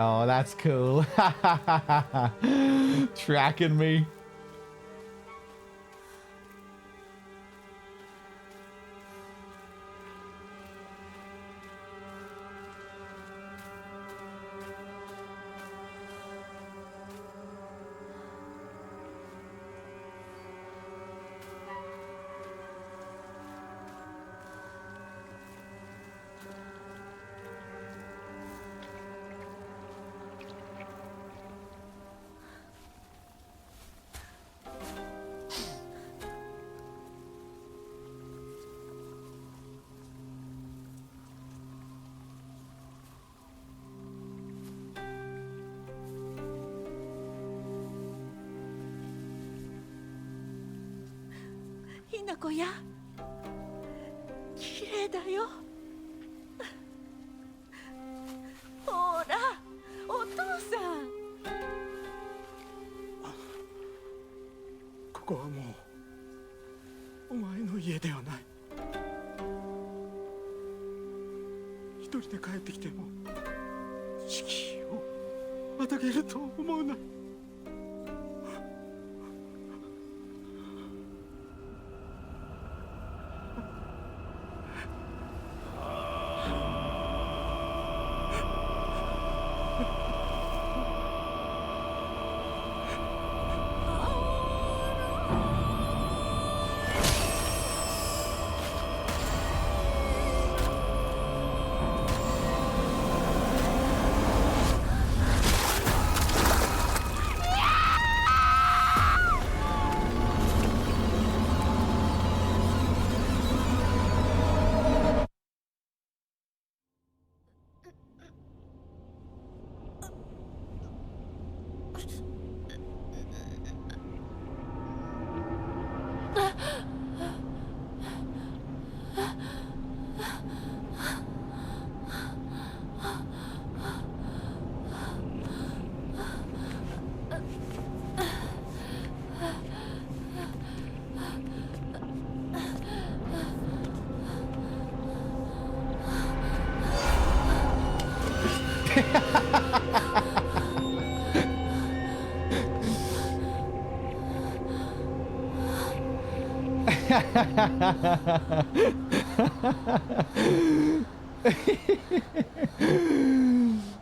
Oh, that's cool. Tracking me. Hinako ya. Kiri. 麗だよ。ほらお父さん。ここはもうお前の家ではない。一人で帰ってきても敷居をまたげると思うな。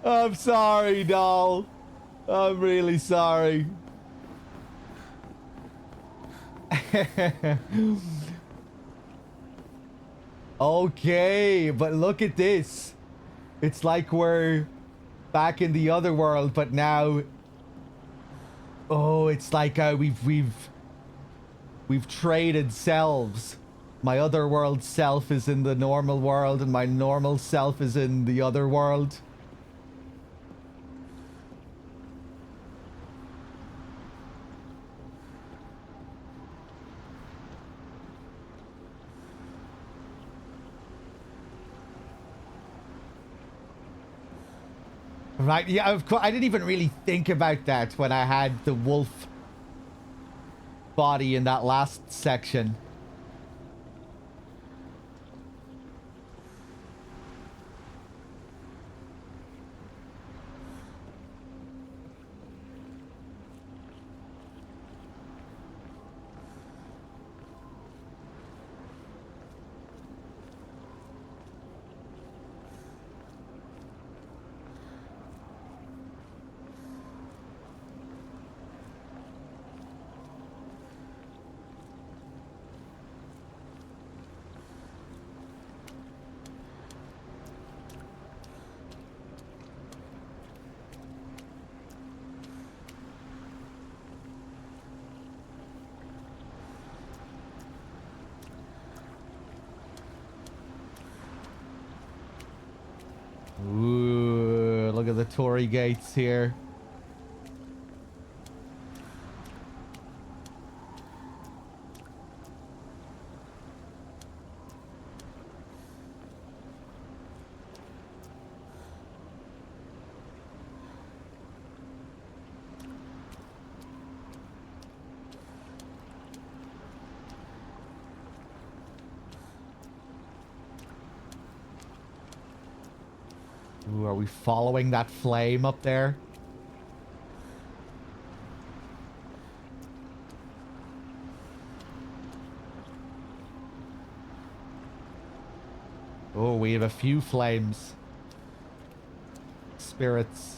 I'm sorry, doll. I'm really sorry. Okay, but look at this. It's like we're back in the other world, but now... Oh, it's like we've traded selves. My other world self is in the normal world, and my normal self is in the other world. Right, yeah, of course. I didn't even really think about that when I had the wolf body in that last section. Ooh, look at the Torii gates here. Ooh, are we following that flame up there? Oh, we have a few flames. Spirits.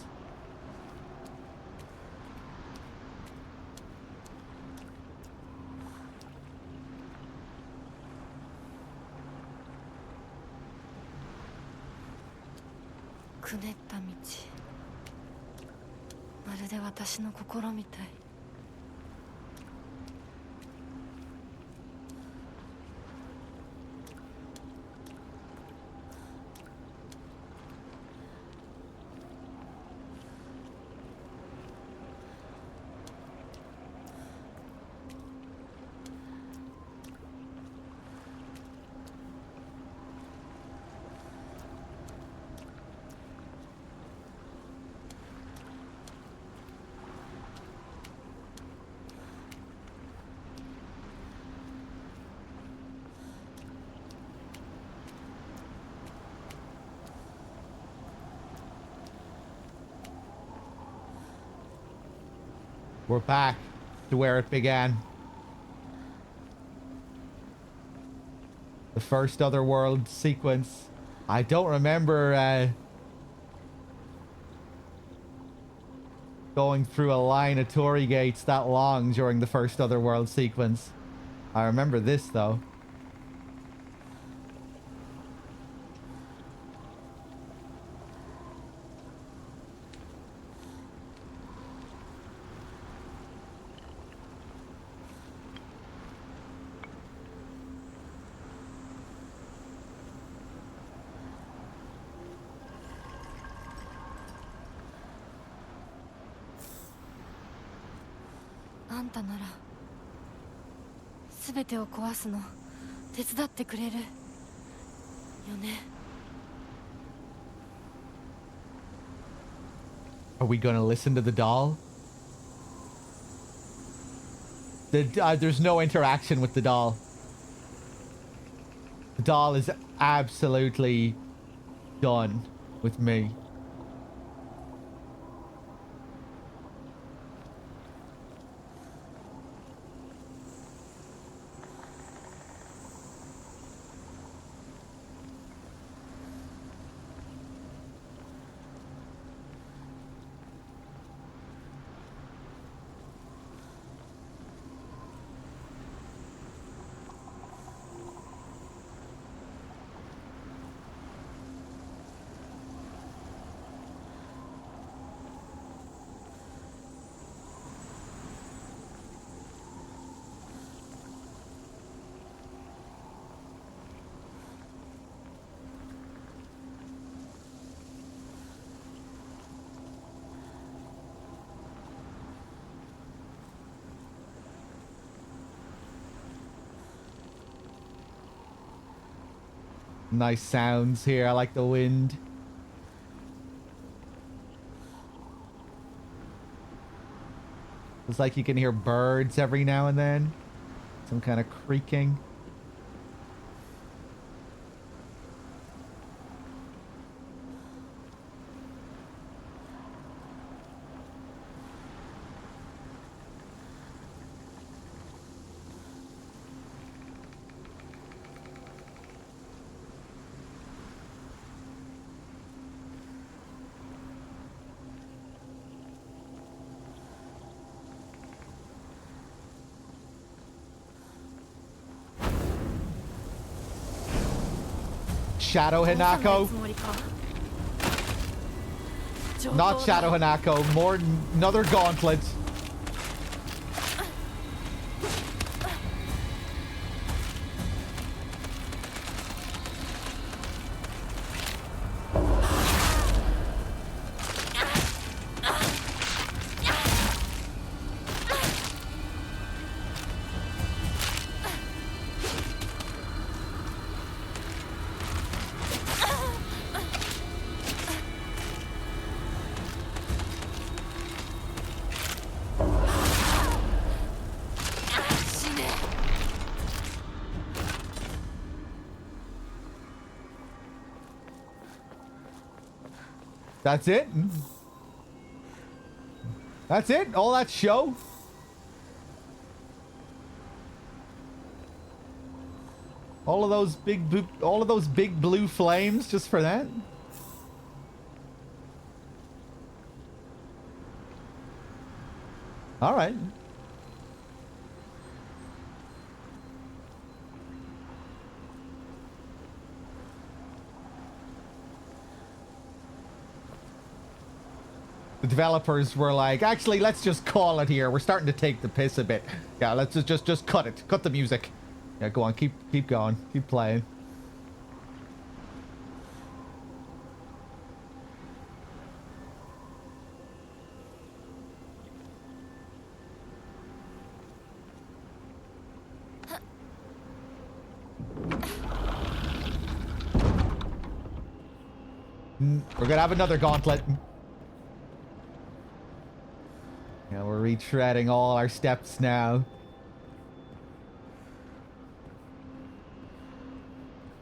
We're back to where it began. The first Otherworld sequence. I don't remember going through a line of Torii gates that long during the first Otherworld sequence. I remember this though. Are we gonna listen to the doll? There's no interaction with the doll. The doll is absolutely done with me. Nice sounds here. I like the wind. It's like you can hear birds every now and then. Some kind of creaking. Shadow Hinako. Not Shadow Hinako. More another gauntlet. That's it? That's it? All that show? All of those big blue flames just for that? All right. The developers were like, actually, let's just call it here. We're starting to take the piss a bit. Yeah, let's just cut it. Cut the music. Yeah, go on. Keep going. Keep playing. We're gonna have another gauntlet. Yeah, we're retreading all our steps now.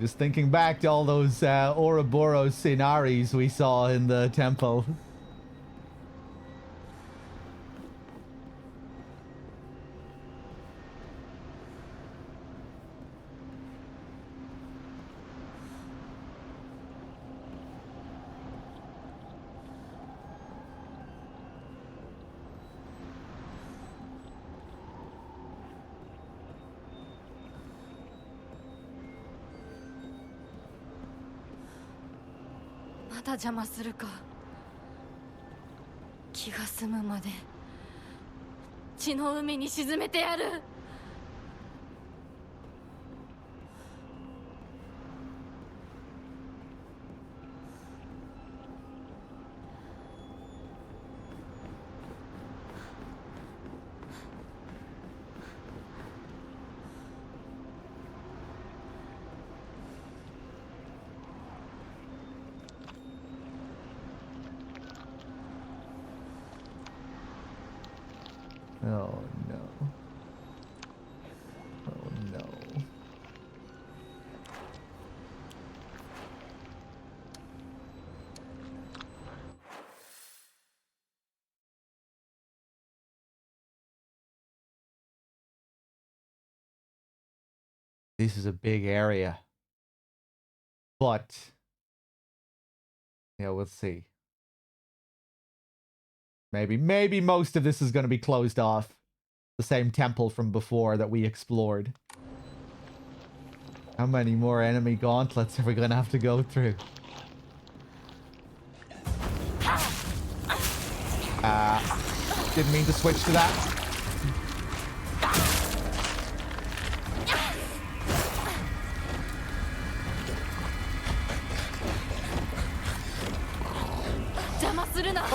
Just thinking back to all those Ouroboros scenaries we saw in the temple. た邪魔するか。気が済むまで血の海に沈めてやる。Oh no. Oh no. This is a big area. But yeah, we'll see. Maybe most of this is going to be closed off. The same temple from before that we explored. How many more enemy gauntlets are we going to have to go through? Didn't mean to switch to that.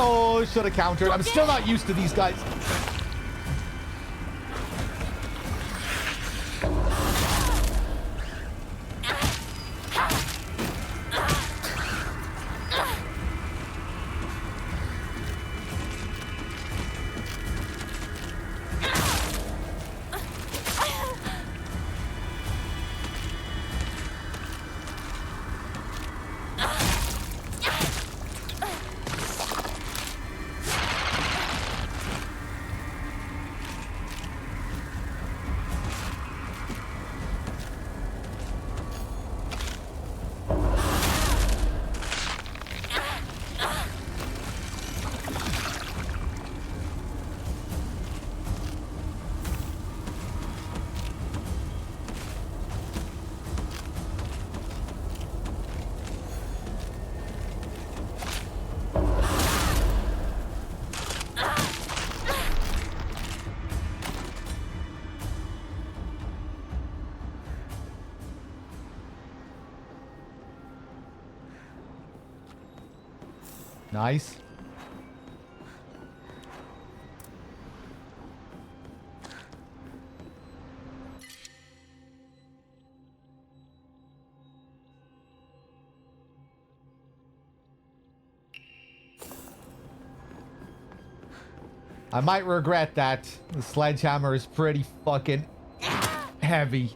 Oh, should have countered. I'm still not used to these guys. Nice. I might regret that. The sledgehammer is pretty fucking heavy.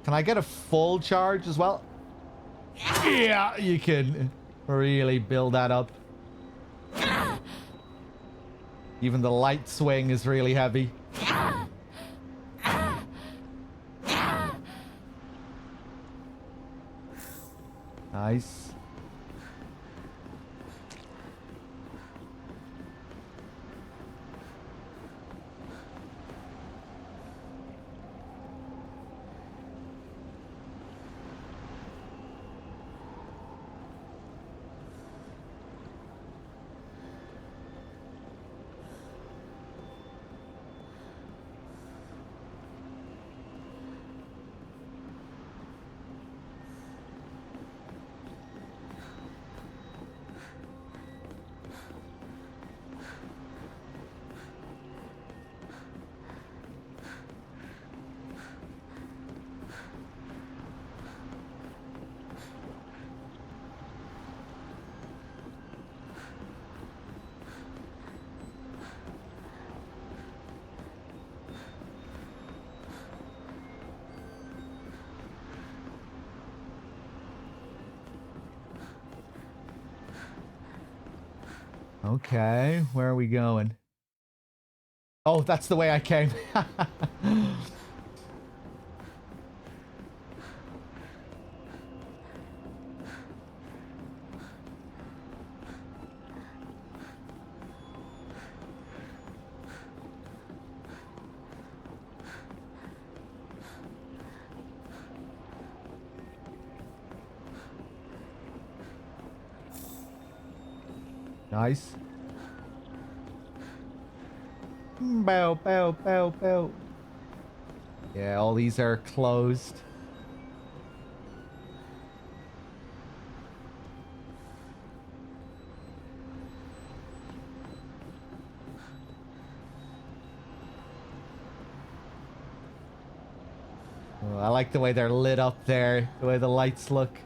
Can I get a full charge as well? Yeah, you can really build that up. Even the light swing is really heavy. Nice. Okay, where are we going? Oh, that's the way I came. Nice. Bow, bow, bow, bow. Yeah, all these are closed. Oh, I like the way they're lit up there, the way the lights look.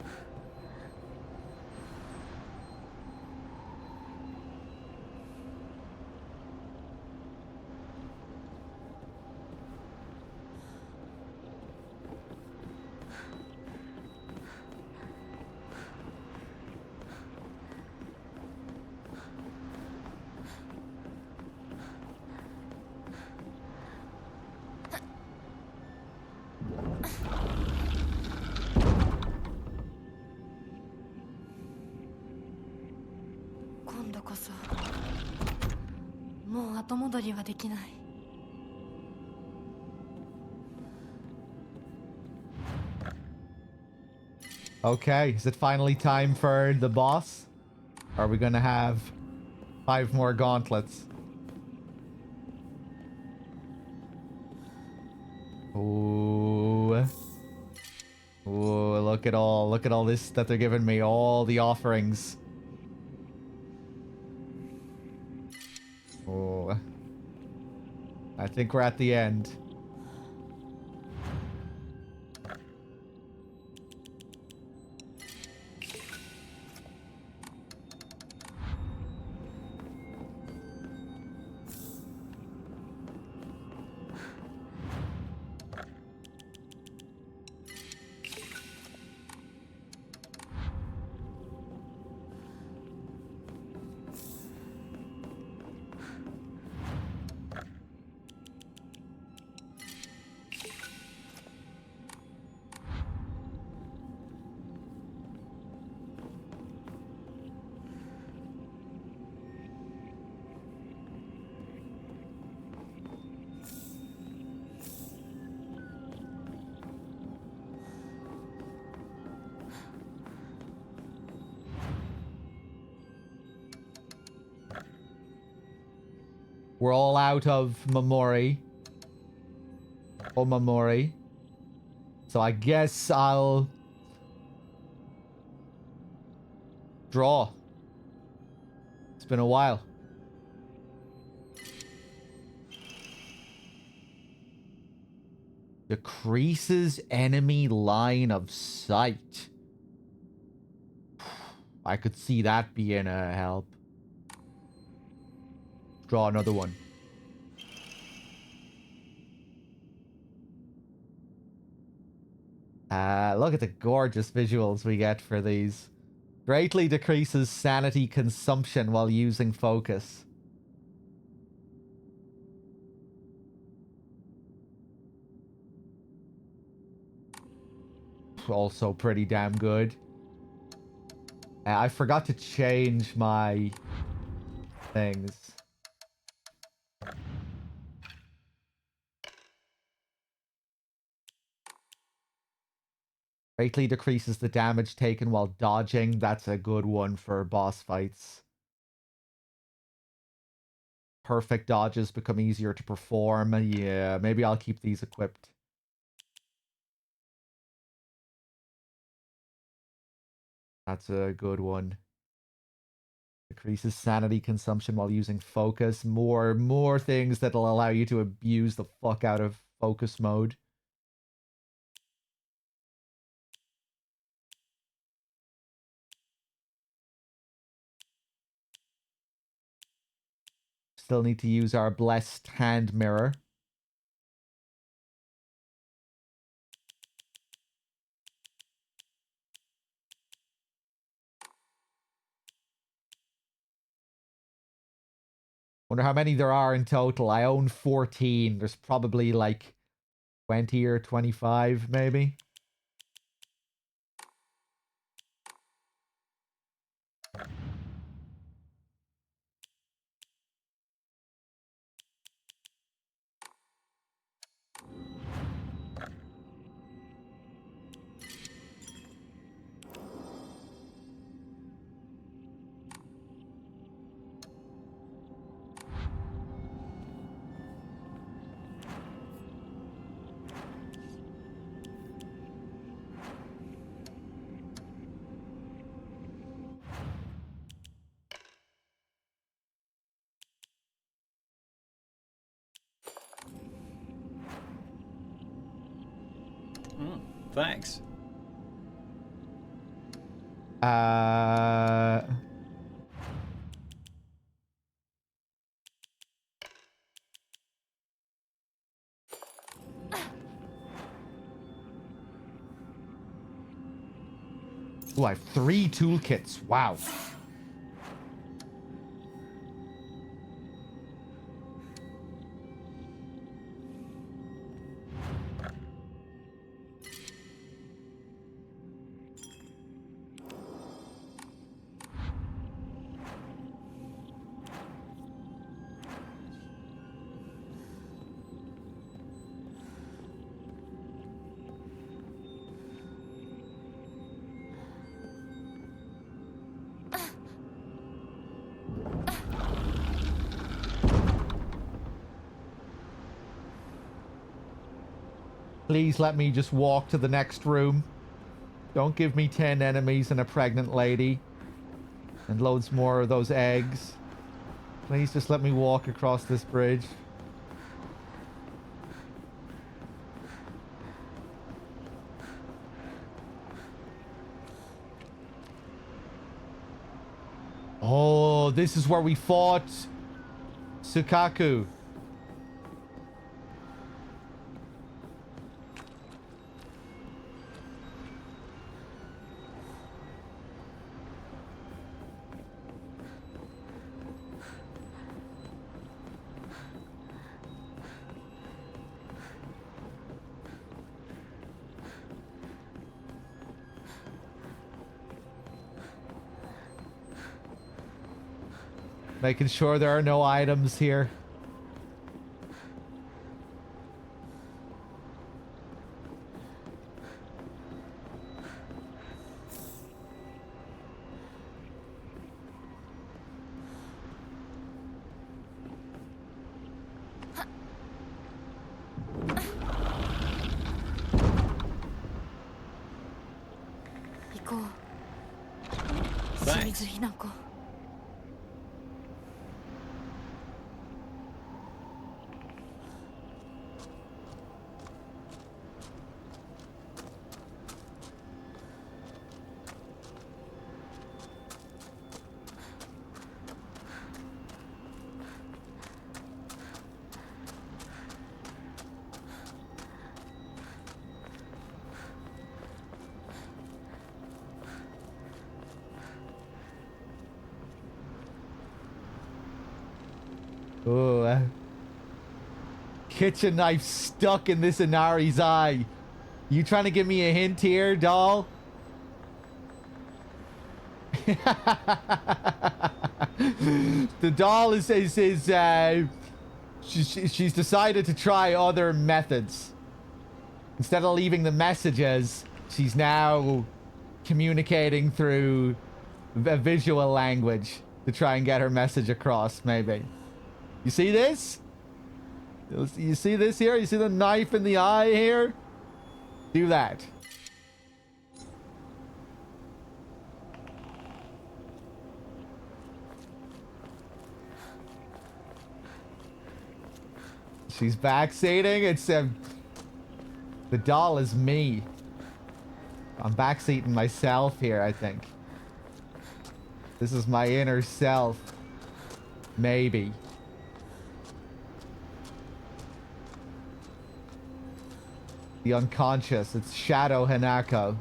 Okay, is it finally time for the boss? Are we gonna have 5 more gauntlets? Ooh. Ooh, look at all this that they're giving me, all the offerings. Oh. I think we're at the end. We're all out of Mamori. Oh, Mamori. So I guess I'll draw. It's been a while. Decreases enemy line of sight. I could see that being a help. Draw another one. Look at the gorgeous visuals we get for these. Greatly decreases sanity consumption while using focus. Also pretty damn good. I forgot to change my things. Greatly decreases the damage taken while dodging. That's a good one for boss fights. Perfect dodges become easier to perform. Yeah, maybe I'll keep these equipped. That's a good one. Decreases sanity consumption while using focus. More things that'll allow you to abuse the fuck out of focus mode. Still need to use our blessed hand mirror. Wonder how many there are in total. I own 14. There's probably like 20 or 25 maybe. Thanks. Ooh, I have 3 toolkits. Wow. Please let me just walk to the next room. Don't give me 10 enemies and a pregnant lady. And loads more of those eggs. Please just let me walk across this bridge. Oh, this is where we fought Sukaku. Making sure there are no items here. Thanks. Oh, kitchen knife stuck in this Inari's eye. You trying to give me a hint here, doll? The doll she's decided to try other methods. Instead of leaving the messages, she's now communicating through a visual language to try and get her message across, maybe. You see this? You see this here? You see the knife in the eye here? Do that. She's backseating. It's the doll is me. I'm backseating myself here, I think. This is my inner self. Maybe. The unconscious. It's Shadow Hanako.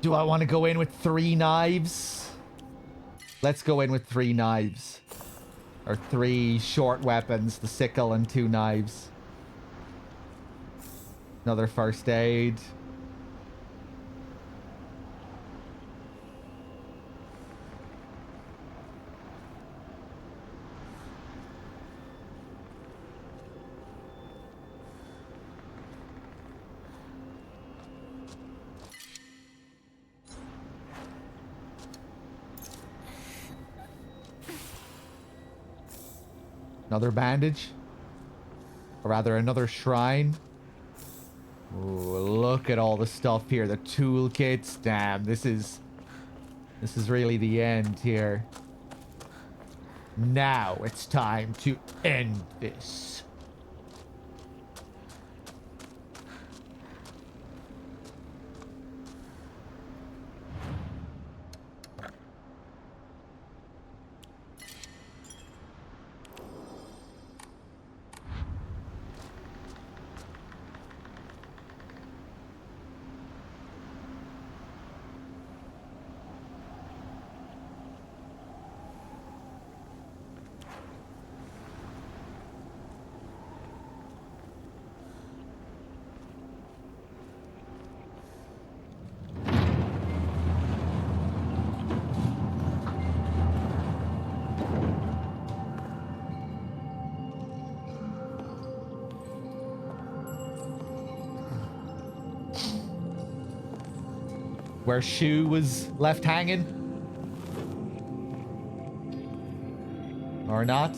Do I want to go in with 3 knives? Let's go in with 3 knives. Or 3 short weapons, the sickle and 2 knives. Another first aid. Another bandage. Or rather, another shrine. Ooh, look at all the stuff here. The toolkits. Damn, this is really the end here. Now it's time to end this. Where Shu was left hanging? Or not?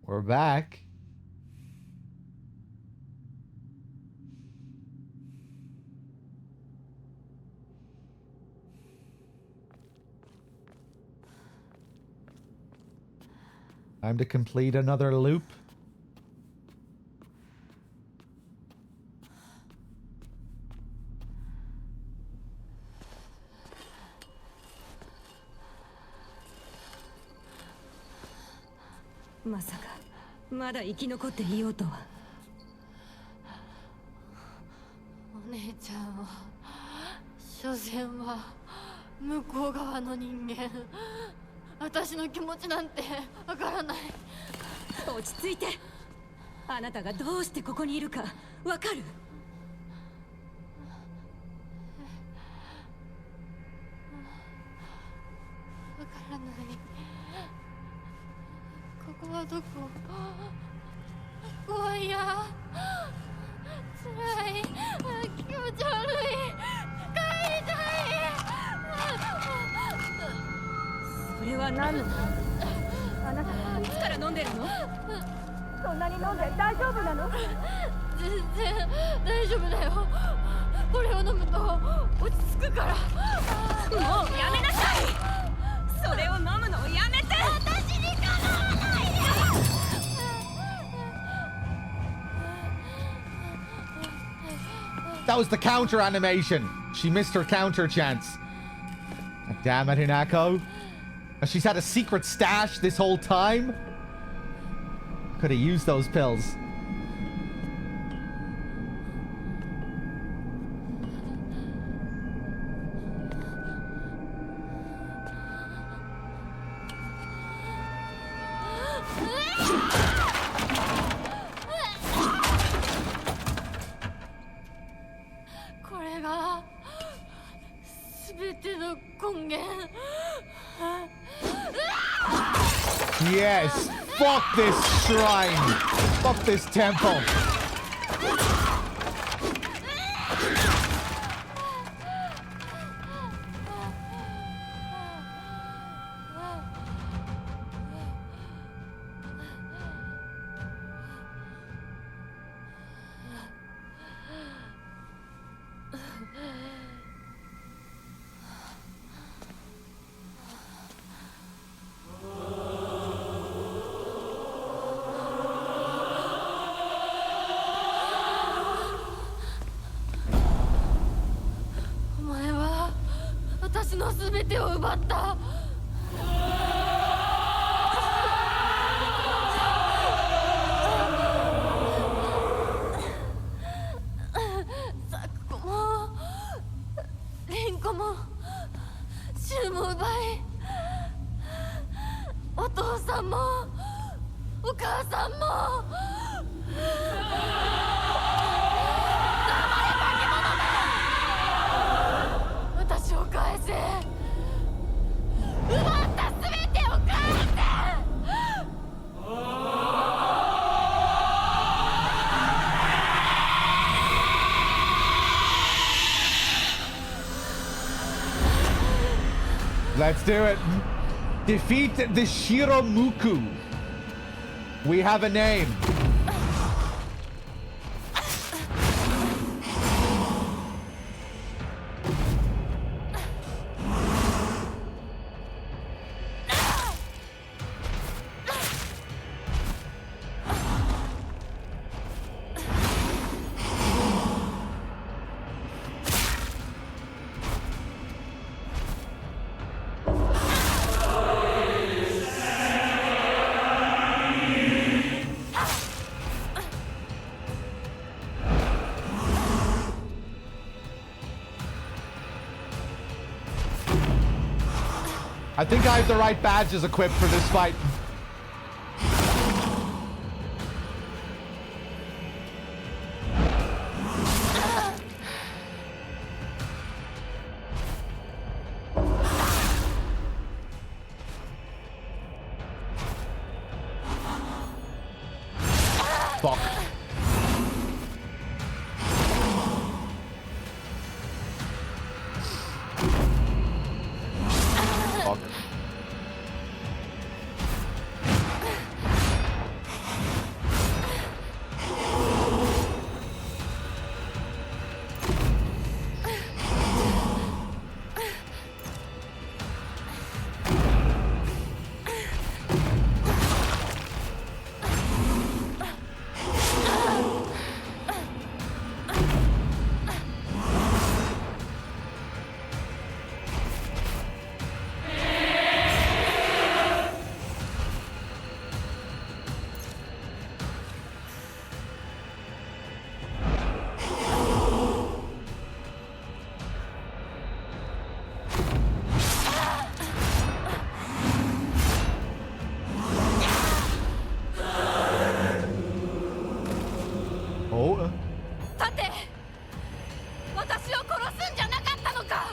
We're back. Time to complete another loop.まさかまだ生き残っていようとは。お姉ちゃんは所詮は向こう側の人間。私の気持ちなんてわからない。落ち着いて。あなたがどうしてここにいるかわかる？わからない。ここはどこ？怖いや。辛い。気持ち悪い。帰りたい。それは何なの？あなたいつから飲んでるの？そんなに飲んで大丈夫なの？全然大丈夫だよ。これを飲むと落ち着くから。もうやめなさい。それを飲むのをやめて。私にかなわないで。That was the counter animation. She missed her counter chance. God damn it, Hinako. And she's had a secret stash this whole time. Could have used those pills. Yes. Fuck this shrine. Fuck this temple. Let's do it. Defeat the Shiromuku. We have a name. I think I have the right badges equipped for this fight. Fuck. Fuck. Oh. さて、私を殺すんじゃなかったのか。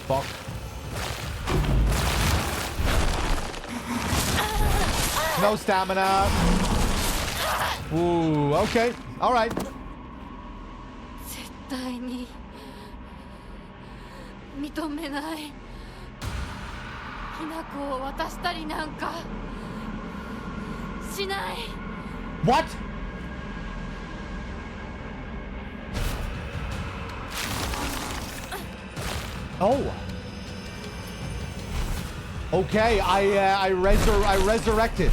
Fuck. No stamina. Ooh, okay. All right. 絶対に認めない。ひな子を渡したりなんかしない。 What? Oh. Okay, I resurrected.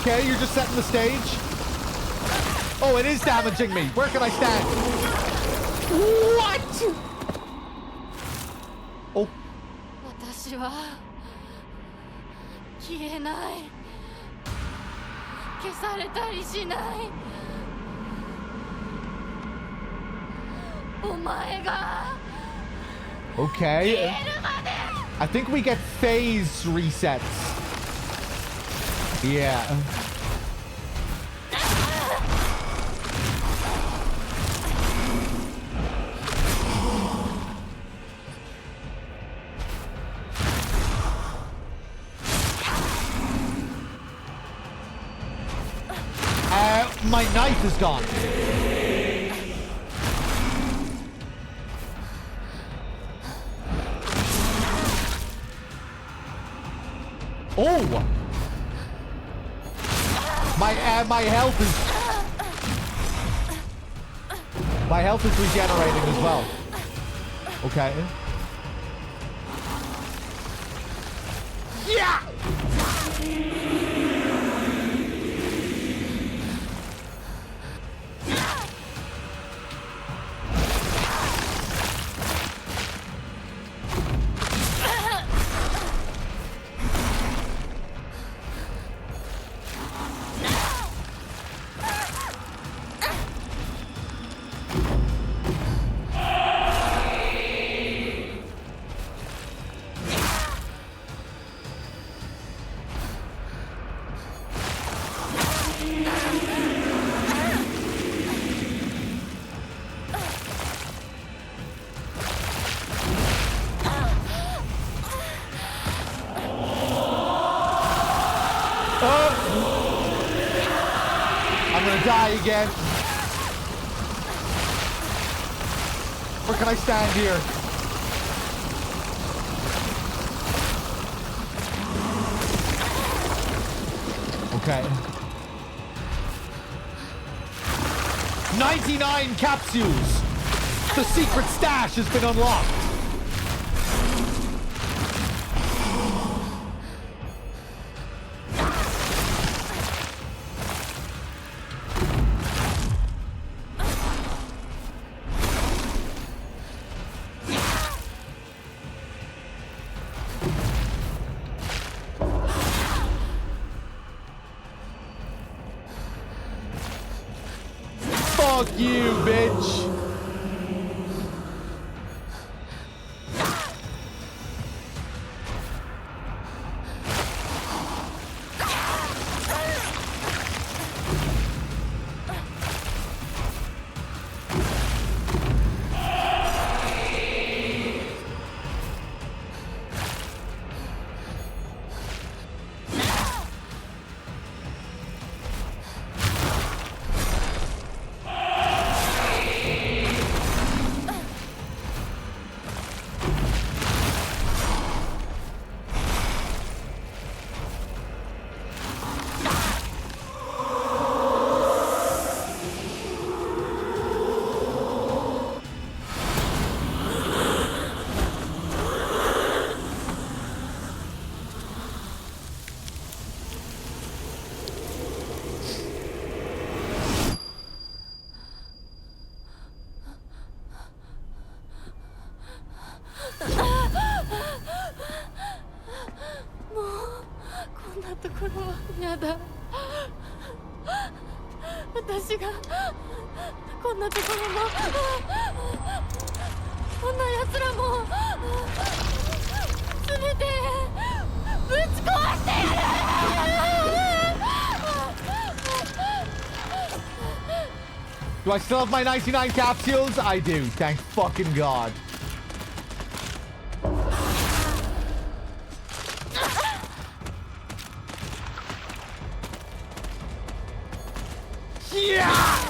okay. You're just setting the stage. Oh, it is damaging me. Where can I stand? What? Oh. 私は消えない。消されたりしない。お前が Okay. I think we get phase resets. Yeah. My knife is gone. Oh! My health is regenerating as well. Okay. Yeah! I'm gonna die again. Where can I stand here? Okay. 99 capsules! The secret stash has been unlocked! Fuck you, bitch! Do I still have my 99 capsules? I do, thank fucking God. Yeah!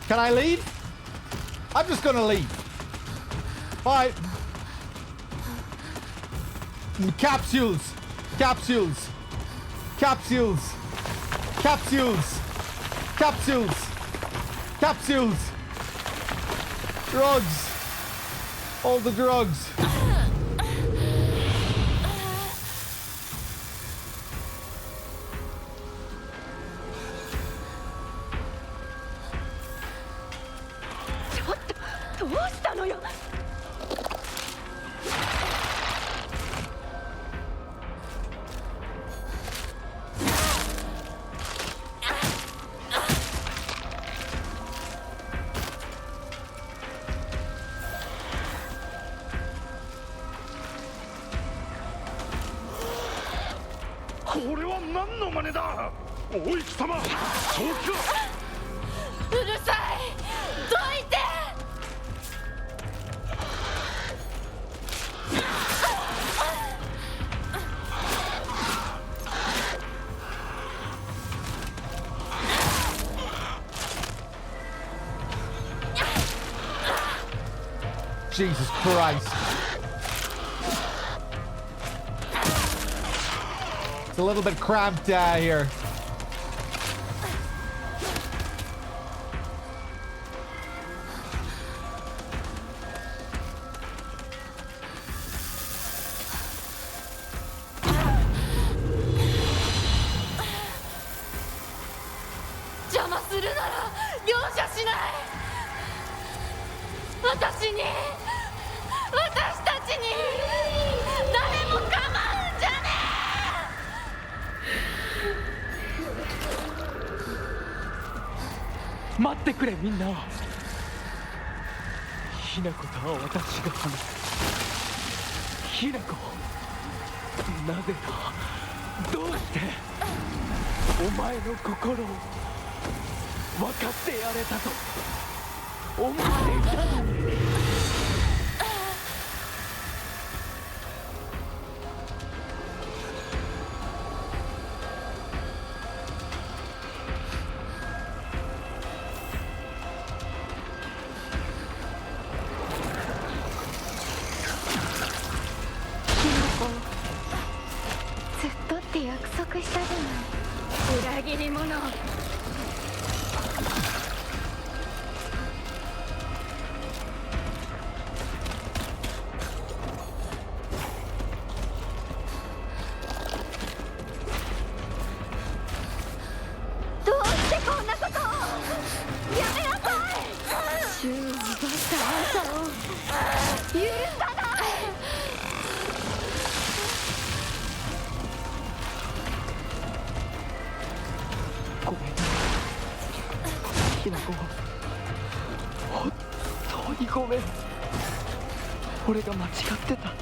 Can I leave? I'm just gonna leave. Bye. Capsules. Capsules. Capsules. Capsules. Capsules. Capsules. Drugs. All the drugs. Jesus Christ. It's a little bit cramped here.待ってくれみんな。ひな子とは私が話す。ひな子、なぜだ、どうしてお前の心を分かってやれたと思っていたのに。約束したじゃない、裏切り者。どうしてこんなことを。やめなさい。銃を奪ったあんたを許さない。ひな子、本当にごめん。俺が間違ってた。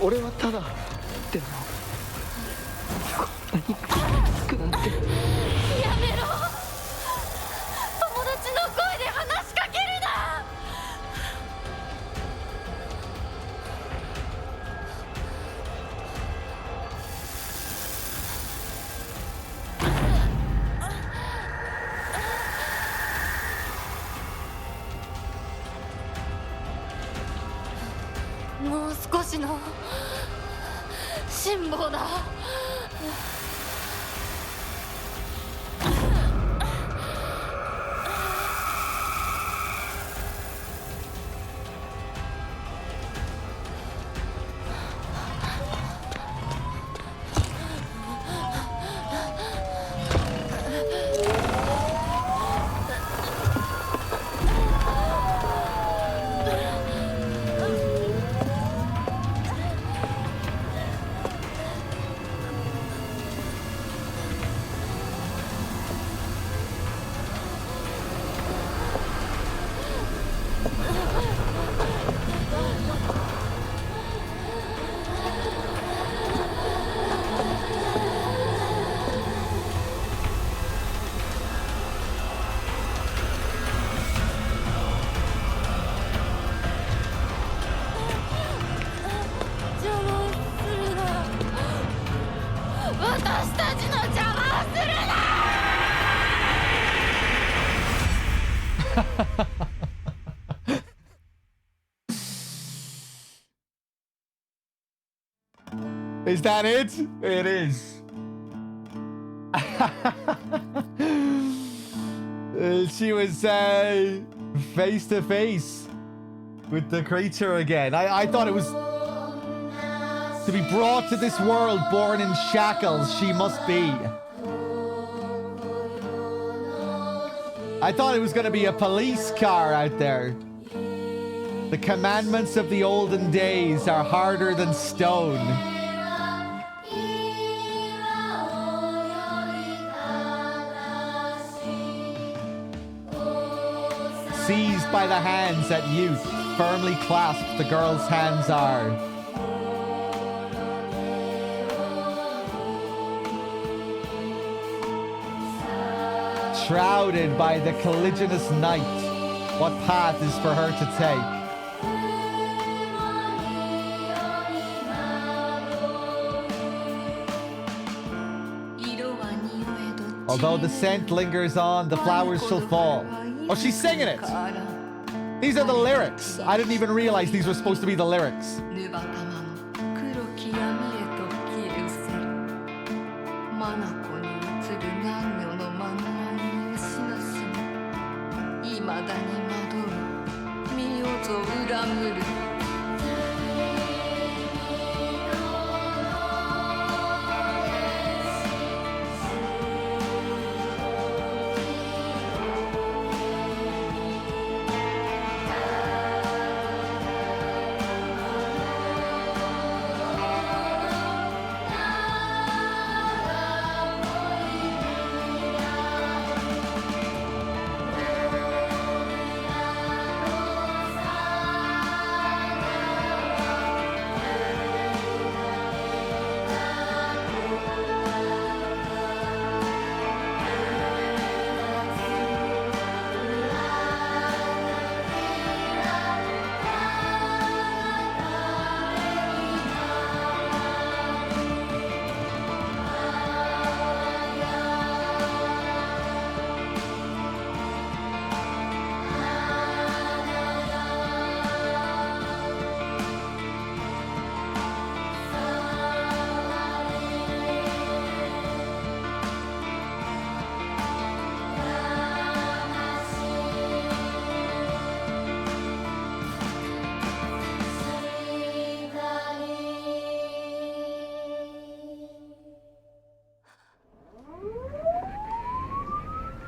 俺はただ、でもこんなに傷つくなんて。やめろ。友達の声で話しかけるな。もう少しの辛抱だ。Is that it? It is. She was face to face with the creature again. I thought it was to be brought to this world born in shackles. She must be. I thought it was going to be a police car out there. The commandments of the olden days are harder than stone. Seized by the hands that youth, firmly clasped the girl's hands are. Shrouded by the colliginous night, what path is for her to take? Although the scent lingers on, the flowers shall fall. Oh, she's singing it! These are the lyrics. I didn't even realize these were supposed to be the lyrics.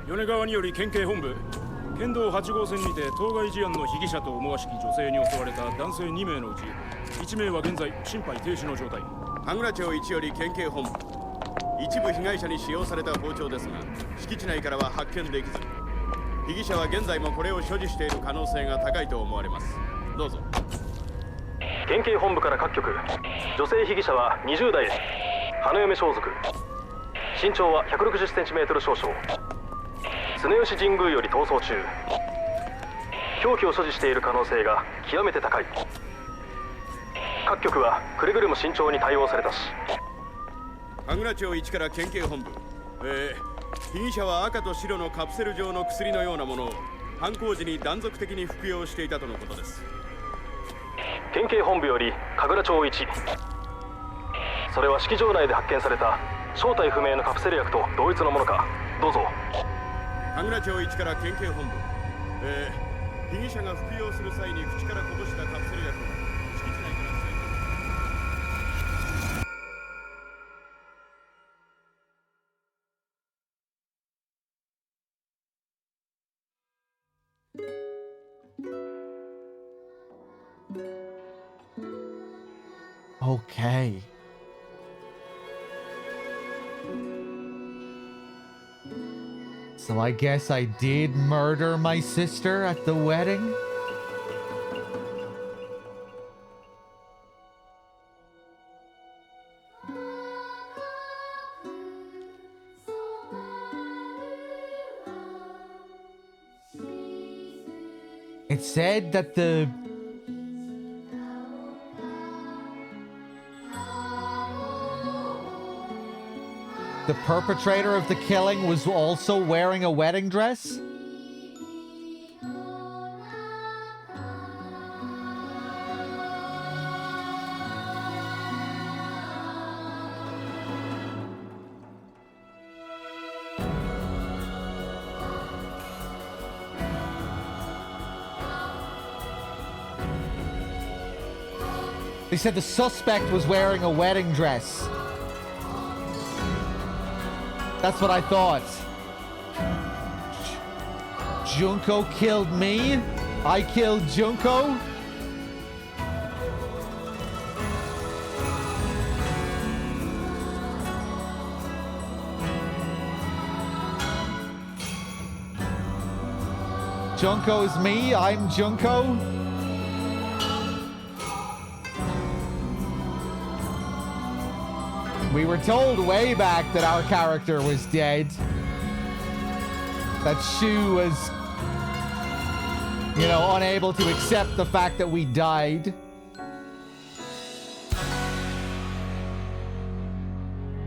米川により県警本部県道8号線にて当該事案の被疑者と思わしき女性に襲われた男性2名のうち1名は現在心肺停止の状態。羽倉町1より県警本部、一部被害者に使用された包丁ですが敷地内からは発見できず、被疑者は現在もこれを所持している可能性が高いと思われます。どうぞ。県警本部から各局、女性被疑者は20代、花嫁装束、身長は 160cm 少々、常吉神宮より逃走中、凶器を所持している可能性が極めて高い。各局はくれぐれも慎重に対応されたし。羽倉町1から県警本部、被疑者は赤と白のカプセル状の薬のようなものを犯行時に断続的に服用していたとのことです。県警本部より神楽町1、それは式場内で発見された正体不明のカプセル薬と同一のものか。どうぞ。羽倉町1から県警本部、被疑者が服用する際に口からこぼしたカプセル薬を敷地内からOkay. So I guess I did murder my sister at the wedding? It said that the perpetrator of the killing was also wearing a wedding dress? They said the suspect was wearing a wedding dress. That's what I thought. Junko killed me? I killed Junko? Junko is me? I'm Junko? We were told way back that our character was dead. That Shu was, you know, unable to accept the fact that we died.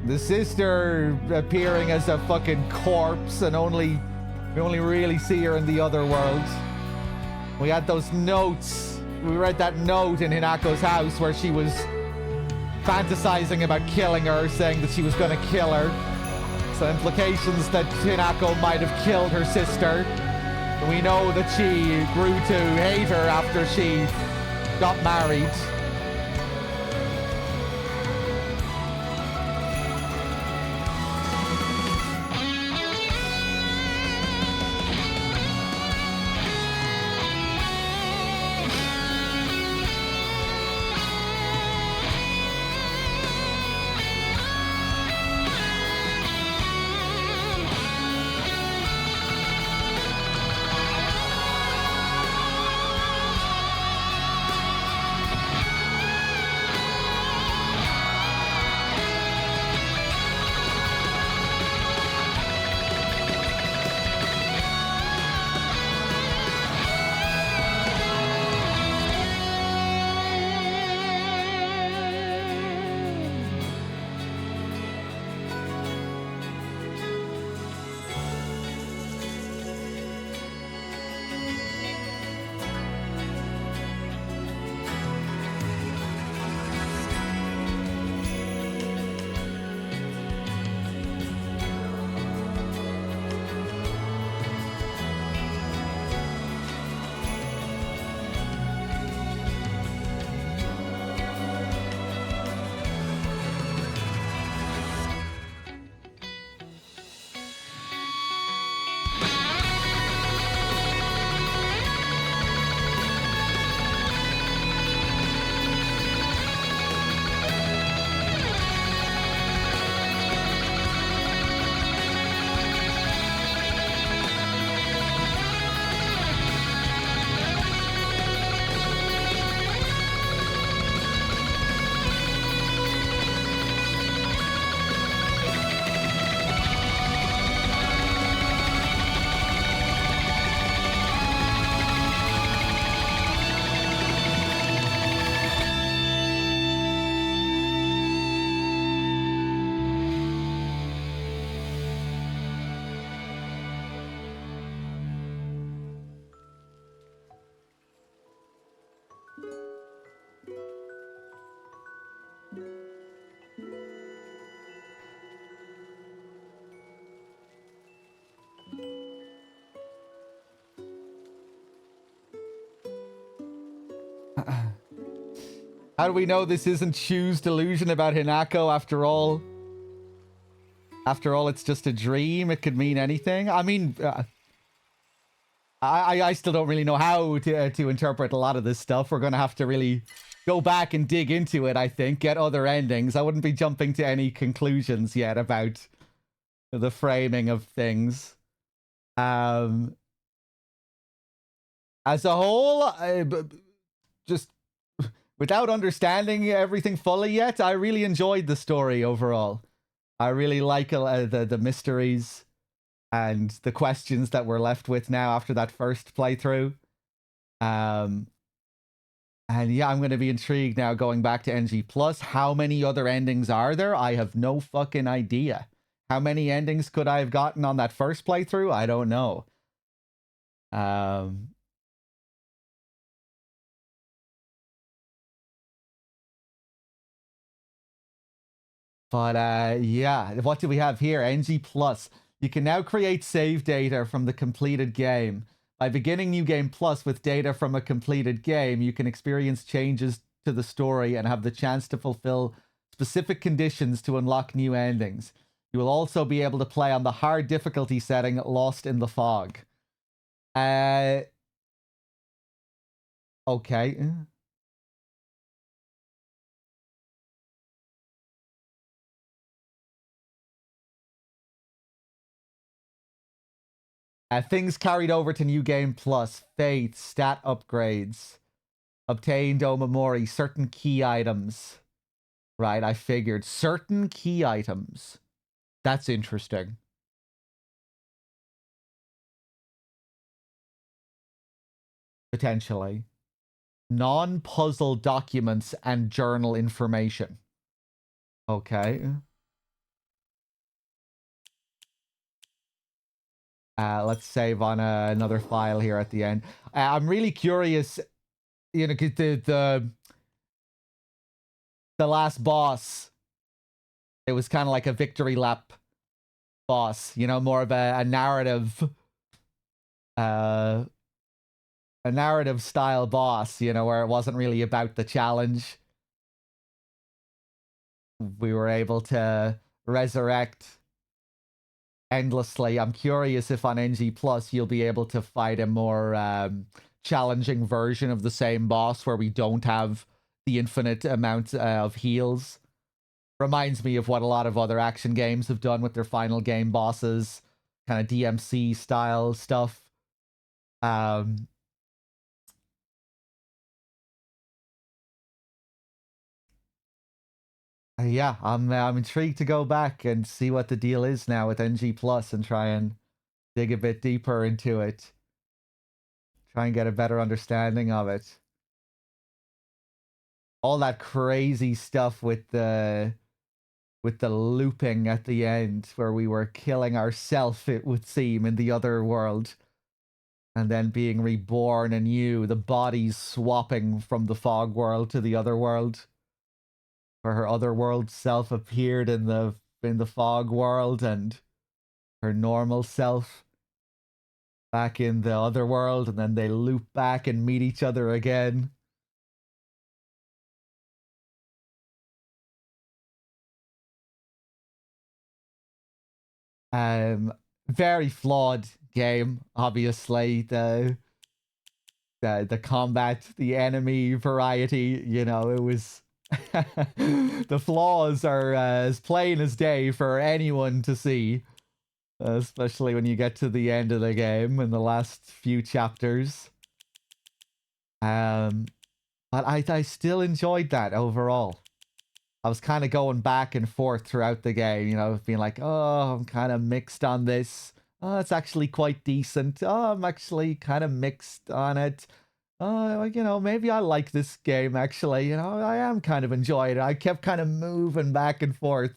The sister appearing as a fucking corpse and we only really see her in the other world. We had those notes. We read that note in Hinako's house where she was fantasizing about killing her, saying that she was going to kill her. So implications that Hinako might have killed her sister. We know that she grew to hate her after she got married. How do we know this isn't Shu's delusion about Hinako after all? After all, it's just a dream. It could mean anything. I mean, I still don't really know how to interpret a lot of this stuff. We're going to have to really go back and dig into it, I think. Get other endings. I wouldn't be jumping to any conclusions yet about the framing of things. As a whole, just without understanding everything fully yet, I really enjoyed the story overall. I really like the mysteries and the questions that we're left with now after that first playthrough. And yeah, I'm going to be intrigued now going back to NG+. How many other endings are there? I have no fucking idea. How many endings could I have gotten on that first playthrough? I don't know. But yeah, what do we have here? NG+. You can now create save data from the completed game. By beginning New Game Plus with data from a completed game, you can experience changes to the story and have the chance to fulfill specific conditions to unlock new endings. You will also be able to play on the hard difficulty setting Lost in the Fog. Okay. Things carried over to New Game Plus. Faith, stat upgrades. Obtained Omamori, certain key items. Right, I figured. Certain key items. That's interesting. Potentially. Non-puzzle documents and journal information. Okay. Let's save on another file here at the end. I'm really curious, you know, 'cause the last boss, it was kind of like a victory lap boss, you know, more of a narrative, a narrative style boss, you know, where it wasn't really about the challenge. We were able to resurrect endlessly. I'm curious if on NG Plus you'll be able to fight a more challenging version of the same boss where we don't have the infinite amount of heals. Reminds me of what a lot of other action games have done with their final game bosses, kind of DMC style stuff. Yeah, I'm intrigued to go back and see what the deal is now with NG Plus and try and dig a bit deeper into it. Try and get a better understanding of it. All that crazy stuff with the looping at the end where we were killing ourselves, it would seem, in the other world. And then being reborn anew, the bodies swapping from the fog world to the other world. Where her other world self appeared in the fog world and her normal self back in the other world, and then they loop back and meet each other again. Very flawed game, obviously. The combat, the enemy variety, you know, it was the flaws are as plain as day for anyone to see, especially when you get to the end of the game in the last few chapters. But I still enjoyed that overall. I was kind of going back and forth throughout the game, you know, being like, oh, I'm kind of mixed on this. Oh, it's actually quite decent. Oh, I'm actually kind of mixed on it. Oh, you know, maybe I like this game, actually. You know, I am kind of enjoying it. I kept kind of moving back and forth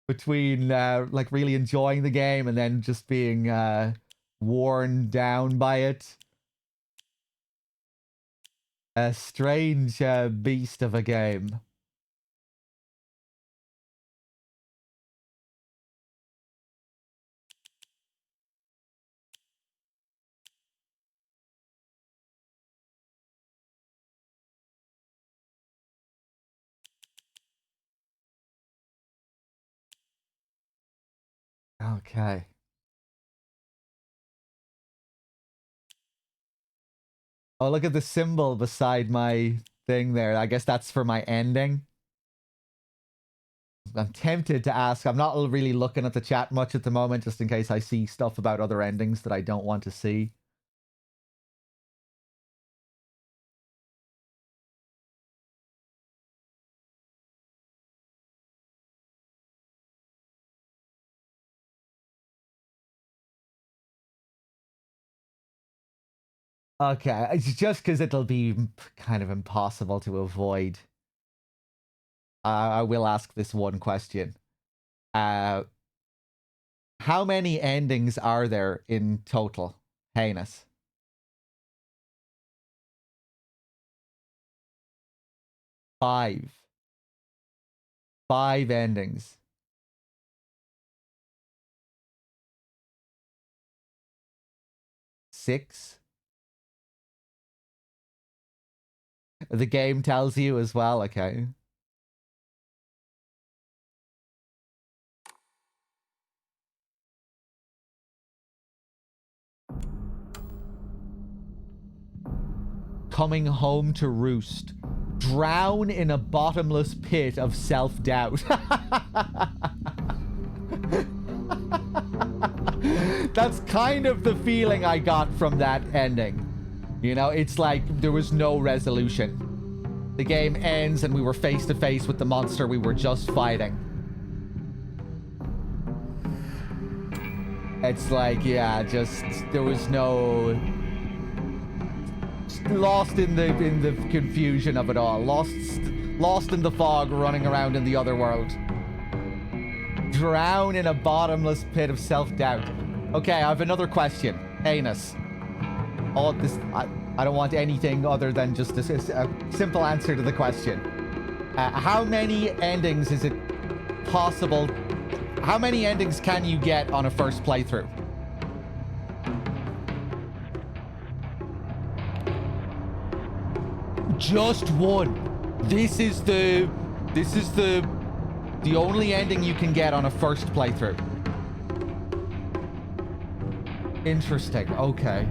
between, like, really enjoying the game and then just being worn down by it. A strange beast of a game. Okay. Oh, look at the symbol beside my thing there. I guess that's for my ending. I'm tempted to ask. I'm not really looking at the chat much at the moment, just in case I see stuff about other endings that I don't want to see. Okay, it's just because it'll be kind of impossible to avoid. I will ask this one question. How many endings are there in total? Heinous. 5. 5 endings. 6. The game tells you as well. Okay. Coming home to roost. Drown in a bottomless pit of self-doubt. That's kind of the feeling I got from that ending. You know, it's like there was no resolution. The game ends and we were face to face with the monster we were just fighting. It's like, yeah, just there was no... Lost in the confusion of it all. Lost in the fog, running around in the other world. Drown in a bottomless pit of self-doubt. Okay, I have another question. Anus. All this, I don't want anything other than just a simple answer to the question. How many endings is it possible? How many endings can you get on a first playthrough? Just one. This is the only ending you can get on a first playthrough. Interesting. Okay.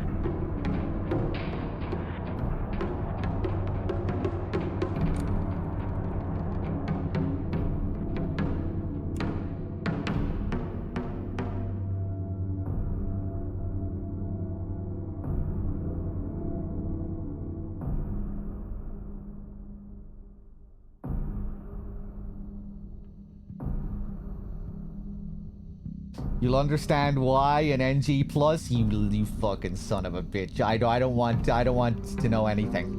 You'll understand why an NG plus, you fucking son of a bitch. I don't want to know anything.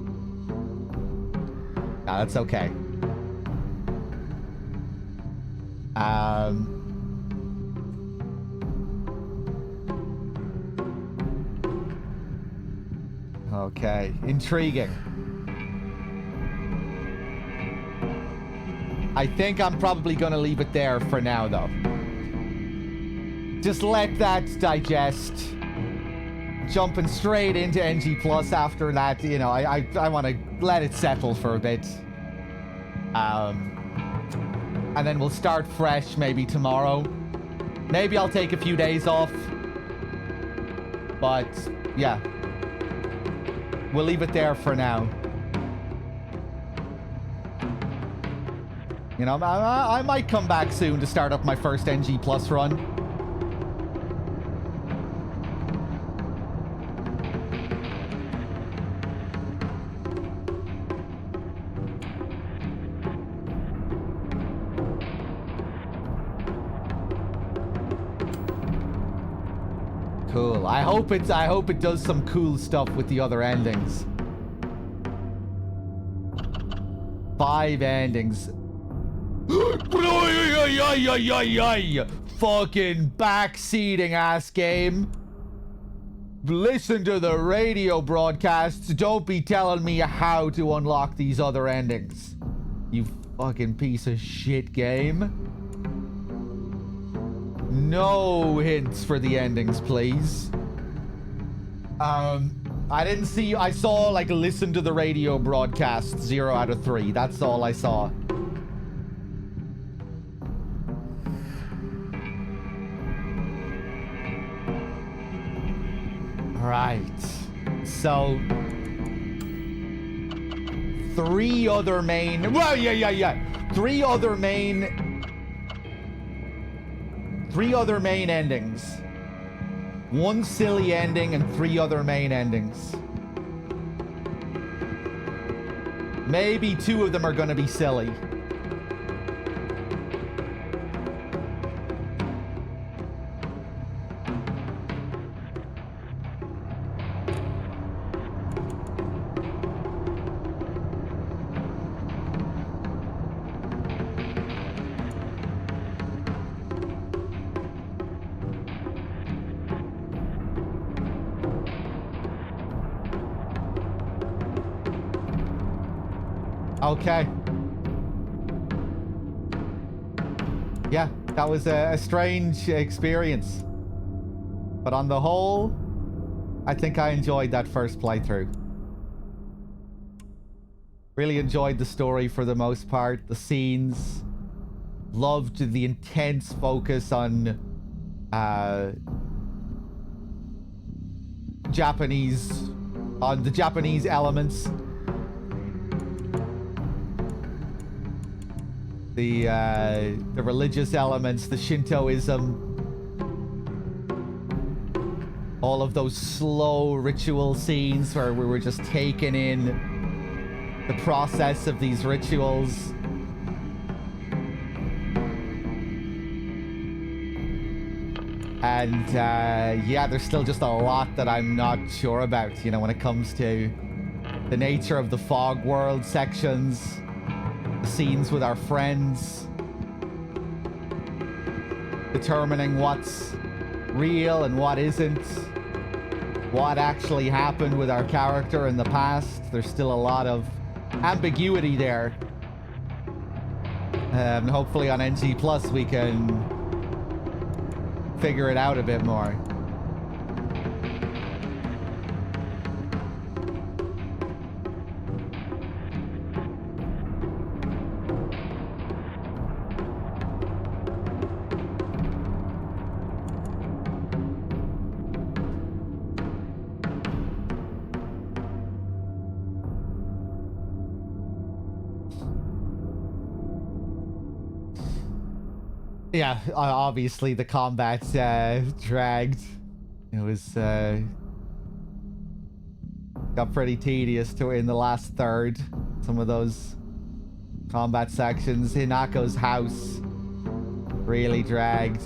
No, that's okay. Okay, intriguing. I think I'm probably gonna leave it there for now, though. Just let that digest. Jumping straight into NG Plus after that, you know, I want to let it settle for a bit. And then we'll start fresh maybe tomorrow. Maybe I'll take a few days off. But, yeah. We'll leave it there for now. You know, I might come back soon to start up my first NG Plus run. Cool. I hope it does some cool stuff with the other endings. 5 endings. Fucking backseating ass game. Listen to the radio broadcasts. Don't be telling me how to unlock these other endings. You fucking piece of shit game. No hints for the endings, please. I didn't see... I saw, like, listen to the radio broadcast 0 out of 3. That's all I saw. Right. So... 3 other main... Well, yeah. 3 other main... 3 other main endings. 1 silly ending and 3 other main endings. Maybe 2 of them are gonna be silly. Okay. Yeah, that was a strange experience. But on the whole, I think I enjoyed that first playthrough. Really enjoyed the story for the most part. The scenes. Loved the intense focus on the Japanese elements. The religious elements, the Shintoism. All of those slow ritual scenes where we were just taking in the process of these rituals. And yeah, there's still just a lot that I'm not sure about, you know, when it comes to the nature of the fog world sections, the scenes with our friends, determining what's real and what isn't, what actually happened with our character in the past. There's still a lot of ambiguity there. Hopefully on NG Plus we can figure it out a bit more. Yeah, obviously the combat dragged. It was got pretty tedious in the last third. Some of those combat sections. Hinako's house really dragged.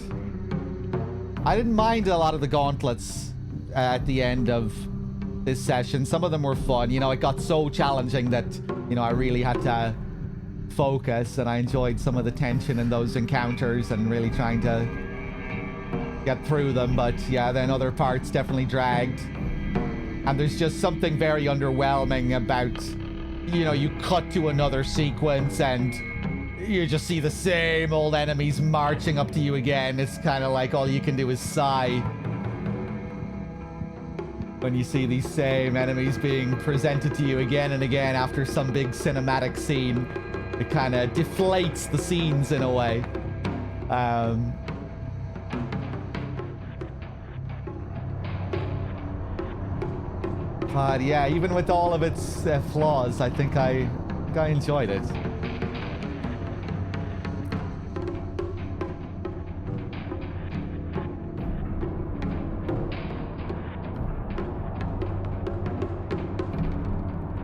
I didn't mind a lot of the gauntlets at the end of this session. Some of them were fun. You know, it got so challenging that, you know, I really had to focus, and I enjoyed some of the tension in those encounters and really trying to get through them. But yeah, then other parts definitely dragged, and there's just something very underwhelming about, you know, you cut to another sequence and you just see the same old enemies marching up to you again. It's kind of like all you can do is sigh when you see these same enemies being presented to you again and again after some big cinematic scene. It kind of deflates the scenes in a way. But yeah, even with all of its flaws, I think I enjoyed it.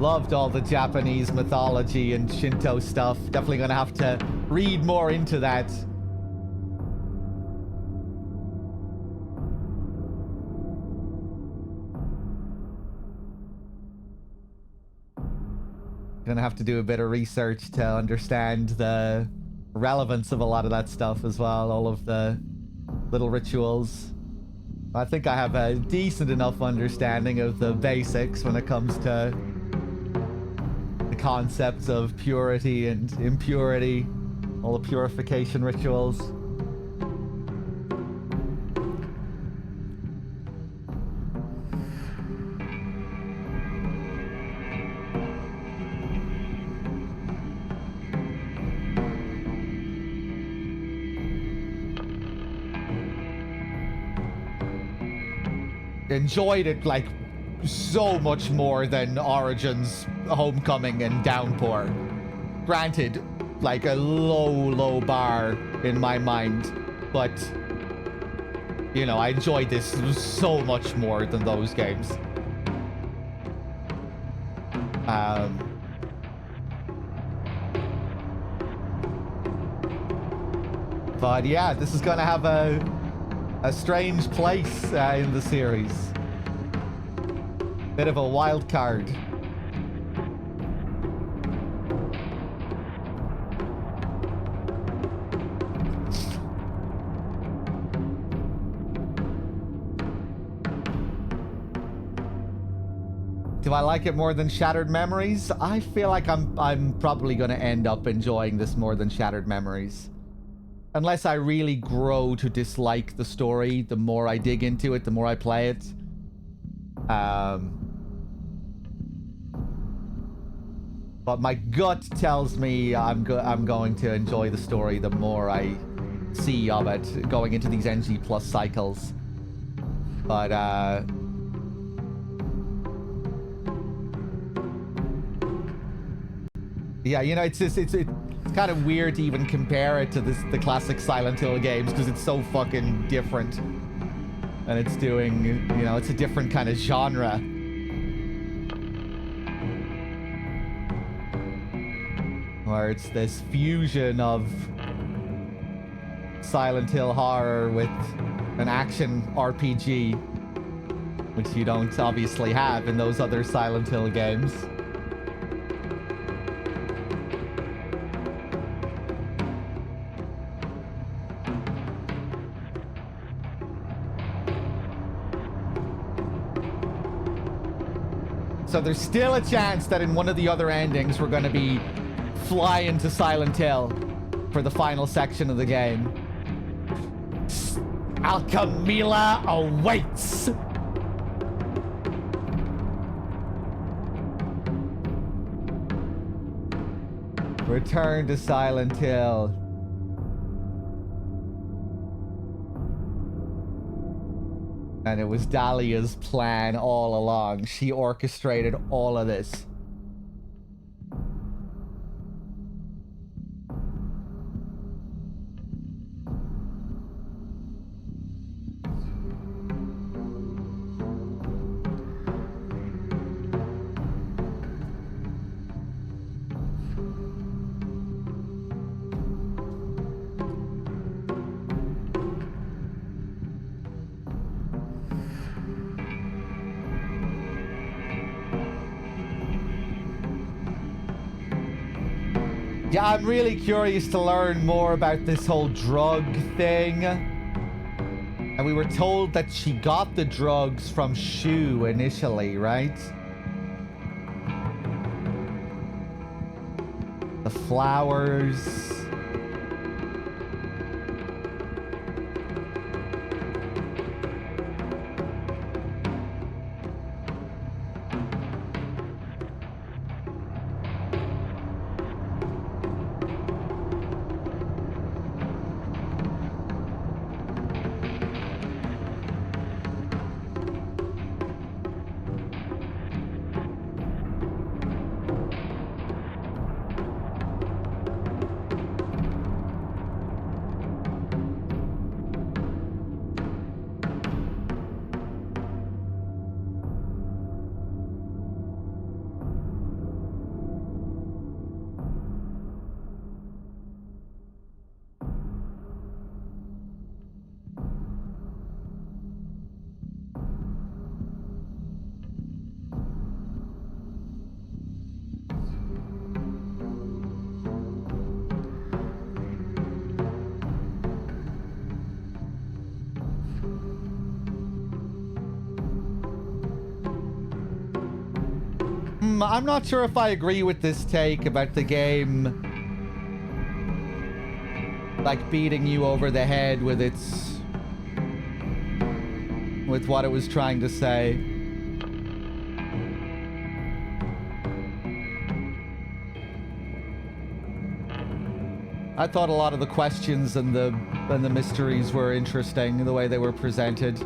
Loved all the Japanese mythology and Shinto stuff. Definitely gonna have to read more into that. Gonna have to do a bit of research to understand the relevance of a lot of that stuff as well. All of the little rituals. I think I have a decent enough understanding of the basics when it comes to concepts of purity and impurity, all the purification rituals. Enjoyed it like so much more than Origins, Homecoming, and Downpour. Granted, like a low bar in my mind, but you know, I enjoyed this so much more than those games. But yeah, this is gonna have a strange place in the series. Bit of a wild card. Do I like it more than Shattered Memories? I feel like I'm probably going to end up enjoying this more than Shattered Memories. Unless I really grow to dislike the story, the more I dig into it, the more I play it. But my gut tells me I'm going to enjoy the story the more I see of it going into these NG Plus cycles. But yeah, you know, it's kind of weird to even compare it to the classic Silent Hill games because it's so fucking different. And it's doing, you know, it's a different kind of genre. Where it's this fusion of Silent Hill horror with an action RPG, which you don't obviously have in those other Silent Hill games. So there's still a chance that in one of the other endings we're going to be flying to Silent Hill for the final section of the game. Alchemila awaits! Return to Silent Hill. And it was Dahlia's plan all along. She orchestrated all of this. Yeah, I'm really curious to learn more about this whole drug thing. And we were told that she got the drugs from Shu initially, right? The flowers. I'm not sure if I agree with this take about the game like beating you over the head with what it was trying to say. I thought a lot of the questions and the mysteries were interesting, the way they were presented.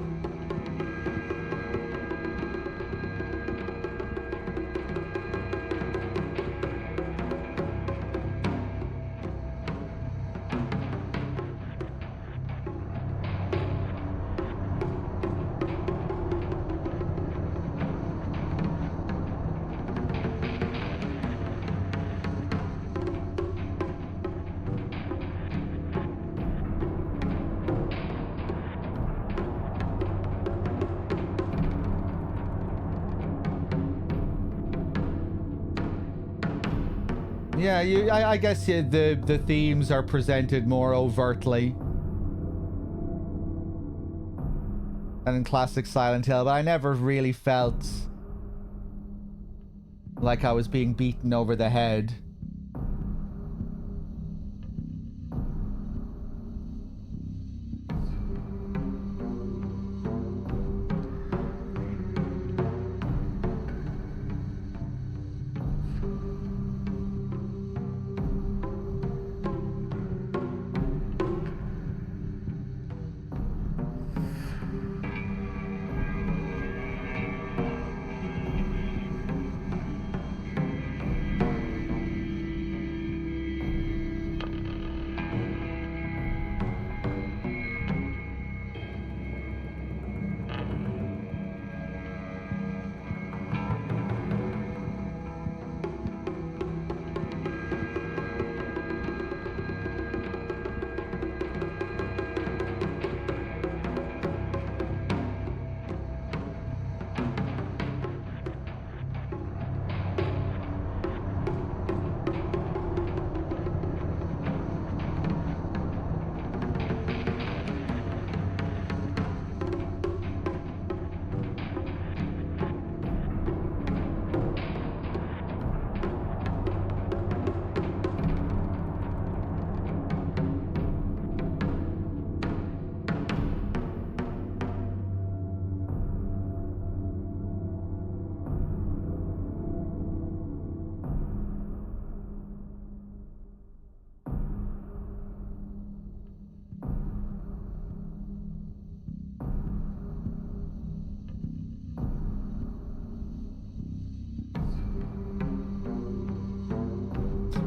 Yeah, I guess the themes are presented more overtly than in classic Silent Hill, but I never really felt like I was being beaten over the head.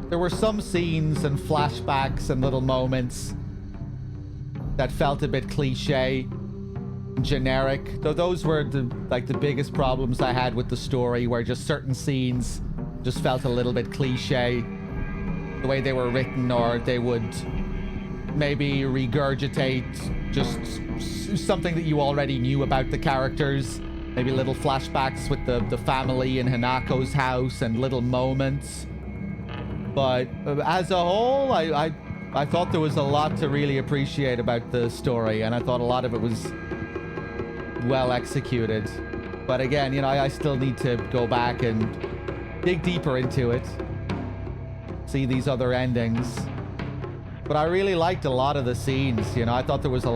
there were some scenes and flashbacks and little moments that felt a bit cliche, generic. Though those were the biggest problems I had with the story, where just certain scenes just felt a little bit cliche, the way they were written, or they would maybe regurgitate just something that you already knew about the characters. Maybe little flashbacks with the family in Hanako's house and little moments. But as a whole, I thought there was a lot to really appreciate about the story, and I thought a lot of it was well executed. But again, you know, I still need to go back and dig deeper into it, see these other endings. But I really liked a lot of the scenes, you know. I thought there was still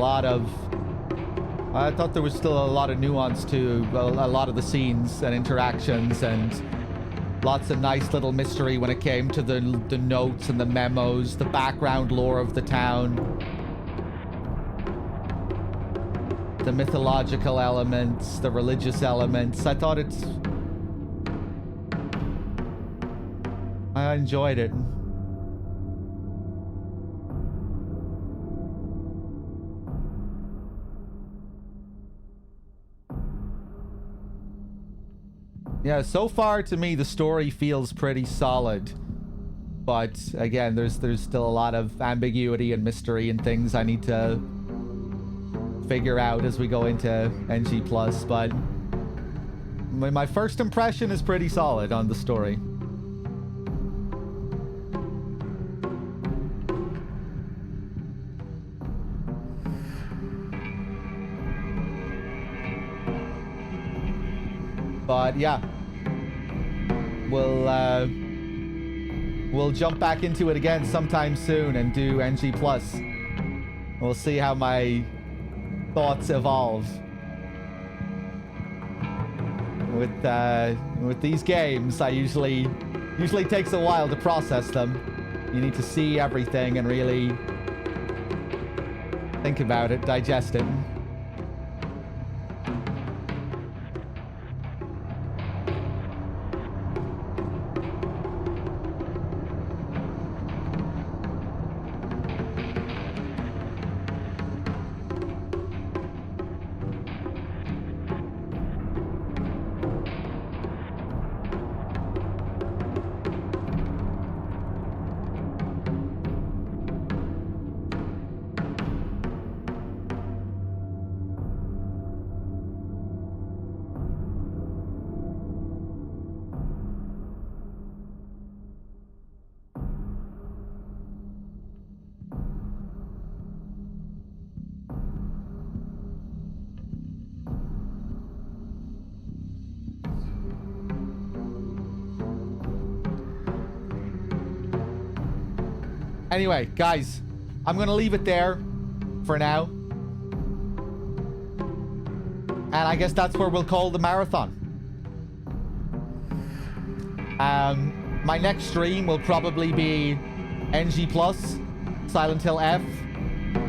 a lot of nuance to a lot of the scenes and interactions, and lots of nice little mystery when it came to the notes and the memos, the background lore of the town, the mythological elements, the religious elements. I enjoyed it. Yeah, so far to me the story feels pretty solid, but again, there's still a lot of ambiguity and mystery and things I need to figure out as we go into NG+, but my first impression is pretty solid on the story. But yeah, we'll jump back into it again sometime soon and do NG+. We'll see how my thoughts evolve. With these games, I usually takes a while to process them. You need to see everything and really think about it, digest it. Anyway, guys, I'm going to leave it there for now. And I guess that's where we'll call the marathon. My next stream will probably be NG+, Silent Hill F.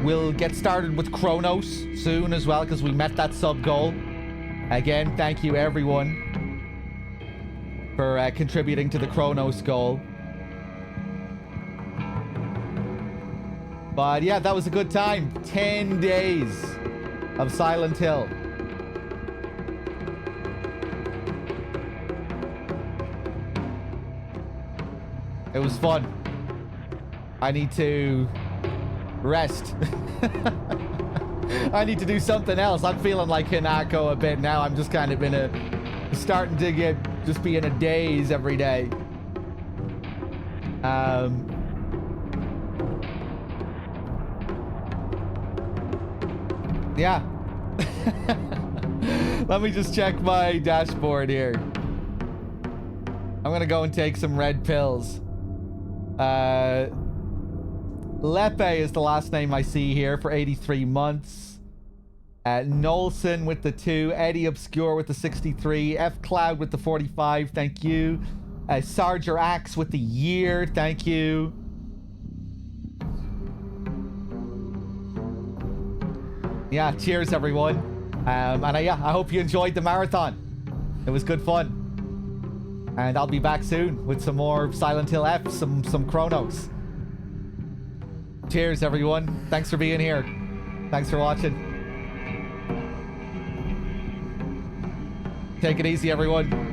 We'll get started with Chronos soon as well, because we met that sub goal. Again, thank you everyone for contributing to the Chronos goal. But yeah, that was a good time. 10 days of Silent Hill. It was fun. I need to rest. I need to do something else. I'm feeling like Hinako a bit now. I'm just kind of starting to just be in a daze every day. Yeah. Let me just check my dashboard here. I'm gonna go and take some red pills. Lepe is the last name I see here for 83 months. Nolson with the 2. Eddie Obscure with the 63. F Cloud with the 45. Thank you. Sarger Axe with the year. Thank you. Yeah, cheers everyone. I hope you enjoyed the marathon. It was good fun. And I'll be back soon with some more Silent Hill F, some Chronos. Cheers, everyone. Thanks for being here. Thanks for watching. Take it easy, everyone.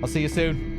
I'll see you soon.